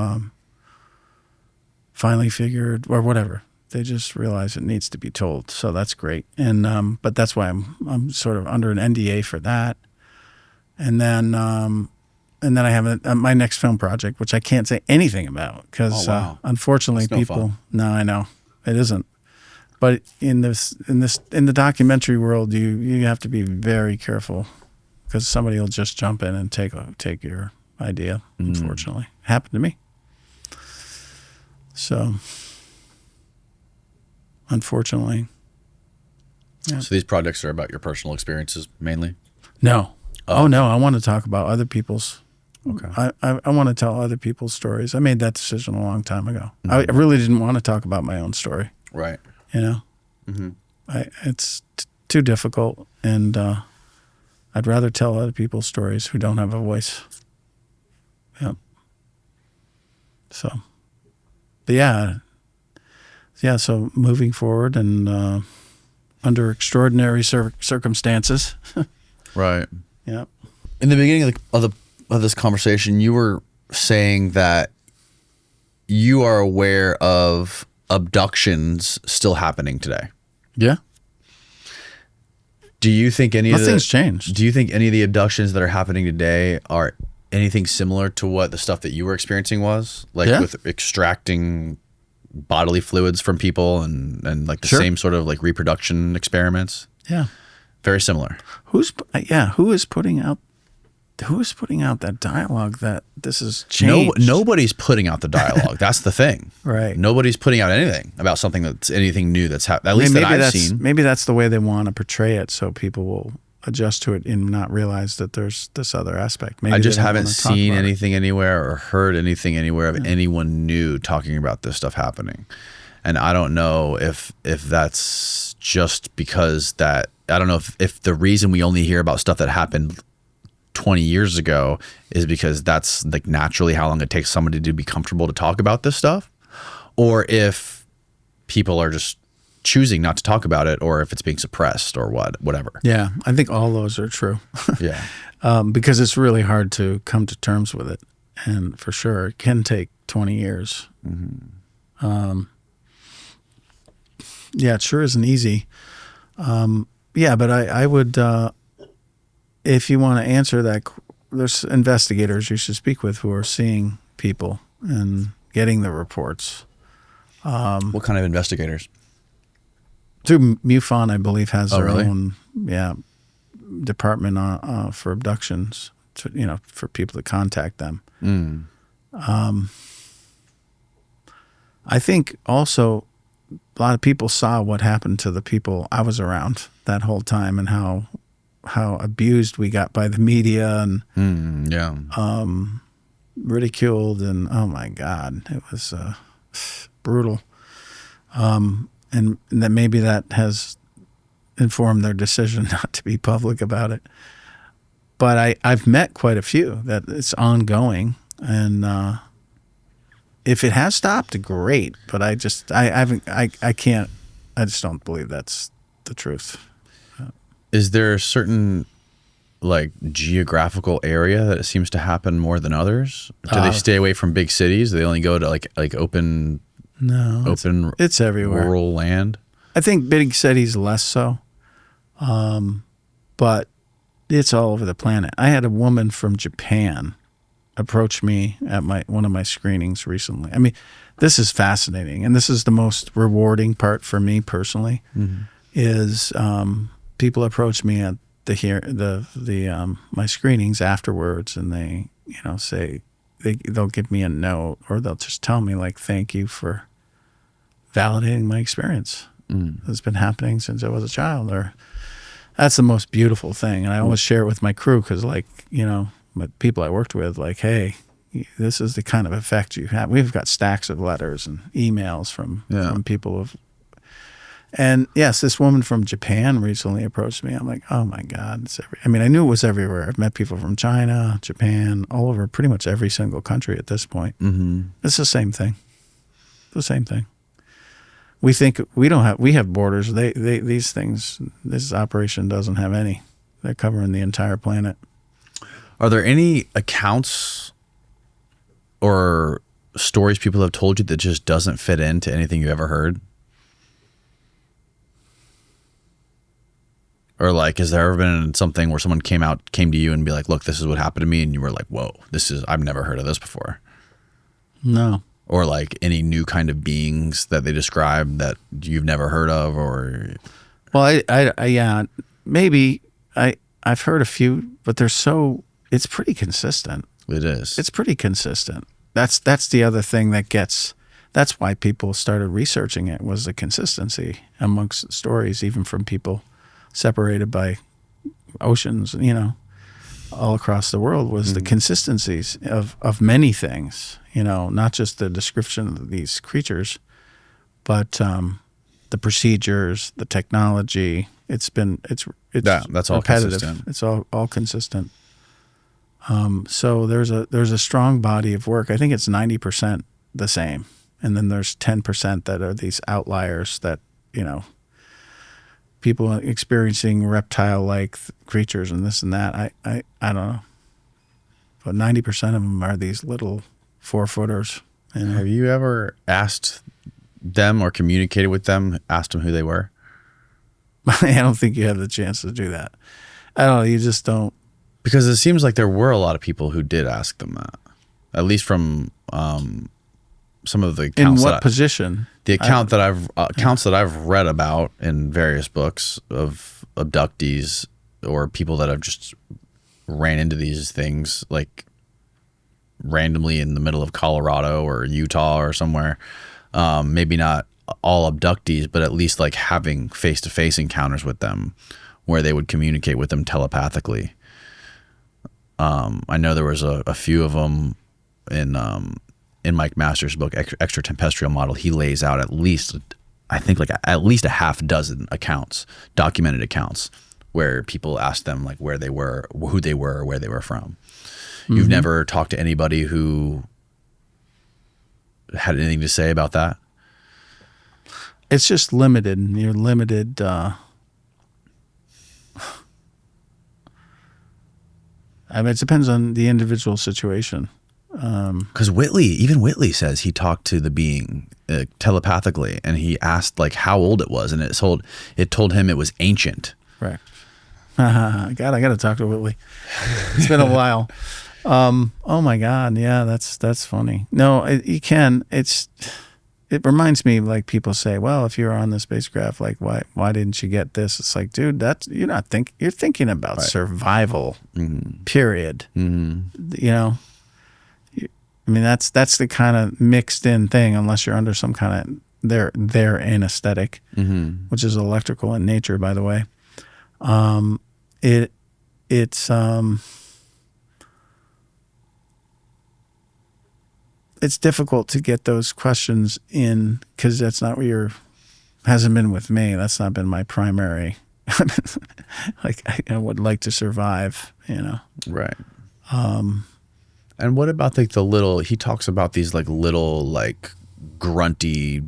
finally figured, or whatever, they just realize it needs to be told. So that's great. And but that's why I'm sort of under an NDA for that. And then I have my next film project, which I can't say anything about because unfortunately It's no people. fun. No, I know it isn't. But in the documentary world, you have to be very careful because somebody will just jump in and take your idea. Unfortunately, happened to me. So, unfortunately, yeah. So these projects are about your personal experiences mainly? No. Oh no, I want to talk about other people's. Okay. I want to tell other people's stories. I made that decision a long time ago. I really didn't want to talk about my own story. Right. You know, it's too difficult, and I'd rather tell other people's stories who don't have a voice. Yeah. So, but yeah. So moving forward and under extraordinary circumstances. Right. Yeah. In the beginning of this conversation, you were saying that you are aware of abductions still happening today. Yeah. Do you think Nothing's changed. Do you think any of the abductions that are happening today are anything similar to what the stuff that you were experiencing was? Like with extracting bodily fluids from people and like the same sort of like reproduction experiments? Yeah. Very similar. Who is putting out that dialogue that this is changed? Nobody's putting out the dialogue. That's the thing. Right. Nobody's putting out anything about something that's anything new that's happened. At least that I've seen. Maybe that's the way they want to portray it, so people will adjust to it and not realize that there's this other aspect. Maybe I just they don't haven't want to talk seen about it. anything anywhere or heard anything anywhere of anyone new talking about this stuff happening. And I don't know if that's just because that, I don't know if the reason we only hear about stuff that happened 20 years ago is because that's like naturally how long it takes somebody to be comfortable to talk about this stuff, or if people are just choosing not to talk about it, or if it's being suppressed or whatever. Yeah, I think all those are true. Yeah. Because it's really hard to come to terms with it. And for sure, it can take 20 years. Yeah, it sure isn't easy. Yeah, but I would, if you want to answer that, there's investigators you should speak with who are seeing people and getting the reports. What kind of investigators? Through MUFON, I believe, has their really? own department for abductions, for people to contact them. I think also a lot of people saw what happened to the people I was around that whole time and how abused we got by the media and ridiculed, and oh my God, it was brutal. And that maybe that has informed their decision not to be public about it. But I've met quite a few that it's ongoing, and if it has stopped, great. But I just don't believe that's the truth. Is there a certain like geographical area that it seems to happen more than others? Do they stay away from big cities? Do they only go to like open? No, it's everywhere. Rural land. I think big cities less so, but it's all over the planet. I had a woman from Japan approach me at one of my screenings recently. I mean, this is fascinating, and this is the most rewarding part for me personally. Mm-hmm. Is people approach me at my screenings afterwards, and they say they'll give me a note, or they'll just tell me like, thank you for validating my experience. It's been happening since I was a child. Or that's the most beautiful thing, and I always share it with my crew because, like, my people I worked with, like, hey, this is the kind of effect you have. We've got stacks of letters and emails from people and yes, this woman from Japan recently approached me. I'm like, oh my God, I mean, I knew it was everywhere. I've met people from China, Japan, all over pretty much every single country at this point. Mm-hmm. It's the same thing. The same thing. We think we have borders. These things, this operation doesn't have any. They're covering the entire planet. Are there any accounts or stories people have told you that just doesn't fit into anything you ever heard? Or like, has there ever been something where someone came to you and be like, look, this is what happened to me, and you were like, whoa, I've never heard of this before? No. Or like any new kind of beings that they describe that you've never heard of? Or well, maybe I've heard a few, but it's pretty consistent. It is. It's pretty consistent. That's the other thing that's why people started researching it, was the consistency amongst stories, even from people separated by oceans, all across the world, was the consistencies of many things, not just the description of these creatures, but the procedures, the technology. It's that's all repetitive. Consistent. It's all consistent. So there's a strong body of work. I think it's 90% the same, and then there's 10% that are these outliers that people experiencing reptile-like creatures and this and that. I don't know, but 90% of them are these little 4-footers. Have you ever asked them or communicated with them, asked them who they were? I don't think you have the chance to do that. I don't know. You just don't. Because it seems like there were a lot of people who did ask them that, at least from some of the accounts. In what position? The accounts that I've read about in various books of abductees or people that have just ran into these things, like randomly in the middle of Colorado or Utah or somewhere. Maybe not all abductees, but at least like having face-to-face encounters with them where they would communicate with them telepathically. I know there was a few of them in Mike Masters' book, Extraterrestrial Model. He lays out at least a half dozen accounts, documented accounts, where people asked them like where they were, who they were, or where they were from. Mm-hmm. You've never talked to anybody who had anything to say about that? It's just limited. You're limited. I mean, it depends on the individual situation. Because Whitley says he talked to the being telepathically, and he asked like how old it was, and it told him it was ancient. Right. God, I got to talk to Whitley. It's been a while. Oh my God, yeah, that's funny. No, you can. It reminds me, like people say, well, if you're on the spacecraft, like why didn't you get this? It's like, dude, you're thinking about right. Survival. Mm-hmm. Period. Mm-hmm. I mean, that's the kind of mixed in thing, unless you're under some kind of their anesthetic, mm-hmm. which is electrical in nature, by the way. It's difficult to get those questions in because that's not what hasn't been with me. That's not been my primary like I would like to survive, Right. And what about like the little, he talks about these like little like grunty,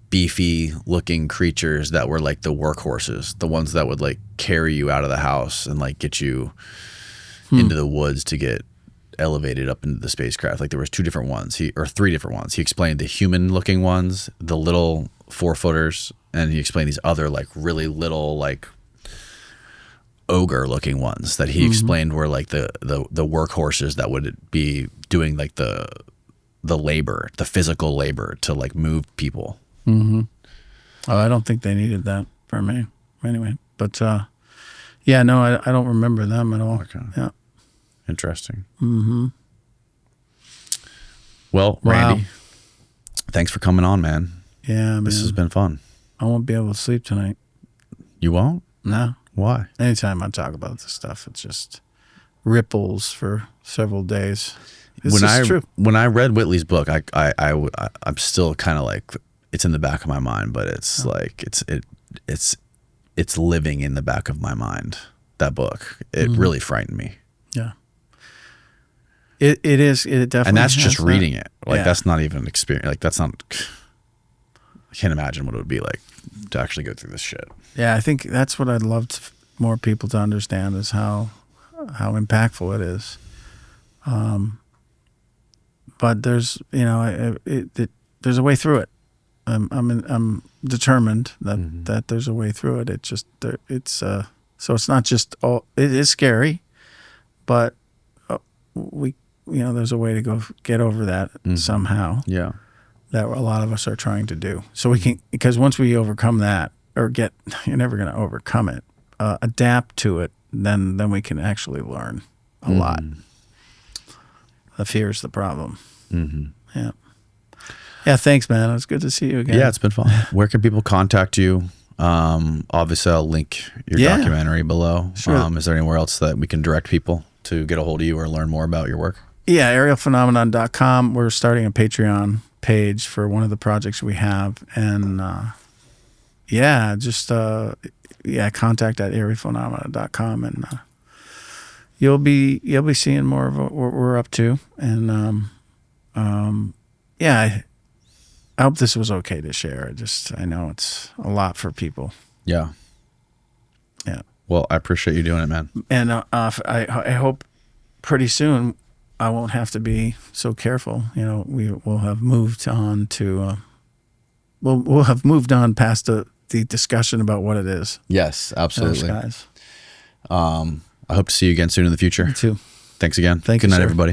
beefy looking creatures that were like the workhorses, the ones that would like carry you out of the house and like get you into the woods to get elevated up into the spacecraft. Like there was 2 different ones, or 3 different ones. He explained the human looking ones, the little 4-footers, and he explained these other like really little like ogre looking ones that he explained were like the workhorses that would be doing like the labor, the physical labor to like move people. Oh, I don't think they needed that for me anyway, but yeah, no, I don't remember them at all. Okay. Yeah. Interesting. Well, Wow. Randy, thanks for coming on, man. Yeah, man. This has been fun. I won't be able to sleep tonight. You won't? No. Why? Anytime I talk about this stuff, it just ripples for several days. This is true. When I read Whitley's book, I'm still kind of like, it's in the back of my mind, but it's like it's living in the back of my mind. That book, it really frightened me. Yeah. It is. It definitely. And that's has just that. reading it. Like Yeah. that's not even an experience. Like that's not. I can't imagine what it would be like to actually go through this shit. Yeah, I think that's what I'd love more people to understand is how impactful it is. But there's there's a way through it. I'm determined that there's a way through it. So it's not just all. It is scary, but there's a way to go get over that somehow. Yeah. That a lot of us are trying to do. So we can, because once we overcome that, you're never going to overcome it, adapt to it, then we can actually learn a lot. The fear is the problem. Yeah. Yeah. Thanks, man. It was good to see you again. Yeah, it's been fun. Where can people contact you? Obviously, I'll link your documentary below. Sure. Is there anywhere else that we can direct people to get a hold of you or learn more about your work? Yeah, arielphenomenon.com. We're starting a Patreon page for one of the projects we have, and contact at arielphenomenon.com, and you'll be seeing more of what we're up to, and I hope this was okay to share. I know it's a lot for people. Yeah. Yeah. Well, I appreciate you doing it, man. And I hope pretty soon I won't have to be so careful. We will have moved on to we'll have moved on past the discussion about what it is. Yes, absolutely. Guys. I hope to see you again soon in the future. You too. Thanks again. Thank you, Good night, sir. everybody.